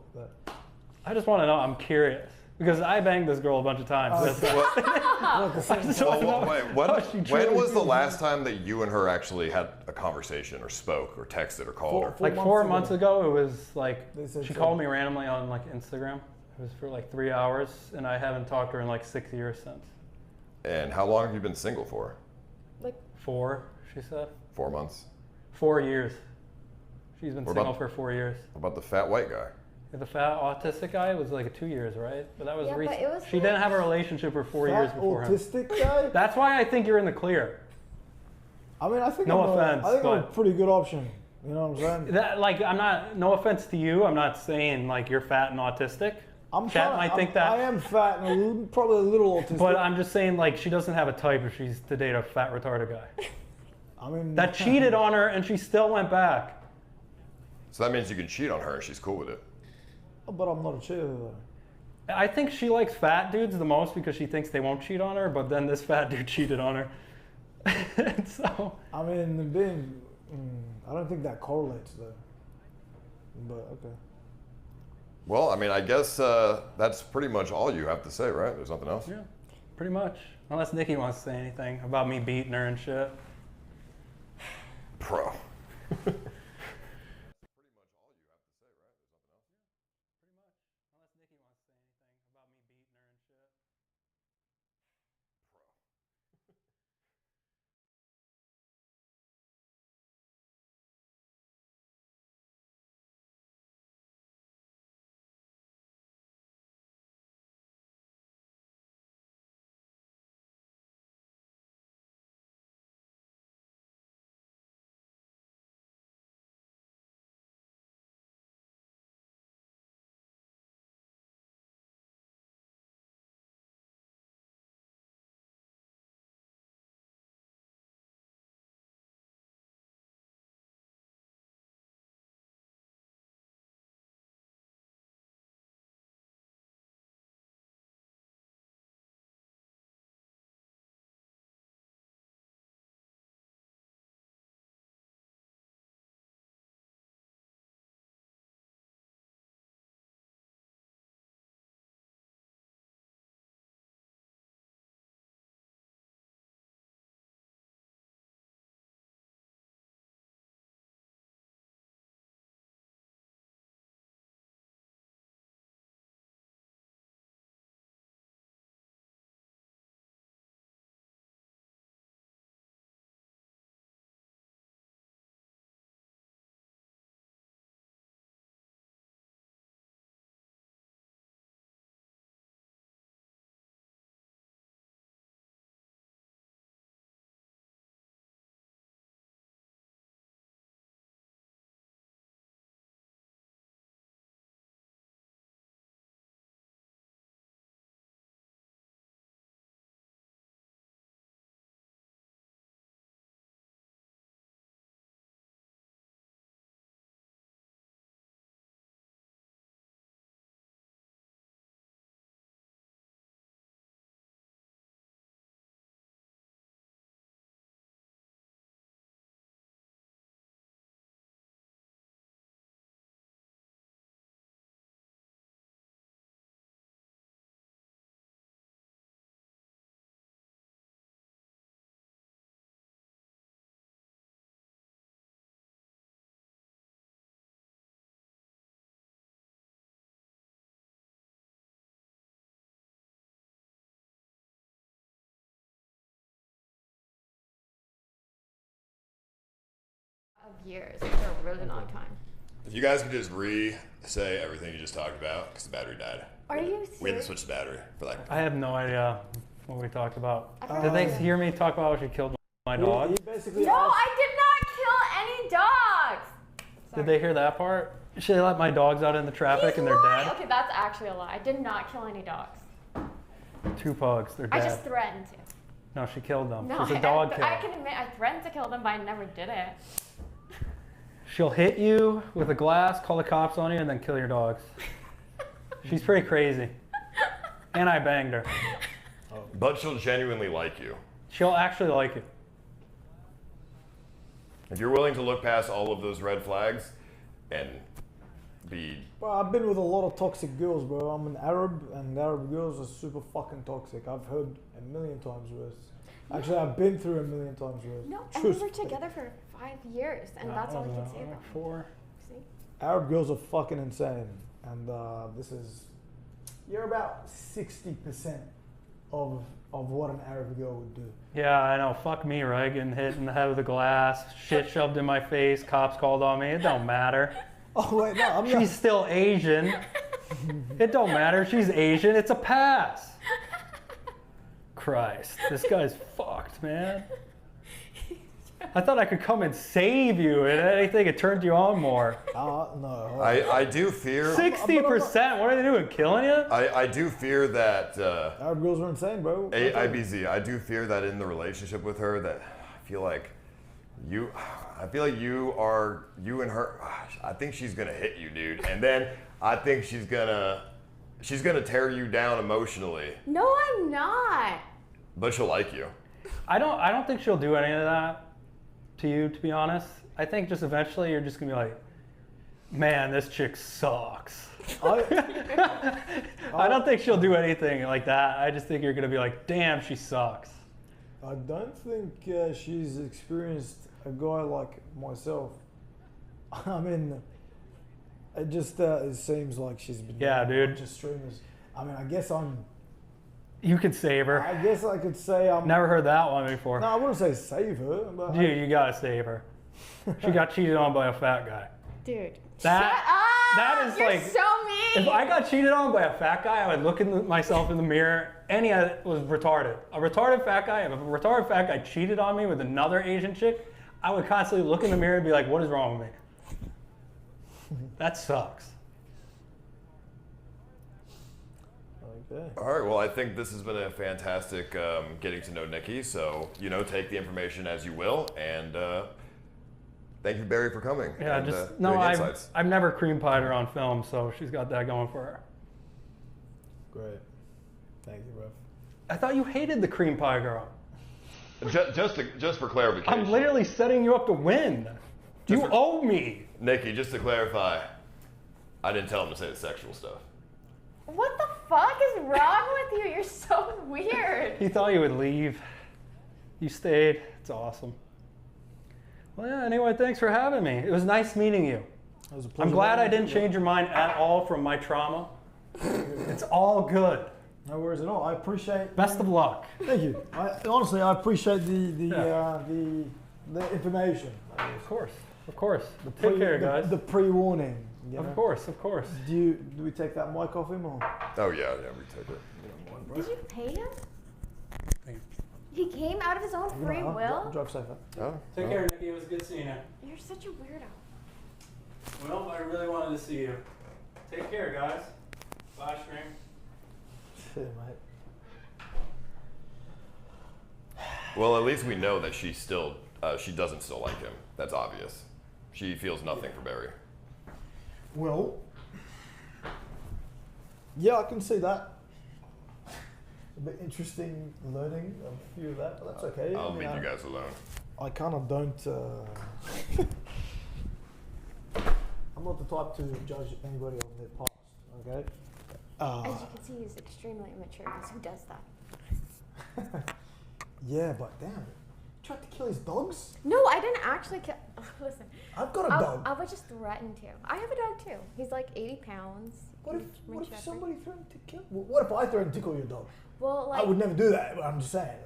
I just want to know. I'm curious. Because I banged this girl a bunch of times. When was the last time that you and her actually had a conversation or spoke or texted or called her? Like 4 months ago, it was like, said she so. called me randomly on like Instagram. It was for like 3 hours, and I haven't talked to her in like 6 years since. And how long have you been single for? Like 4, she said. 4 months. 4 years. She's been What single about- for 4 years. What about the fat white guy? The fat autistic guy was like 2 years, right? But that was Yeah, but recent. it was She didn't have a relationship for 4 years before him. autistic guy? That's why I think you're in the clear. I mean, I think No I'm offense, I think I'm a but- pretty good option. You know what I'm saying? That, like, I'm not. No offense to you. I'm not saying like you're fat and autistic. Chat might think that. I am fat and probably a little autistic. But I'm just saying, like, she doesn't have a type if she's to date a fat retarded guy. I mean, That cheated on her and she still went back. So that means you can cheat on her and she's cool with it. But I'm not a cheater though. I think she likes fat dudes the most because she thinks they won't cheat on her. But then this fat dude cheated on her. And so. I mean, I don't think that correlates though. But okay. Well, I mean, I guess that's pretty much all you have to say, right? There's nothing else? Yeah, pretty much. Unless Nikki wants to say anything about me beating her and shit. Bro. Years for a really long time. If you guys could just re-say everything you just talked about, because the battery died. Are you serious? We had to switch the battery for like. I have no idea what we talked about. I Did they hear me talk about how she killed my dog? He basically No, asked- I did not kill any dogs. Did they hear that part? She let my dogs out in the traffic and they're Lying. dead. Okay, that's actually a lie. I did not kill any dogs. 2 pugs, they're I dead. just threatened to. No, she killed them. No, She's a dog I killer. can admit I threatened to kill them, but I never did it. She'll hit you with a glass, call the cops on you, and then kill your dogs. She's pretty crazy. And I banged her. But she'll genuinely like you. She'll actually like you. If you're willing to look past all of those red flags and be. Bro, I've been with a lot of toxic girls, bro. I'm an Arab, and Arab girls are super fucking toxic. I've heard a million times worse. Actually, I've been through a million times worse. No, and we were together for 5 years, and that's all I can say about it. 4. See? Arab girls are fucking insane, and this is. You're about 60% of what an Arab girl would do. Yeah, I know. Fuck me, right? Getting hit in the head with a glass, shit shoved in my face, cops called on me. It don't matter. Oh, wait, no, I'm not. She's still Asian. It don't matter. She's Asian. It's a pass. Christ, this guy's fucked, man. I thought I could come and save you, and anything it turned you on more. No. I do fear. 60%? What are they doing? Killing you? I do fear that. Arab girls are insane, bro. IBZ. I do fear that in the relationship with her, that I feel like you and her. I think she's gonna hit you, dude, and then I think she's gonna tear you down emotionally. No, I'm not. But she'll like you. I don't think she'll do any of that to you, to be honest. I think just eventually you're just gonna be like, man, this chick sucks. I don't think she'll do anything like that. I just think you're gonna be like, damn, she sucks. I don't think she's experienced a guy like myself. I mean, it just it seems like she's been dude. Just streamers. I mean, I guess I'm. You could save her. I guess I could say I'm. Never heard that one before. No, I wouldn't say save her, but Dude, you gotta save her. She got cheated on by a fat guy. Dude. That is You're like. so mean. If I got cheated on by a fat guy, I would look at myself in the mirror, and he was retarded. A retarded fat guy. If a retarded fat guy cheated on me with another Asian chick, I would constantly look in the mirror and be like, "What is wrong with me?" That sucks. Okay. All right. Well, I think this has been a fantastic getting to know Nikki. So take the information as you will, and thank you, Barry, for coming. Yeah, and, just no. giving insights. I've never cream pied her on film, so she's got that going for her. Great. Thank you, bro. I thought you hated the cream pie girl. Just for clarification. I'm literally setting you up to win. You owe me. Nikki, just to clarify, I didn't tell him to say the sexual stuff. What the fuck is wrong with you? You're so weird. He thought you would leave. You stayed. It's awesome. Well, yeah, anyway, thanks for having me. It was nice meeting you. It was a pleasure. I'm glad I meeting didn't you. change your mind at all from my trauma. It's all good. No worries at all. I appreciate. Best of luck. Thank you. Honestly, I appreciate the information. Of course. But take care, guys. The pre-warning. Of course. Do we take that mic off him or? Oh yeah, we took it. Did you pay him? He came out of his own free will? Drive safe. Take care, Nikki. It was good seeing you. You're such a weirdo. Well, I really wanted to see you. Take care, guys. Bye, stream. See you, mate. Well, at least we know that she doesn't still like him. That's obvious. She feels nothing for Barry. Well, yeah, I can see that. A bit interesting learning a few of that, but that's okay. I'll leave you guys alone. I kind of don't. I'm not the type to judge anybody on their past. Okay. As you can see, he's extremely immature because who does that? Yeah, but damn it. Tried to kill his dogs? No, I didn't actually kill. Listen. I've got a dog. I would just threaten to. I have a dog too. He's like 80 pounds. What if somebody threatened to kill? What if I threatened to kill your dog? Well, like. I would never do that, but I'm just saying.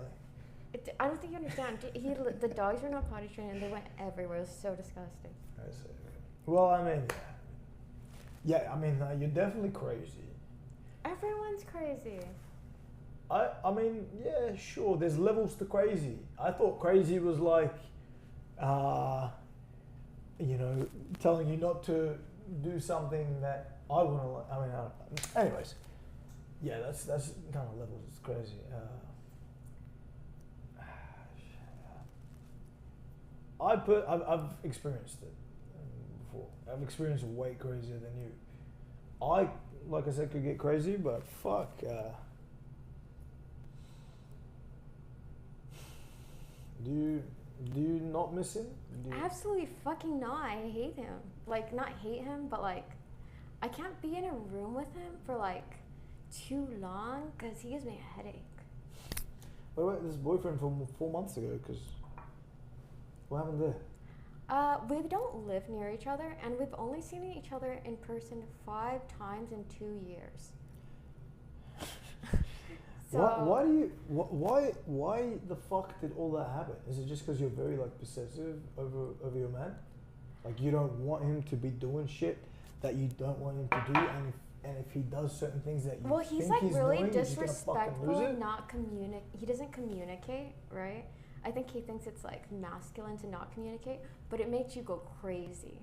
I don't think you understand. The dogs were not potty trained and they went everywhere. It was so disgusting. I see. Well, I mean, yeah, I mean, you're definitely crazy. Everyone's crazy. I mean, yeah, sure. There's levels to crazy. I thought crazy was like, you know, telling you not to do something that I wouldn't like. I mean, I don't know. Anyways, yeah, that's kind of levels. It's crazy. I've experienced it before. I've experienced it way crazier than you. I, like I said, could get crazy, but fuck. Do you not miss him? Absolutely fucking not. I hate him. Like, not hate him, but like, I can't be in a room with him for like too long because he gives me a headache. Wait, this boyfriend from 4 months ago, because what happened there? We don't live near each other, and we've only seen each other in person 5 times in 2 years. So, why the fuck did all that happen? Is it just because you're very like possessive over your man? Like you don't want him to be doing shit that you don't want him to do, and if he does certain things that you he's think like he's really doing, disrespectful, not communicate. He doesn't communicate, right? I think he thinks it's like masculine to not communicate, but it makes you go crazy.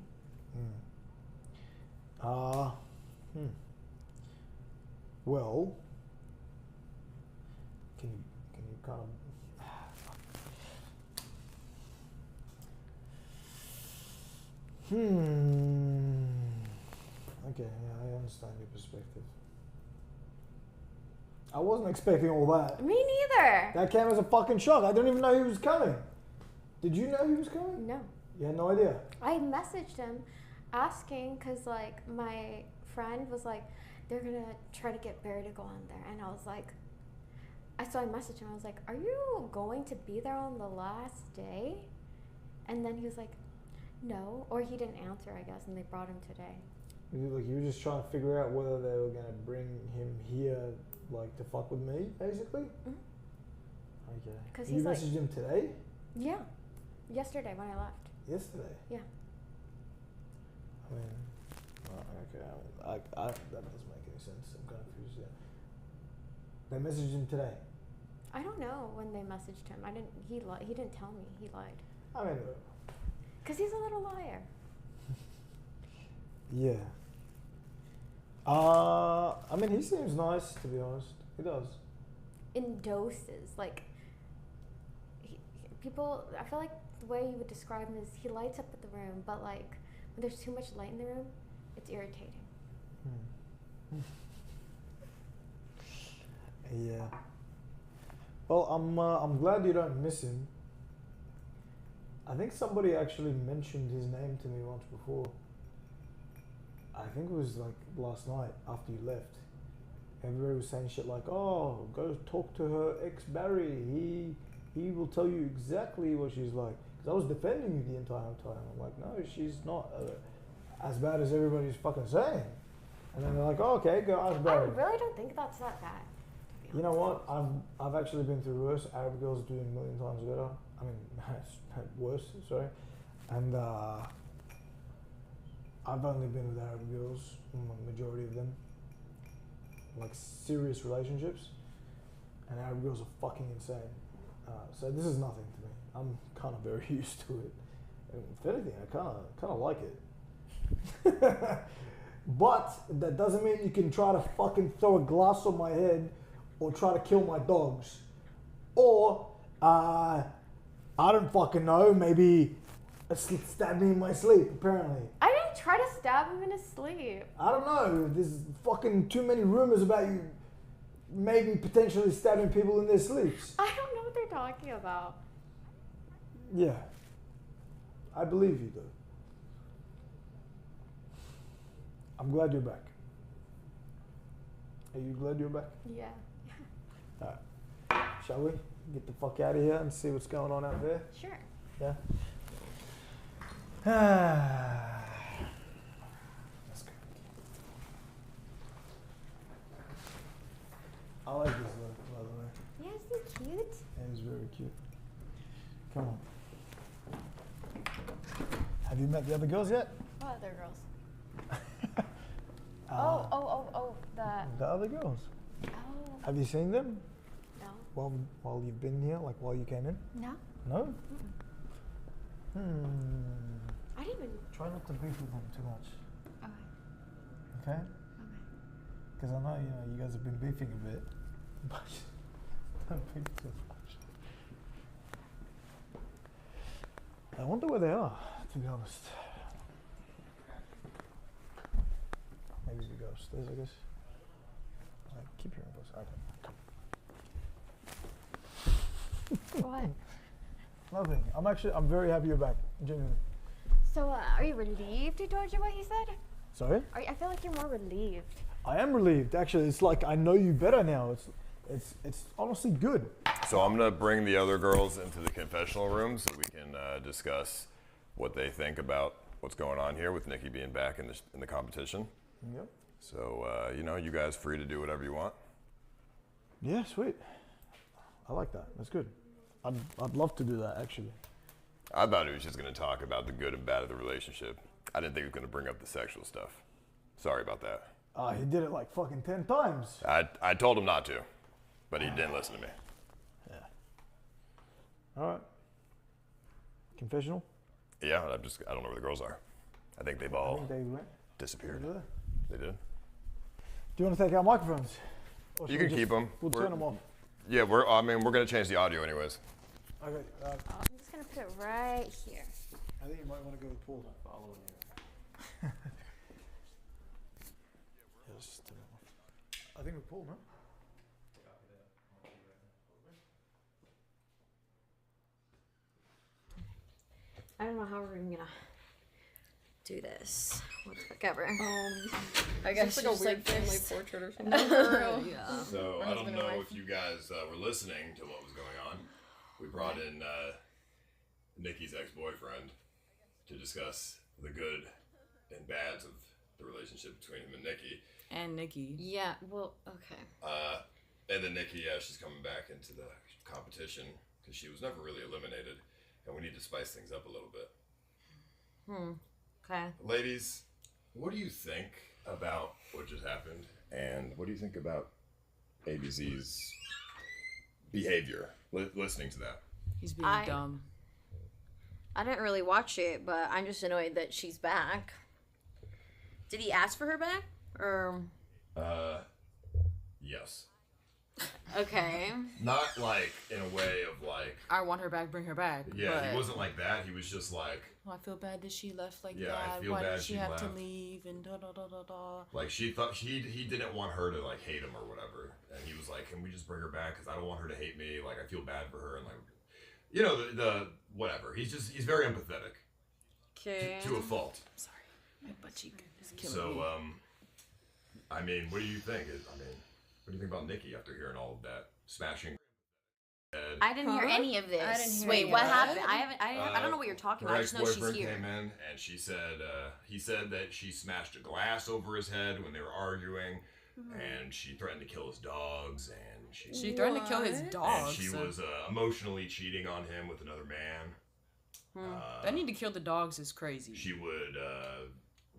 Well, can you kind of okay, yeah, I understand your perspective. I wasn't expecting all that. Me neither. That came as a fucking shock. I didn't even know he was coming. Did you know he was coming? No. You had no idea? I messaged him asking because like my friend was like, they're gonna try to get Barry to go on there, and I was like, I messaged him. I was like, are you going to be there on the last day? And then he was like, no, or he didn't answer, I guess, and they brought him today. Like you were just trying to figure out whether they were gonna bring him here, like to fuck with me, basically. Mm-hmm. Okay. Because you messaged him today? Yeah, yesterday when I left. Yesterday. Yeah. I mean, okay. I that doesn't make any sense. I'm confused. Yeah. They messaged him today. I don't know when they messaged him. He didn't tell me. He lied. I mean, because he's a little liar. Yeah. I mean, he seems nice, to be honest. He does. In doses, like people. I feel like the way you would describe him is he lights up the room, but like when there's too much light in the room, it's irritating. Yeah. Well, I'm glad you don't miss him. I think somebody actually mentioned his name to me once before. I think it was like last night after you left. Everybody was saying shit like, "Oh, go talk to her ex Barry. He will tell you exactly what she's like." Because I was defending you the entire time. I'm like, no, she's not as bad as everybody's fucking saying. And then they're like, "Oh, okay, go ask Barry." I really don't think that's that bad. You know what? I've actually been through worse. Arab girls doing a million times better. I mean, worse. Sorry. And I've only been with Arab girls, majority of them, like serious relationships, and Arab girls are fucking insane. So this is nothing to me. I'm kind of very used to it. And if anything, I kind of like it. But that doesn't mean you can try to fucking throw a glass on my head or try to kill my dogs. Or, I don't fucking know, maybe stab me in my sleep, apparently. I didn't try to stab him in his sleep. I don't know, there's fucking too many rumors about you maybe potentially stabbing people in their sleeps. I don't know what they're talking about. Yeah. I believe you, though. I'm glad you're back. Are you glad you're back? Yeah. Alright. Shall we get the fuck out of here and see what's going on out there? Sure. Yeah? Let's go. I like this look, by the way. Yeah, isn't it cute? It was very cute. Come on. Have you met the other girls yet? What other girls? The The other girls. Have you seen them? No. While you've been here, like while you came in? No. No? I didn't even. Try not to beef with them too much. Okay. Okay? Because I know, you guys have been beefing a bit. But don't beef too much. I wonder where they are, to be honest. Maybe we go upstairs, I guess. Keep your inputs. Okay. What? Nothing. I'm very happy you're back. Genuinely. So, are you relieved he told you what he said? Sorry? I feel like you're more relieved. I am relieved. Actually, it's like I know you better now. It's honestly good. So I'm gonna bring the other girls into the confessional room so we can discuss what they think about what's going on here with Nikki being back in the competition. Yep. So you guys free to do whatever you want. Yeah, sweet. I like that. That's good. I'd love to do that, actually. I thought he was just gonna talk about the good and bad of the relationship. I didn't think he was gonna bring up the sexual stuff. Sorry about that. He did it like fucking 10 times. I told him not to, but he didn't listen to me. Yeah. All right. Confessional? Yeah, I don't know where the girls are. I think they've all they went. disappeared. Over there. They did. Do you want to take our microphones? Or You should we can keep just- them. We'll turn them off. Yeah, we're gonna change the audio anyways. Okay. I'm just gonna put it right here. I think you might want to go with Paul. Following you. Yeah, let's just turn it off. I think with Paul, no? I don't know how we're even gonna do this. Whatever. I guess it's like a just weird like family face. portrait or something. Yeah. So I don't know if you guys were listening to what was going on. We brought in Nikki's ex-boyfriend to discuss the good and bads of the relationship between him and Nikki. And Nikki. Yeah, well, okay. And then Nikki, she's coming back into the competition because she was never really eliminated, and we need to spice things up a little bit. Okay. Ladies, what do you think about what just happened? And what do you think about ABZ's behavior, listening to that? He's being dumb. I didn't really watch it, but I'm just annoyed that she's back. Did he ask for her back? Or... Yes. Okay. Not like in a way of like... I want her back, bring her back. Yeah, but... he wasn't like that. He was just like... Oh, I feel bad that she left like Yeah, that. I feel Why bad did she she have to left. leave? And da da da da da. Like she thought he didn't want her to like hate him or whatever, and he was like, "Can we just bring her back? Because I don't want her to hate me. Like I feel bad for her." And like, the whatever. He's very empathetic. Okay. To a fault. Sorry, my butt cheek is killing So me. I mean, what do you think? What do you think about Nikki after hearing all of that smashing? I didn't hear any of this. I didn't hear Wait, any what of happened? that. I don't know what you're talking Her about. I just know she's ex-boyfriend here. came in and he said that she smashed a glass over his head when they were arguing, and she threatened to kill his dogs, and She threatened to kill his dogs. And she was emotionally cheating on him with another man. That need to kill the dogs is crazy. She would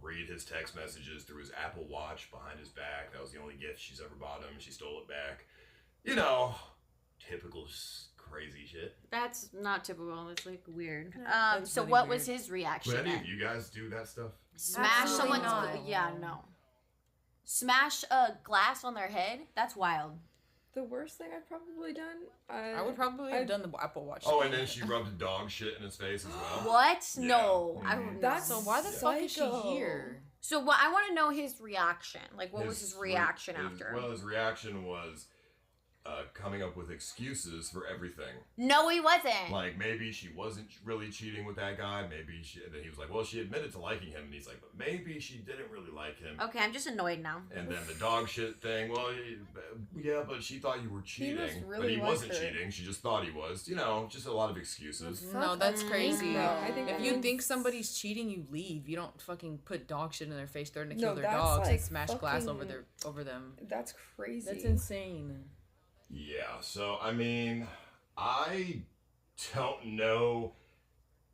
read his text messages through his Apple Watch behind his back. That was the only gift she's ever bought him. She stole it back. You know, typical crazy shit. That's not typical. It's like weird. That's So really what weird. was his reaction? But any then? of you guys do that stuff? Smash Absolutely someone's not. yeah, no. Smash a glass on their head? That's wild. The worst thing I've probably done. I would probably have done the Apple Watch. Oh, and then she rubbed dog shit in his face as well. What? Yeah. No. That's so why the fuck is she psycho. here? So what I want to know his reaction. Like what was his reaction after? Well, his reaction was coming up with excuses for everything. No, he wasn't. Like maybe she wasn't really cheating with that guy. Maybe she. And then he was like, well, she admitted to liking him, and he's like, but maybe she didn't really like him. Okay, I'm just annoyed now. And then the dog shit thing. Well, yeah, but she thought you were cheating, but really he like wasn't her. cheating. She just thought he was. You know, just a lot of excuses. No, that's crazy. No, I think if that you means- think somebody's cheating, you leave. You don't fucking put dog shit in their face, threaten to kill No, their that's dogs, and like smash glass fucking- over them. That's crazy. That's insane. Yeah. So I mean, I don't know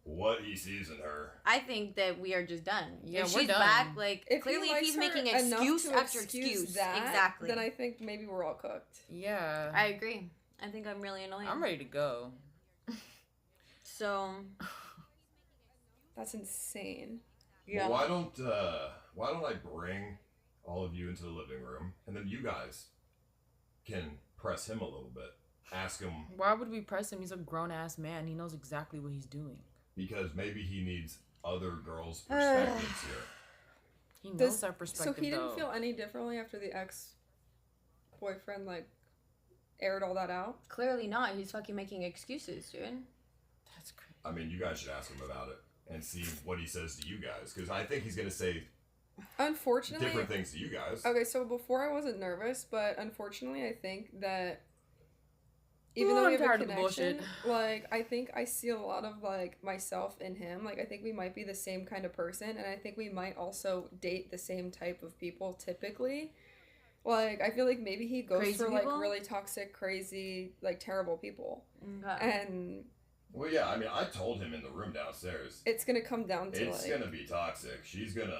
what he sees in her. I think that we are just done. Yeah, if we're she's done. back, like, If clearly he if likes he's her making enough excuse to after excuse excuse. that, Exactly. then I think maybe we're all cooked. Yeah. I agree. I think I'm really annoying. I'm ready to go. So. That's insane. Well, why don't I bring all of you into the living room, and then you guys can press him a little bit. Ask him, Why would we press him? He's a grown-ass man. He knows exactly what he's doing. because maybe he needs other girls' perspectives here. He knows our perspective, So he didn't though. feel any differently after the ex-boyfriend, like, aired all that out? Clearly not. He's fucking making excuses, dude. That's crazy. I mean, you guys should ask him about it and see what he says to you guys, because I think he's going to say Unfortunately, different things to you guys. Okay, so before I wasn't nervous, but unfortunately I think that even though we have a tired of the connection, bullshit. like, I think I see a lot of, like, myself in him. Like, I think we might be the same kind of person, and I think we might also date the same type of people typically. Like, I feel like maybe he goes Crazy for, people? like, really toxic, crazy, like, terrible people. Okay. And Well, yeah, I mean, I told him in the room downstairs. it's gonna come down to, It's like... going to be toxic. She's going to...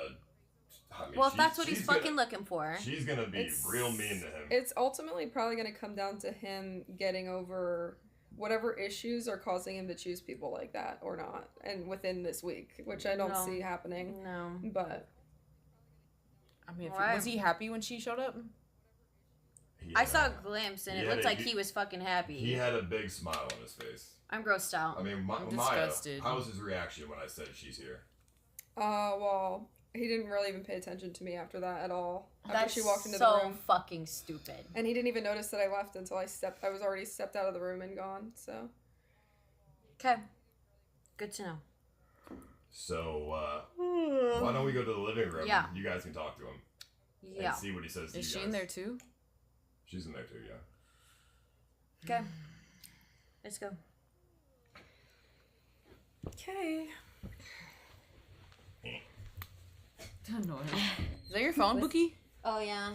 Well, if that's what he's fucking looking for. She's going to be It's- real mean to him. It's ultimately probably going to come down to him getting over whatever issues are causing him to choose people like that or not, and within this week, which I don't No. see happening. No. But I mean, Right. was he happy when she showed up? I saw a glimpse, and He it had looked a- like he was fucking happy. He had a big smile on his face. I'm grossed out. I mean, I'm Maya, disgusted. how was his reaction when I said she's here? well, he didn't really even pay attention to me after that at all. After That's she walked into so the room, fucking stupid. and he didn't even notice that I left until I was already stepped out of the room and gone. So Okay. Good to know. So, why don't we go to the living room? Yeah. You guys can talk to him. Yeah. And see what he says to Is you she guys. in there too? She's in there too, yeah. Okay. Let's go. okay. Annoying. Is that your phone, Bookie? Oh, yeah.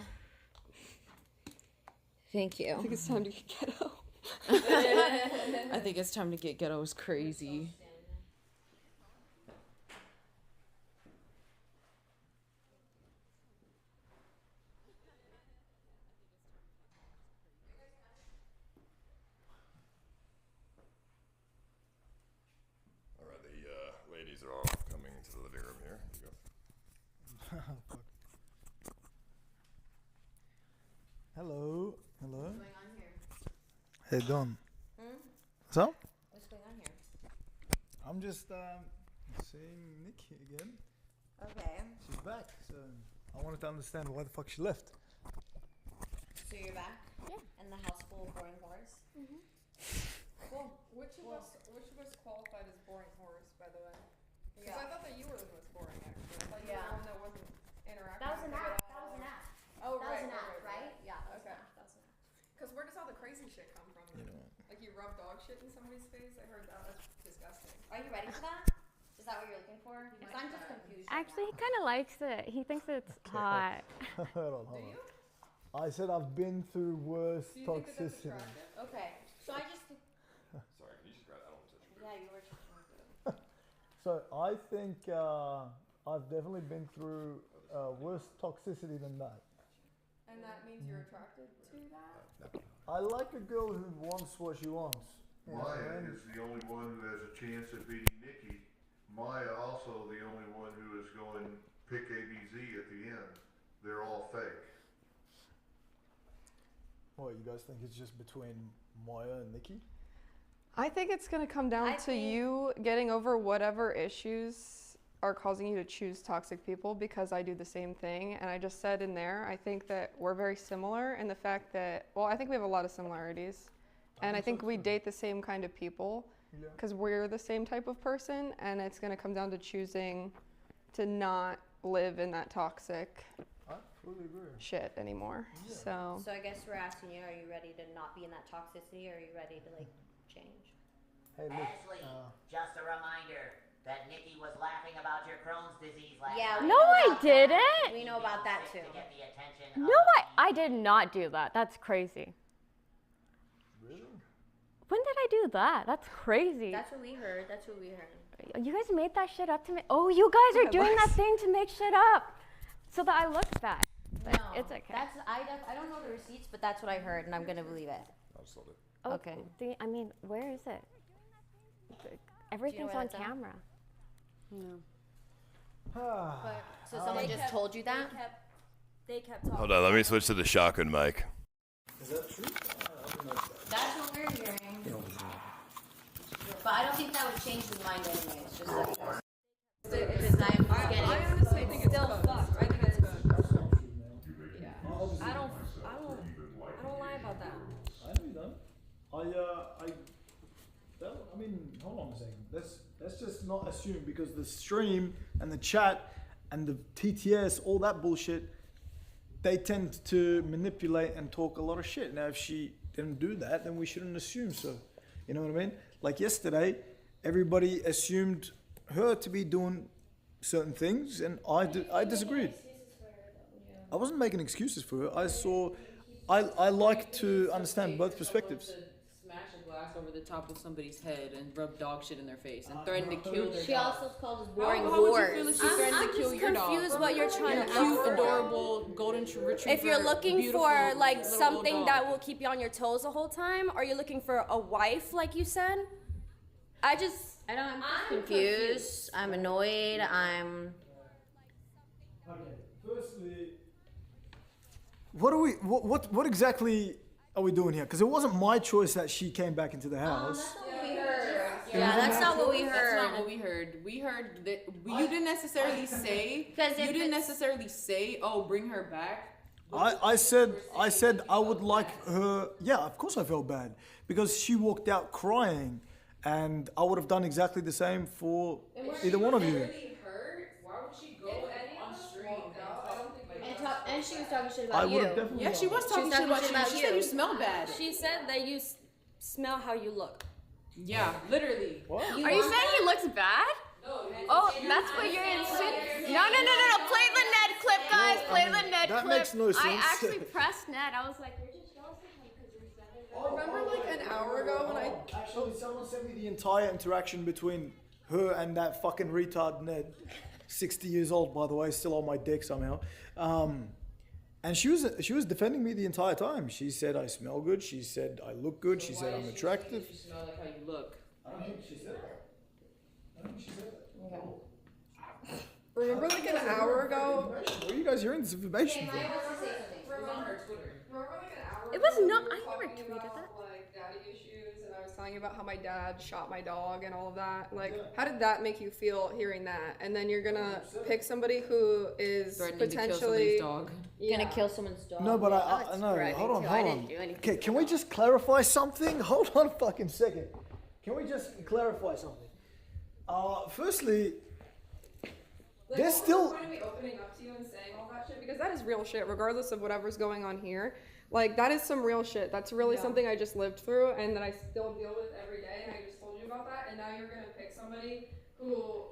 Thank you. I think it's time to get ghetto. I think it's time to get ghetto is crazy. All right, the ladies are all coming into the living room here. You go. Hello. Hello. What's going on here? Hey, Don. Hmm? So? What's going on here? I'm just seeing Nikki again. Okay. She's back, so I wanted to understand why the fuck she left. So you're back? Yeah. And the house full of boring whores? Mm-hmm. Cool. Which of us qualified as boring horse, by the way? Because Yeah. I thought that you were the most boring, actually. I thought you Yeah. were the one that wasn't interacting. That was an with me act. at That all. was an act. Oh, That right. was an act, right? Yeah, that was Okay. an act. That was an act. Because where does all the crazy shit come from? You know. Like you rub dog shit in somebody's face? I heard that. That's disgusting. Are you ready for that? Is that what you're looking for? Because I'm just confused. Actually, he kind of likes it. He thinks it's hot. Hold on. I said I've been through worse toxicity. Okay. So I just. Sorry, can you just grab that one? Yeah, you were touching. So I think I've definitely been through worse toxicity than that. And that means you're attracted to that? I like a girl who wants what she wants. You know, Maya and is the only one who has a chance at beating Nikki. Maya also the only one who is going pick ABZ at the end. They're all fake. what, you guys think it's just between Maya and Nikki? I think it's going to come down to you getting over whatever issues are causing you to choose toxic people, because I do the same thing. And I just said in there, I think that we're very similar in the fact that, well, I think we have a lot of similarities. And I think we date the same kind of people because we're the same type of person. And it's going to come down to choosing to not live in that toxic shit anymore. So I guess we're asking you, are you ready to not be in that toxicity, or are you ready to like change? Hey, look, Ashley, just a reminder that Nikki was laughing about your Crohn's disease last Yeah. night. No, I didn't. We know about that too. To get the attention No, I did not do that. That's crazy. Really? When did I do that? That's crazy. That's what we heard. That's what we heard. You guys made that shit up to me. Oh, you guys are doing that thing to make shit up so that I look bad. But No, it's okay. That's I don't know the receipts, but that's what I heard, and I'm gonna believe it. Okay. I mean, where is it? Everything's where on that's at? camera. So someone just told you that? They kept talking. Hold on, let me switch to the shotgun mic. Is that true? That's what we're hearing. But I don't think that would change his mind anyway. It's just like this guy was getting. I honestly think it's still fucked because I don't lie about that. I know you don't. I mean, hold on a second. Let's just not assume because the stream and the chat and the TTS, all that bullshit, they tend to manipulate and talk a lot of shit. Now, if she didn't do that, then we shouldn't assume so. You know what I mean? Like yesterday, everybody assumed her to be doing certain things, and I disagreed. I wasn't making excuses for her. I like to understand both perspectives. Smash a glass over the top of somebody's head and rub dog shit in their face and threaten to kill their She dog. also called us boring How would you whores. feel if she threatened to kill your dog? I'm just confused what you're trying to Cute, look for. adorable golden retriever. If you're looking beautiful for like little something dog. that will keep you on your toes the whole time, or you're looking for a wife, like you said, I'm confused. I'm annoyed. I'm. Okay, firstly, what exactly are we doing here? Because it wasn't my choice that she came back into the house. Yeah, that's not what we heard. That's not what we heard. We heard that you didn't necessarily say. You didn't necessarily say, "Oh, bring her back." I said I would like her. Yeah, of course I felt bad because she walked out crying, and I would have done exactly the same for either one of you. Why would she go on stream And she was talking shit I about you. would've definitely- Yeah, she was talking shit about you. She said you smell bad. She said that you smell how you look. Yeah, literally. Are Are you saying he looks bad? Oh, that's what you're insinuating. No. Play the Ned clip, guys. Play the Ned that clip. makes no I sense. actually pressed Ned. I was like, you're just jealous of him because you're 7. Remember like an hour ago when I Actually, someone sent me the entire interaction between her and that fucking retard Ned, 60 years old by the way, still on my dick somehow. And she was defending me the entire time. She said I smell good. She said I look good. She said I'm attractive. You smell like how you look. I don't think she said that. remember like an hour ago. Where are you guys hearing this information from? It was not. I never tweeted that. Like daddy issues, and I was telling you about how my dad shot my dog and all of that. Like, how did that make you feel hearing that? And then you're gonna pick somebody who is Threatening to kill potentially somebody's dog. Gonna kill someone's dog. No, but I no. Hold on, hold on. Okay, can we just clarify something? Hold on a fucking second. Can we just clarify something? Firstly, there's still. Why are we opening up to you and saying all that shit? Because that is real shit, regardless of whatever's going on here. Like, that is some real shit. That's really something I just lived through and that I still deal with every day. And I just told you about that. And now you're gonna pick somebody who.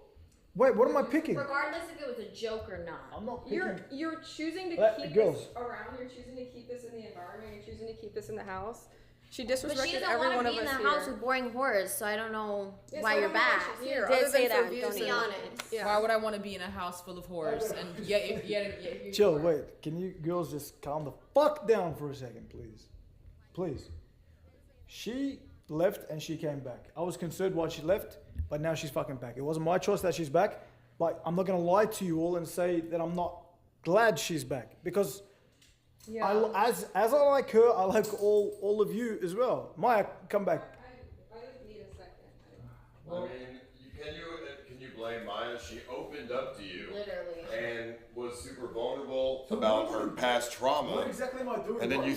Wait, what am I picking? Regardless if it was a joke or not. I'm not picking. You're choosing to keep girls. this around. You're choosing to keep this in the environment. You're choosing to keep this in the house. She But she disrespected doesn't every want one to of be in us the here. house with boring whores, so I don't know Yeah, why so I you're don't know why back. she's here, Did other say than that. for views Don't be and- honest. Yeah. Why would I want to be in a house full of whores? And yet here Chill, you are. wait. Can you girls just calm the fuck down for a second, please? Please. She left and she came back. I was concerned why she left, but now she's fucking back. It wasn't my choice that she's back, but I'm not gonna lie to you all and say that I'm not glad she's back because as I like her, I like all of you as well. Maya, come back. I just need a second. I mean, can you blame Maya? She opened up to you. Literally. And was super vulnerable about her past trauma. What exactly am I doing? And then wrong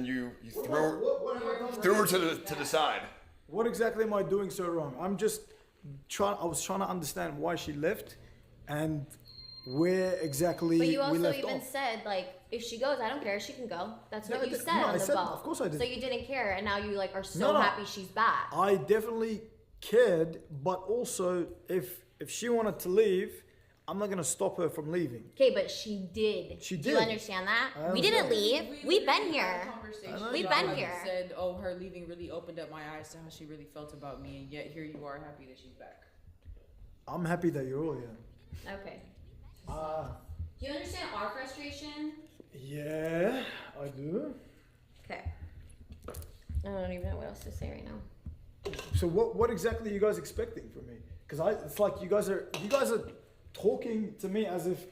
you here? threw her to the side. What exactly am I doing so wrong? I was trying to understand why she left and where exactly But you we also left even off. said, like, if she goes, I don't care, she can go. That's No, what I you did- said no, on I the said- boat. of course I did. So you didn't care, and now you like are so No. happy she's back. I definitely cared, but also if she wanted to leave, I'm not gonna stop her from leaving. Okay, but she did. She Do you did. understand that? I We didn't understand. leave. We've been here. conversation. We've about been how you here. said, "Oh, her leaving really opened up my eyes to how she really felt about me," and yet here you are, happy that she's back. I'm happy that you're all here. Okay. Uh, Do you understand our frustration? yeah, I do. Okay. I don't even know what else to say right now. So what exactly are you guys expecting from me? Because it's like you guys are talking to me as if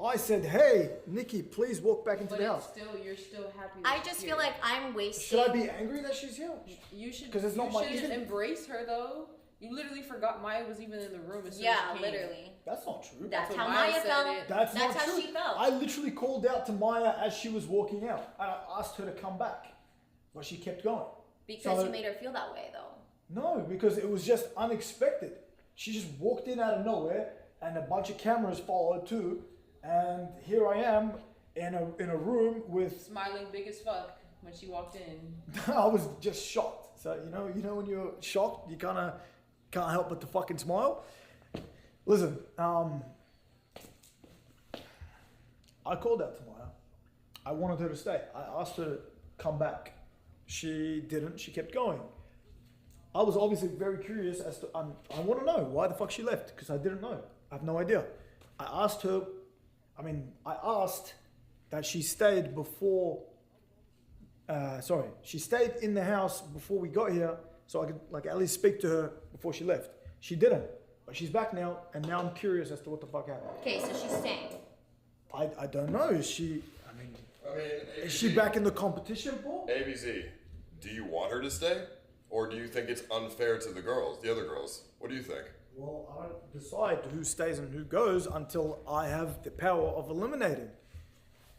I said, "Hey, Nikki, please walk back into But the it's house." still, you're still happy. I that just she's feel here. like I'm wasting. Should I be angry that she's here? You should. 'Cause it's not my- You should even- embrace her though. You literally forgot Maya was even in the room as soon Yeah, as she came. literally. That's not true. That's what how Maya Maya said felt. it. That's not how true. she felt. I literally called out to Maya as she was walking out, and I asked her to come back, but she kept going. Because So- you made her feel that way, though. No, because it was just unexpected. She just walked in out of nowhere, and a bunch of cameras followed too. And here I am in a room with. Smiling big as fuck when she walked in. I was just shocked. So you know when you're shocked, you kind of can't help but to fucking smile. Listen, I called out to Maya. I wanted her to stay. I asked her to come back. She didn't. She kept going. I was obviously very curious as to. I want to know why the fuck she left because I didn't know. I have no idea. I asked her. I asked that she stayed before. She stayed in the house before we got here, so I could at least speak to her before she left. She didn't, but she's back now, and now I'm curious as to what the fuck happened. Okay, so she's staying. I don't know. Is she? Is she ABC, back in the competition, Paul? ABZ, do you want her to stay? Or do you think it's unfair to the other girls? What do you think? Well, I don't decide who stays and who goes until I have the power of eliminating.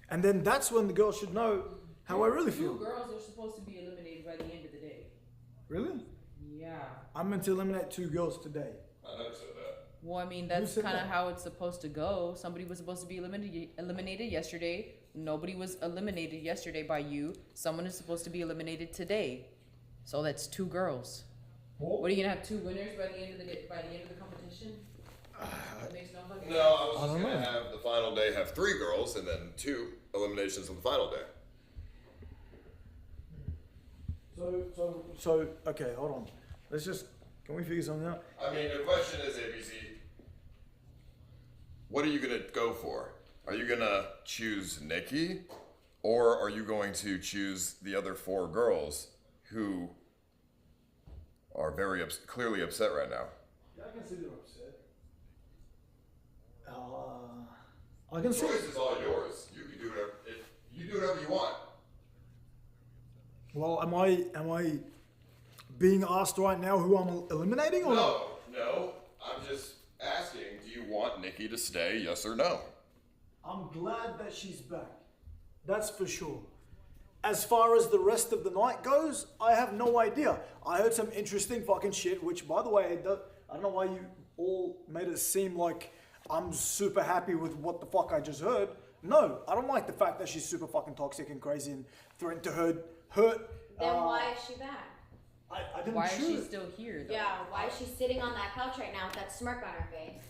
And then that's when the girls should know how I really feel. 2 girls are supposed to be eliminated by the end of the day. Really? Yeah. I'm meant to eliminate 2 girls today. I never said that. Well, I mean, that's said kind of that? how it's supposed to go. Somebody was supposed to be eliminated yesterday. Nobody was eliminated yesterday by you. Someone is supposed to be eliminated today. So that's 2 girls. What are you gonna have 2 winners by the end of the competition? That makes no fucking No, I was I just don't gonna know. have the final day have 3 girls and then 2 eliminations on the final day. So okay, hold on. Can we figure something out? I mean, the question is, ABC, what are you gonna go for? Are you gonna choose Nikki, or are you going to choose the other 4 girls who are very clearly upset right now? Yeah, I can see they're upset. I can The see. choice is all yours. You can do whatever. You do whatever you want. Well, am I being asked right now who I'm eliminating or not? No. I'm just asking. Do you want Nikki to stay? Yes or no? I'm glad that she's back. That's for sure. As far as the rest of the night goes, I have no idea. I heard some interesting fucking shit, which, by the way, I don't know why you all made it seem like I'm super happy with what the fuck I just heard. No, I don't like the fact that she's super fucking toxic and crazy and threatened to hurt. Then why is she back? I didn't Why is she choose. still here, though? Yeah, why is she sitting on that couch right now with that smirk on her face?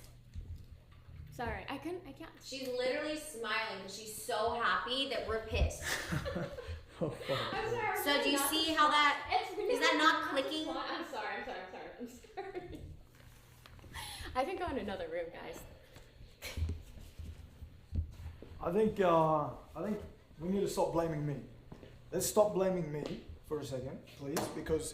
Sorry, I can't. She's literally smiling. She's so happy that we're pissed. Oh, fuck. I'm sorry. I'm So trying do you not see to how smile. that It's really is that not hard to clicking? smile. I'm sorry. I can go in another room, guys. I think we need to stop blaming me. Let's stop blaming me for a second, please, because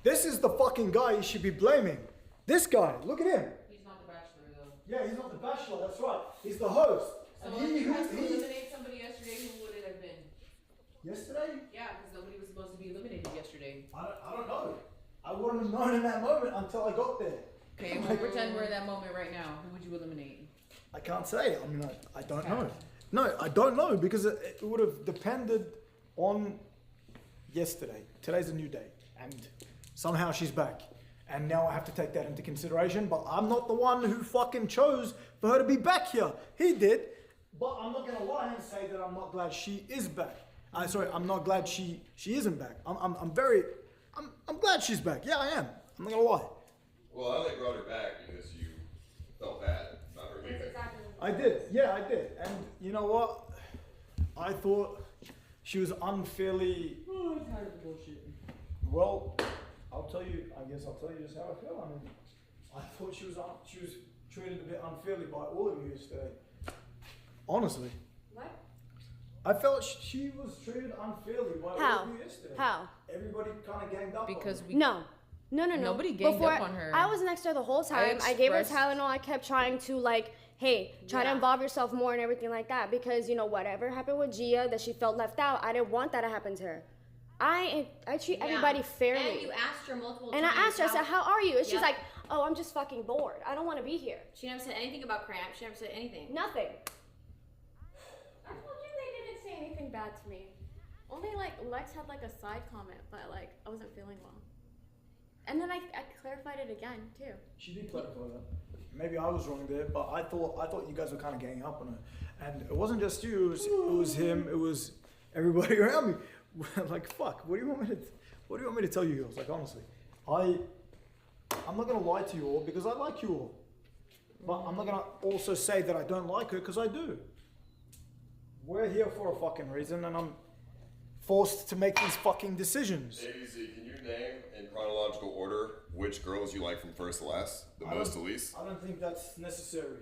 this is the fucking guy you should be blaming. This guy, look at him. He's not the bachelor, though. Yeah, he's not the bachelor, that's right. He's the host. So And if you had to eliminate somebody yesterday, who would it have been? Yesterday? Yeah, because nobody was supposed to be eliminated yesterday. I don't know. I wouldn't have known in that moment until I got there. Okay, we'll pretend we're in that moment right now. Who would you eliminate? I can't say. I mean, I don't know. No, I don't know because it would have depended on yesterday. Today's a new day, and somehow she's back. And now I have to take that into consideration, but I'm not the one who fucking chose for her to be back here. He did. But I'm not gonna lie and say that I'm not glad she is back. I'm not glad she isn't back. I'm glad she's back. Yeah, I am. I'm not gonna lie. Well, I only brought her back because you felt bad about her leaving. I did. Yeah, I did. And you know what? I thought she was unfairly. Oh, I'm tired of bullshit. Well, I'll tell you. I guess I'll tell you just how I feel. I mean, I thought she was treated a bit unfairly by all of you yesterday. Honestly. What? I felt she was treated unfairly by all How? of you yesterday. How? Everybody kind of ganged up Because on we. No. No. Nobody ganged Before, up on her. I was next to her the whole time. I gave her expressed- Tylenol. I kept trying to like, hey, try to Yeah. involve yourself more and everything like that because you know whatever happened with Gia that she felt left out. I didn't want that to happen to her. I treat everybody fairly. And you asked her multiple And times. I asked her, I said, how are you? And she's Yep. like, oh, I'm just fucking bored. I don't want to be here. She never said anything about cramps. She never said anything. Nothing. I told you they didn't say anything bad to me. Only like Lex had like a side comment, but like I wasn't feeling well. And then I clarified it again too. She did clarify that. Maybe I was wrong there, but I thought you guys were kind of ganging up on her, and it wasn't just you. It was him. It was everybody around me. Like fuck. What do you want me to tell you girls? Like honestly, I'm not gonna lie to you all because I like you all, but I'm not gonna also say that I don't like her because I do. We're here for a fucking reason, and I'm forced to make these fucking decisions. ABC, can you name in chronological order which girls you like from first to last, the most to least? I don't think that's necessary.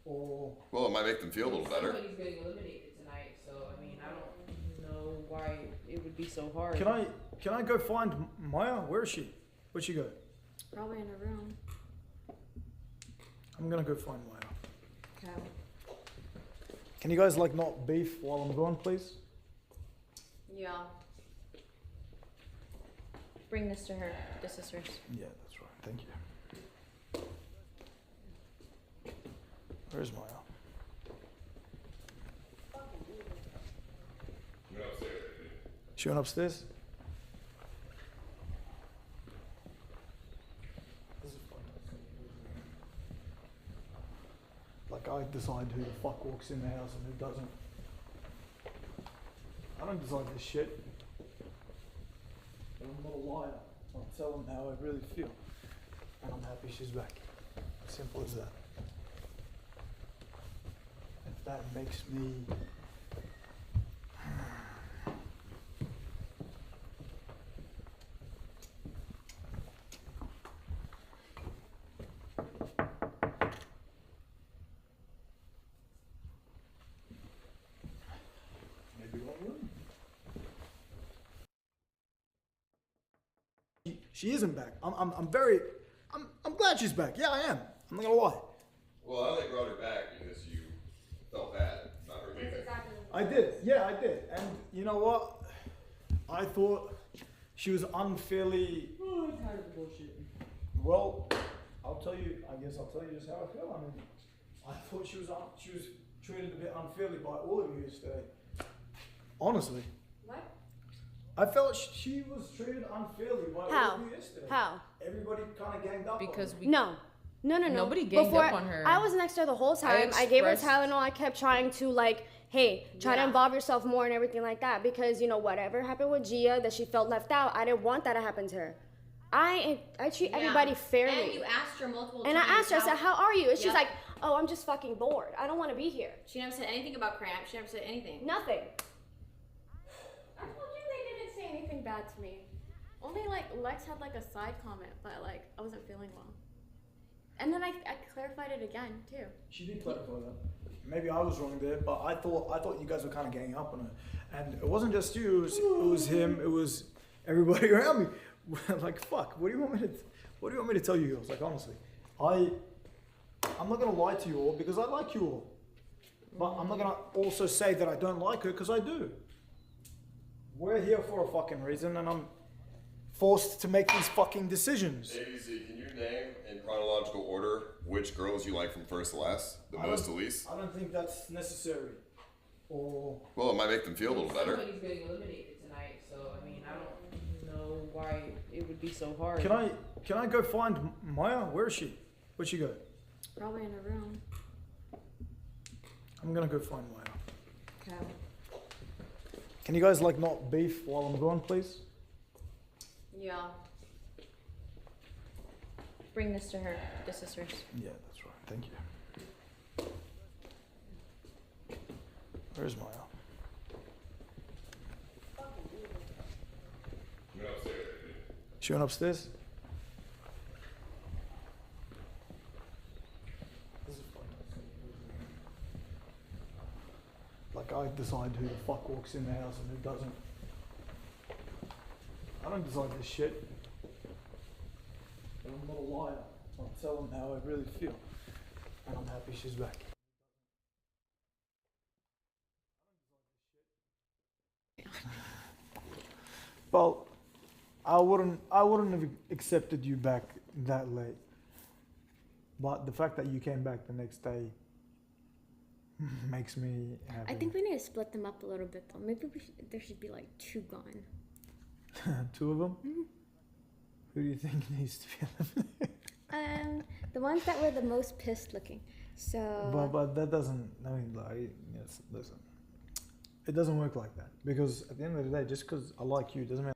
Or Well, it might make them feel a little better. Somebody's getting eliminated tonight, so I mean, I don't know why it would be so hard. Can I go find Maya? Where is she? Where'd she go? Probably in her room. I'm gonna go find Maya. Okay. Can you guys like not beef while I'm gone, please? Yeah. Bring this to her. This is hers. Yeah, that's right. Thank you. Where's Maya? She went upstairs? Like I decide who the fuck walks in the house and who doesn't. I don't decide this shit. I'm not a liar. I'll tell them how I really feel. And I'm happy she's back. Simple as that. If that makes me... Maybe one room. She isn't back. I'm glad she's back. Yeah, I am. I'm not gonna lie. Well, I only brought her back because you felt bad about her leaving. I did. Yeah, I did. And you know what? I thought she was unfairly. Oh, I'm tired of bullshit. Well, I'll tell you. I guess I'll tell you just how I feel. I mean, I thought she was treated a bit unfairly by all of you yesterday. Honestly. What? I felt she was treated unfairly by all How? of you yesterday. How? Everybody kind of ganged up Because on we. No. No. Nobody ganged Before, up on her. I was next to her the whole time. I gave her expressed- Tylenol. I kept trying to like, hey, try to Yeah. involve yourself more and everything like that because you know whatever happened with Gia that she felt left out. I didn't want that to happen to her. I treat everybody fairly. And you asked her multiple And times. I asked her, I said, how are you? And she's Yep. like, oh, I'm just fucking bored. I don't want to be here. She never said anything about cramps. She never said anything. Nothing. I told you they didn't say anything bad to me. Only like Lex had like a side comment, but like I wasn't feeling well. And then I clarified it again too. She did clarify that. Maybe I was wrong there, but I thought you guys were kind of ganging up on her, and it wasn't just you. It was him. It was everybody around me. Like fuck. What do you want me to tell you girls? Like honestly, I'm not gonna lie to you all because I like you all, but I'm not gonna also say that I don't like her because I do. We're here for a fucking reason, and I'm forced to make these fucking decisions. ABC, can you name in chronological order which girls you like from first to last, the most to least? I don't think that's necessary. Or Well, it might make them feel a little better. Somebody's getting eliminated tonight, so I mean, I don't know why it would be so hard. can I go find Maya? Where is she? Where'd she go? Probably in her room. I'm gonna go find Maya. Okay. Can you guys like not beef while I'm gone, please? Yeah. Bring this to her. This is hers. Yeah, that's right. Thank you. Where's Maya? She went upstairs. Like, I decide who the fuck walks in the house and who doesn't. I don't decide this shit. And I'm not a liar. I'll tell them how I really feel. And I'm happy she's back. Well, I wouldn't have accepted you back that late. But the fact that you came back the next day makes me happy. I think we need to split them up a little bit though. Maybe there should be like 2 gone. 2 of them? Mm-hmm. Who do you think needs to be eliminated? The ones that were the most pissed looking. So. But that doesn't. I mean, like, yes, listen. It doesn't work like that because at the end of the day, just because I like you doesn't mean.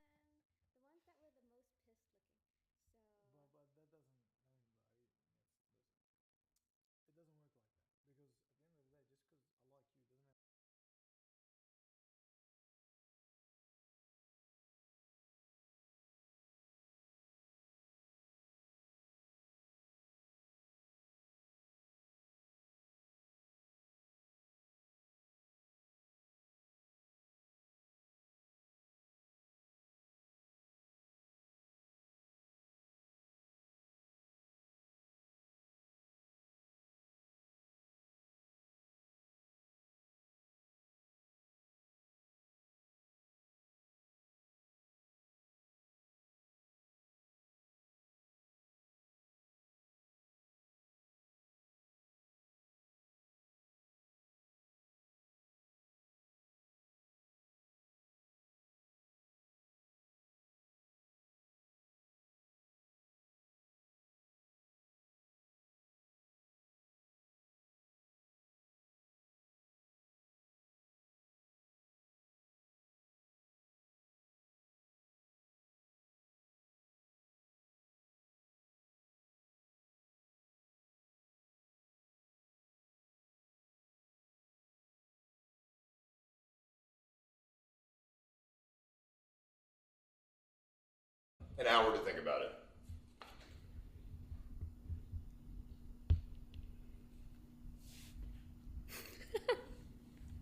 An hour to think about it.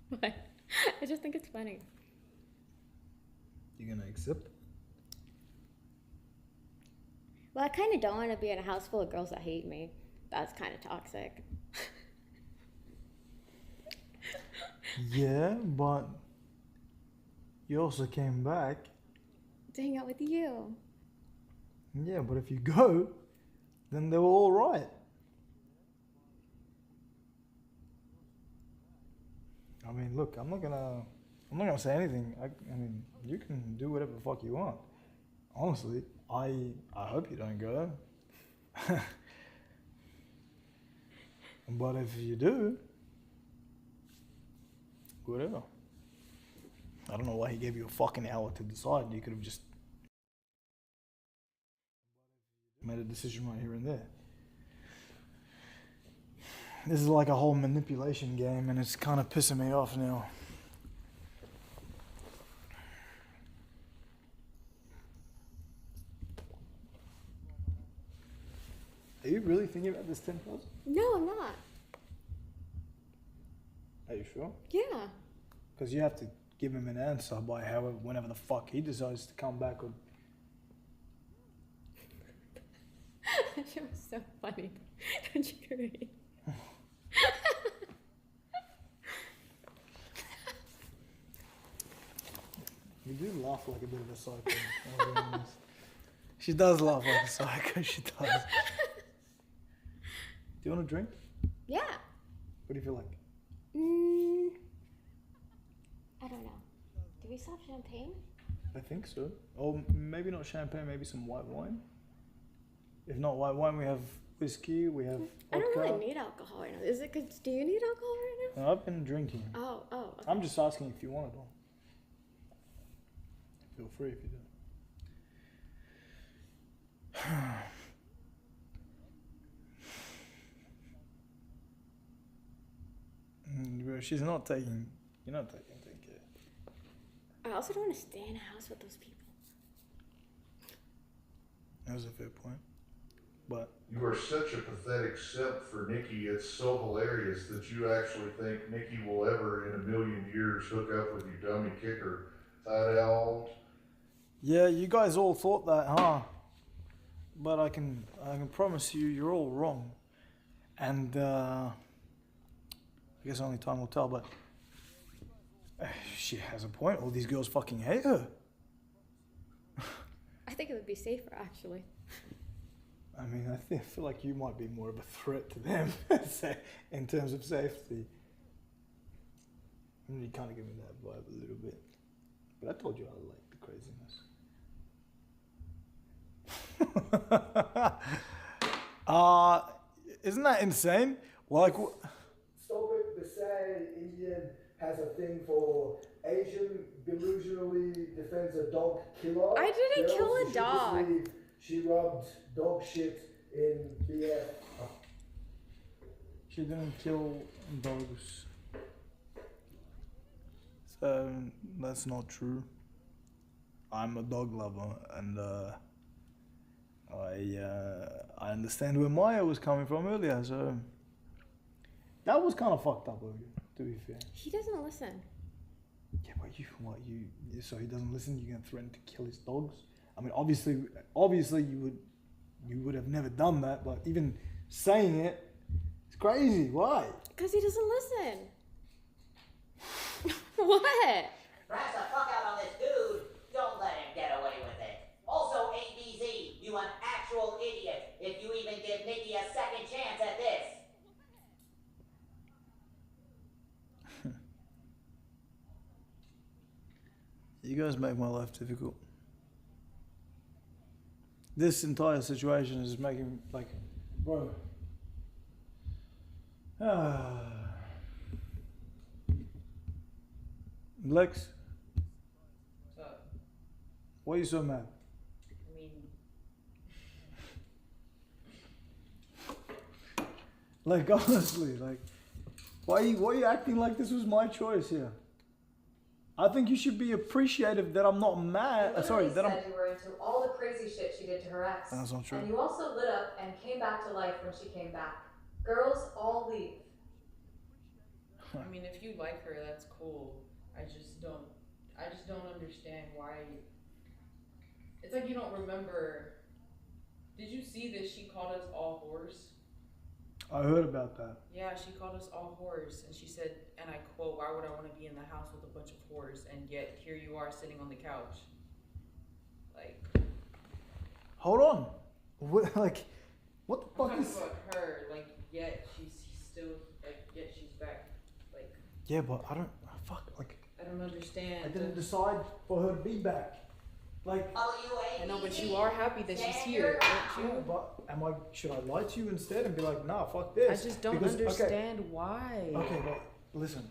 What? I just think it's funny. You gonna accept? Well, I kind of don't want to be in a house full of girls that hate me. That's kind of toxic. Yeah, but you also came back. To hang out with you. Yeah, but if you go, then they were all right. I mean, look, I'm not gonna say anything. I mean, you can do whatever the fuck you want. Honestly, I hope you don't go. But if you do, whatever. I don't know why he gave you a fucking hour to decide. You could have just made a decision right here and there. This is like a whole manipulation game, and it's kind of pissing me off now. Are you really thinking about this 10,000? No, I'm not. Are you sure? Yeah. Because you have to give him an answer by whenever the fuck he decides to come back. Or That shit was so funny. Don't you agree? you do laugh like a bit of a psycho. I'll be honest. She does laugh like a psycho. She does. Do you want a drink? Yeah. What do you feel like? I don't know. Do we still have champagne? I think so. Or maybe not champagne, maybe some white wine. If not white wine, we have whiskey, we have vodka. I don't really need alcohol right now. Is it good? Do you need alcohol right now? No, I've been drinking. Oh. Okay. I'm just asking if you want it all. Feel free if you do. She's not taking. You're not taking care. I also don't want to stay in a house with those people. That's a fair point. But you are such a pathetic simp for Nikki. It's so hilarious that you actually think Nikki will ever in a million years hook up with you, dummy kicker. yeah, you guys all thought that, huh? But I can promise you, you're all wrong. And I guess only time will tell. But she has a point. All these girls fucking hate her. I think it would be safer, actually. I mean, I feel like you might be more of a threat to them in terms of safety. I mean, you kind of give me that vibe a little bit. But I told you I like the craziness. Isn't that insane? Like, Stop it to say Indian has a thing for Asian delusionally defends a dog killer. I didn't Girls, kill a you should just dog. leave. She rubbed dog shit in beer. she didn't kill dogs. So, that's not true. I'm a dog lover, and I understand where Maya was coming from earlier, so that was kind of fucked up of you, to be fair. He doesn't listen. Yeah, but so he doesn't listen, you're gonna threaten to kill his dogs? I mean, obviously you would have never done that, but even saying it, it's crazy. Why? Because he doesn't listen. What? Press the fuck out on this dude. Don't let him get away with it. Also, ABZ, you an actual idiot if you even give Nikki a second chance at this. You guys make my life difficult. This entire situation is making, like, bro. Lex, What's up? why are you so mad? I mean, Like, honestly, like, why are you acting like this was my choice here? I think you should be appreciative that I'm not mad. Sorry, that I'm. You were into all the crazy shit she did to her ex. That's not true. And you also lit up and came back to life when she came back. Girls all leave. I mean, if you like her, that's cool. I just don't understand why. It's like you don't remember. Did you see that she called us all whores? I heard about that. Yeah, she called us all whores, and she said, and I quote, "Why would I want to be in the house with a bunch of whores?" And yet here you are sitting on the couch. Like, Hold on. What the fuck I'm is? talking about her. Like, yet she's still yet she's back. Like, Yeah, but I don't. Fuck. Like, I don't understand. I didn't decide for her to be back. Like. I know, but you are happy that she's here, aren't you? But should I lie to you instead and be like, nah, fuck this? I just don't Because, understand why. Okay, but listen.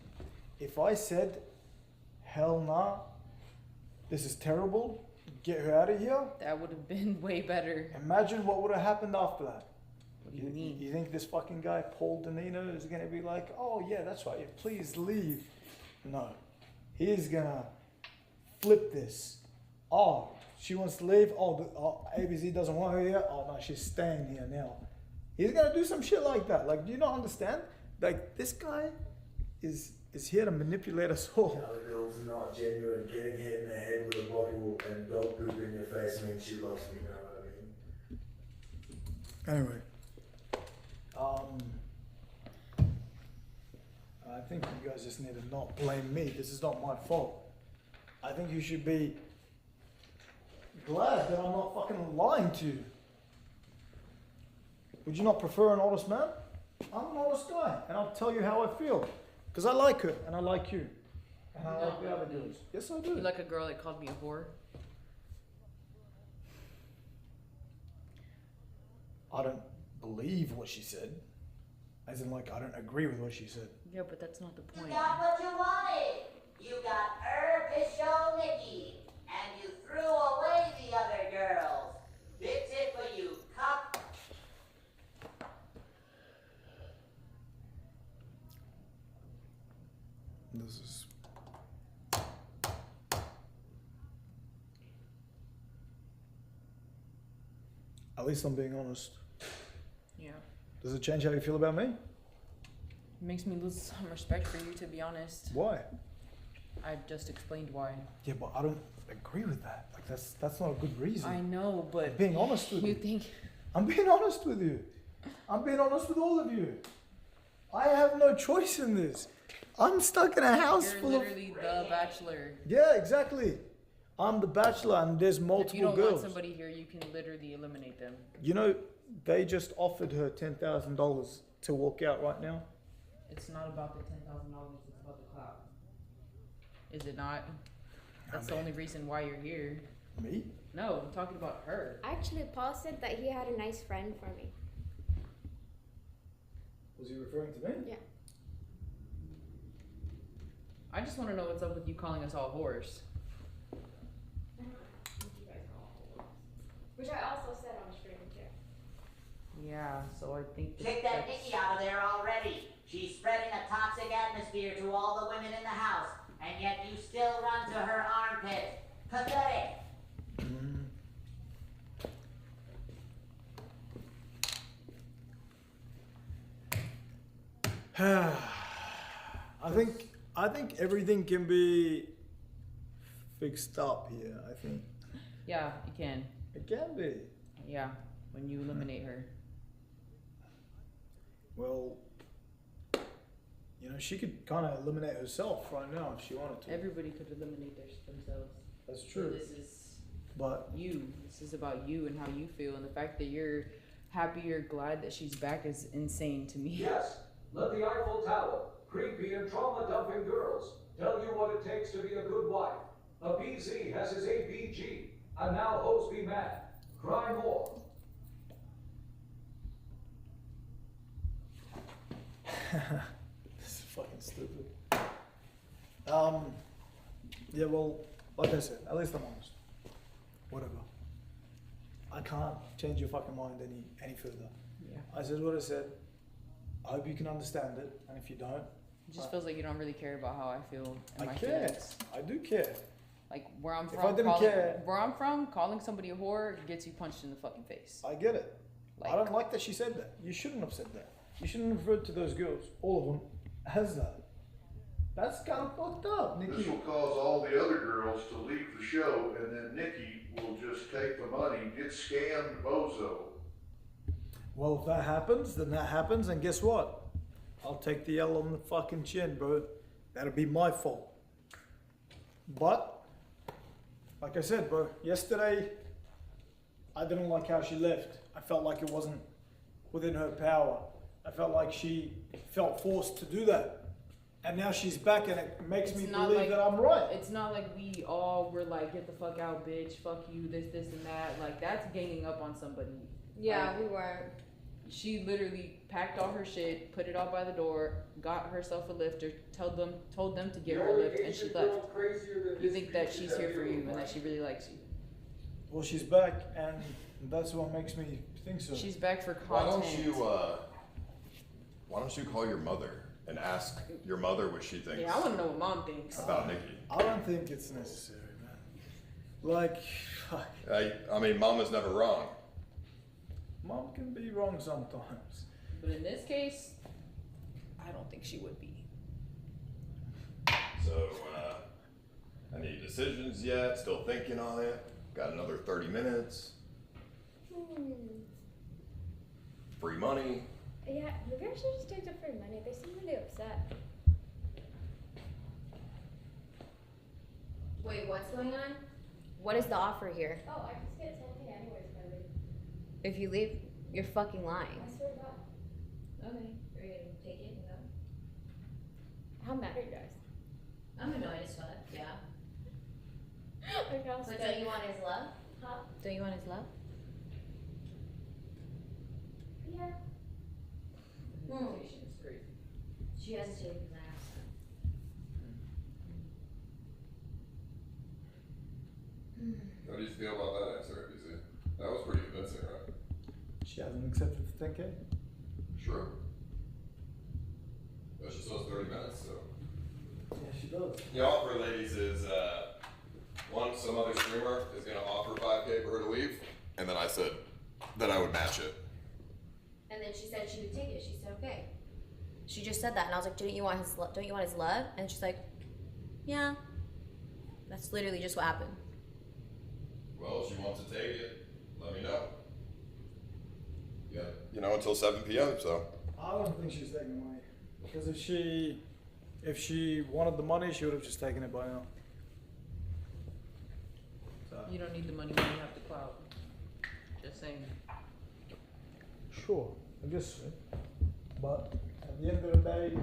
If I said, hell nah, this is terrible, get her out of here. That would have been way better. Imagine what would have happened after that. What do you mean? You think this fucking guy, Paul Danino, is gonna be like, oh yeah, that's right, yeah, please leave? No. He's gonna flip this. Oh, she wants to leave. Oh, ABZ doesn't want her here. Oh no, she's staying here now. He's gonna do some shit like that. Like, do you not understand? Like, this guy is here to manipulate us all. Other girls are not genuine. Getting hit in the head with a bottle and dog poop in your face means she loves me. You know what I mean? Anyway, I think you guys just need to not blame me. This is not my fault. I think you should be glad that I'm not fucking lying to you. Would you not prefer an honest man? I'm an honest guy, and I'll tell you how I feel. Because I like her, and I like you. And I like the other girls. Yes, I do. You like a girl that called me a whore? I don't believe what she said. As in, like, I don't agree with what she said. Yeah, but that's not the You point. got what you wanted. You got Pisho Nikki, and you threw away the other girls. That's it for you, cup. This is... At least I'm being honest. Yeah. Does it change how you feel about me? It makes me lose some respect for you, to be honest. Why? I just explained why. Yeah, but I don't agree with that. Like that's not a good reason. I know, but I'm being honest with you. you think I'm being honest with you. I'm being honest with all of you. I have no choice in this. I'm stuck in a house you're full of. literally the bachelor. Yeah, exactly. I'm the bachelor, and there's If you multiple don't girls. want somebody here, you can literally eliminate them. You know, they just offered her $10,000 to walk out right now. It's not about the $10,000. It's about the clout. Is it not? That's the only reason why you're here. Me? No, I'm talking about her. Actually, Paul said that he had a nice friend for me. Was he referring to me? Yeah. I just want to know what's up with you calling us all whores. Which I also said on stream too. Yeah, so I think Kick that Nikki out of there already. She's spreading a toxic atmosphere to all the women in the house, and yet you still run to her armpit. Pathetic. I think everything can be fixed up here. I think Yeah, you can. it can be. Yeah, when you eliminate her. Well, you know, she could kind of eliminate herself right now if she wanted to. Everybody could eliminate themselves. That's So true. this is But you. This is about you and how you feel, and the fact that you're happy, you're glad that she's back is insane to me. Yes, let the Eiffel Tower, creepy and trauma-dumping girls, tell you what it takes to be a good wife. A BZ has his ABG, and now hoes be mad. Cry more. this is fucking stupid. Yeah, well, like I said, at least I'm honest. Whatever. I can't change your fucking mind any further. Yeah. I said what I said. I hope you can understand it, and if you don't, It just feels like you don't really care about how I feel and I my care. feelings. I do care. Like where I'm If from, I didn't care- where I'm from, calling somebody a whore gets you punched in the fucking face. I get it. I don't like that she said that. You shouldn't have said that. You shouldn't have referred to those girls, all of them, as that. That's kind of fucked up, Nikki. This will cause all the other girls to leave the show, and then Nikki will just take the money, get scammed bozo. Well, if that happens, then that happens, and guess what? I'll take the L on the fucking chin, bro. That'll be my fault. But, like I said, bro, yesterday, I didn't like how she left. I felt like it wasn't within her power. I felt like she felt forced to do that. And now she's back, and it makes me believe that I'm right. It's not like we all were like, get the fuck out, bitch, fuck you, this, and that. Like, that's ganging up on somebody. Yeah, Like, we were. She literally packed all her shit, put it all by the door, got herself a lift, or told them to give her a lift, and she left. You think that she's here for you and that she really likes you. Well, she's back, and that's what makes me think so. She's back for Why content. don't you call your mother and ask your mother what she thinks Yeah, I want to know what mom thinks. about Nikki? I don't think it's necessary, man. Like, fuck. I mean, mama's never wrong. Mom can be wrong sometimes. But in this case, I don't think she would be. So, any decisions yet? Still thinking on it? Got another 30 minutes? Free money? Yeah, maybe I should just take the free money. They seem really upset. Wait, what's going on? What is the offer here? Oh, I just get 10K anyways if I leave. If you leave, you're fucking lying. I swear to God. Okay, are you gonna take it and go? How mad are you guys? I'm annoyed as fuck, yeah. Okay, I'll But stay. don't you want his love? Huh? Don't you want his love? Yeah. It's crazy. She hesitated because I asked her. How do you feel about that answer, ABC? That was pretty convincing, right? She hasn't accepted the 10K? Sure. But she still has 30 minutes, so. Yeah, she does. The offer, ladies, is some other streamer is gonna offer 5K for her to leave. And then I said, Then I would match it. And then she said she would take it. She said okay. She just said that, and I was like, don't you want his love? And she's like, yeah. That's literally just what happened. Well, if she wants to take it, let me know. Yeah, you know, until 7 p.m. So. I don't think she's taking the money. Because if she wanted the money, she would have just taken it by now. So. You don't need the money when you have the clout. Just saying. Sure, I guess so. But at the end of the day,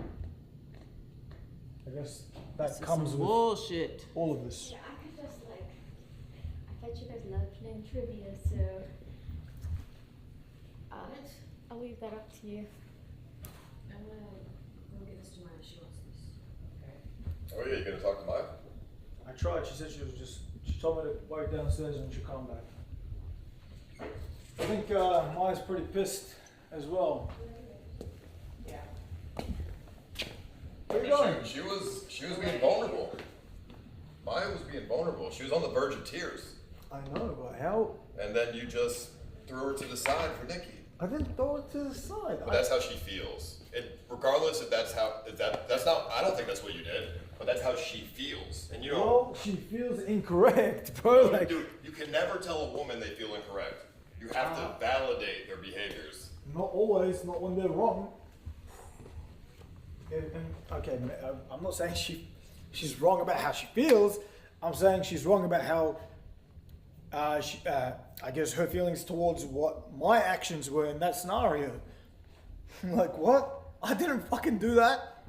I guess that comes with bullshit. All of this. Yeah, I could just I bet you guys love playing trivia, so I'll leave that up to you. I'm gonna go give this to Maya. She wants this. Oh yeah, you gonna talk to Maya? I tried. She said she told me to wait downstairs and she'll come back. I think Maya's pretty pissed as well. Yeah. Where you going? She was being vulnerable. Maya was being vulnerable. She was on the verge of tears. I know, but how? And then you just threw her to the side for Nikki. I didn't throw it to the side. But that's how she feels. Regardless if that's not. I don't think that's what you did. But that's how she feels. And you know. Well, she feels incorrect, bro. Like, dude, you can never tell a woman they feel incorrect. You have to validate their behaviors. not always, not when they're wrong. Okay, I'm not saying she's wrong about how she feels. I'm saying she's wrong about how I guess her feelings towards what my actions were in that scenario. Like, what? I didn't fucking do that.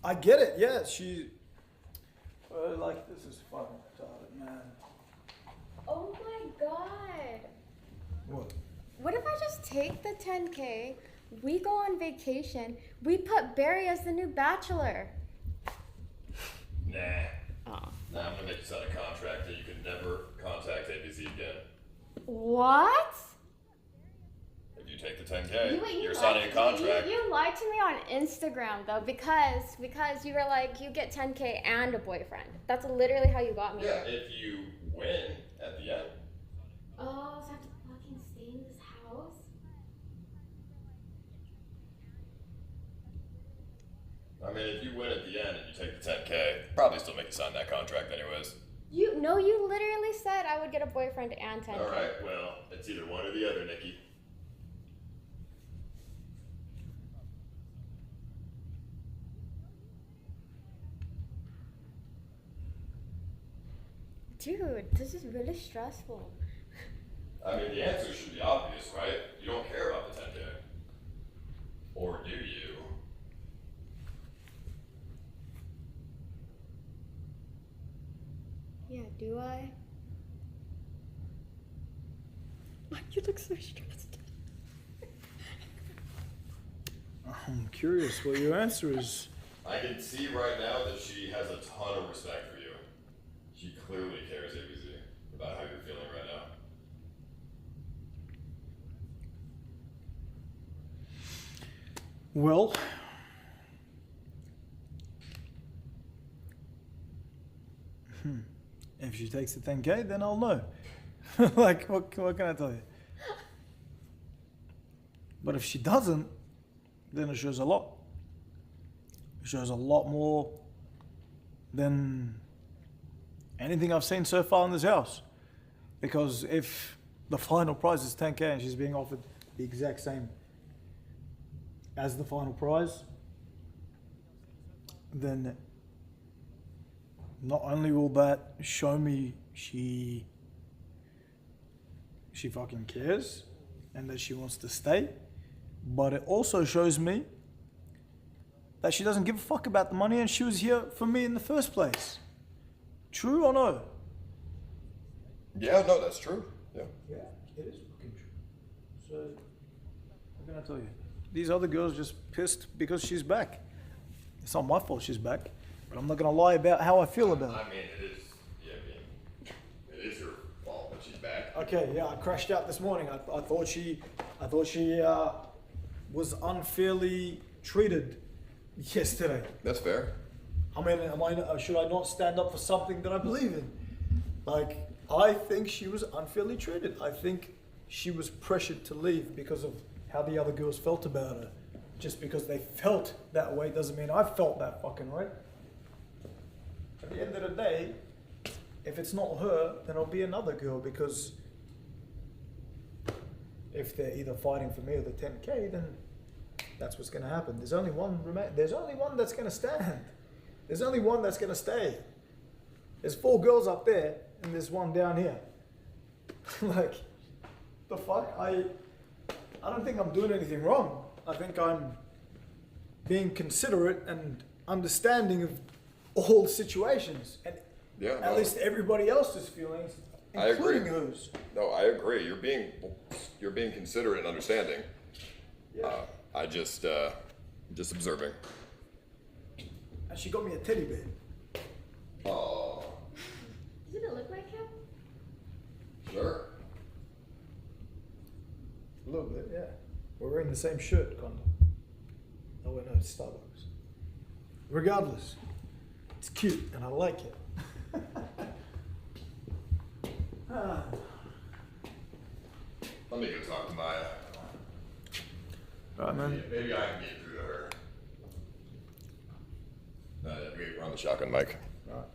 I get it, yeah, she... like, this is fucking retarded, man. Oh my god. What? What if I just take the 10K, we go on vacation, we put Barry as the new bachelor? Nah. Nah, I'm gonna make you sign a contract that you can never contact ABC again. What? If you take the 10K, You you're signing a contract. You lied to me on Instagram though, because you were like, you get 10K and a boyfriend. That's literally how you got me. Yeah, there. if you win at the end. Oh, so I have to fucking stay in this house? I mean, if you win at the end and you take the 10K, probably still make you sign that contract anyways. You literally said I would get a boyfriend and 10K. Alright, well, it's either one or the other, Nikki. Dude, this is really stressful. I mean, the answer should be obvious, right? You don't care about the 10K. Or do you? Yeah, do I? Why you look so stressed? I'm curious what your answer is. I can see right now that she has a ton of respect for you. She clearly cares, ABC, about how you're feeling right now. Well, if she takes the 10K, then I'll know. Like, what can I tell you? But if she doesn't, then it shows a lot. It shows a lot more than anything I've seen so far in this house. Because if the final prize is 10K and she's being offered the exact same as the final prize, then not only will that show me she fucking cares and that she wants to stay, but it also shows me that she doesn't give a fuck about the money and she was here for me in the first place. True or no? Yeah, no, that's true. Yeah. Yeah, it is fucking true. So, what can I tell you? These other girls just pissed because she's back. It's not my fault she's back, but I'm not gonna lie about how I feel about it. I mean, it is your fault that she's back. Okay, yeah, I crashed out this morning. I thought she was unfairly treated yesterday. That's fair. I mean, should I not stand up for something that I believe in? Like, I think she was unfairly treated. I think she was pressured to leave because of how the other girls felt about her. Just because they felt that way doesn't mean I felt that fucking way. At the end of the day, if it's not her, then it'll be another girl, because if they're either fighting for me or the 10K, then that's what's going to happen. There's only one There's only one that's going to stand. There's only one that's going to stay. There's 4 girls up there, and there's one down here. Like, the fuck? I don't think I'm doing anything wrong. I think I'm being considerate and understanding of all situations, and at least everybody else's feelings, including hers. No, I agree. You're being considerate and understanding. Yeah. I just observing. And she got me a teddy bear. Oh. Doesn't it look like him? Sure. A little bit, yeah. We're wearing the same shirt, kind of. Oh, wait, no, it's Starbucks. Regardless, it's cute and I like it. Let me go talk to Maya. Right, man. Maybe I can get through to her. We're on the shotgun mic. Right.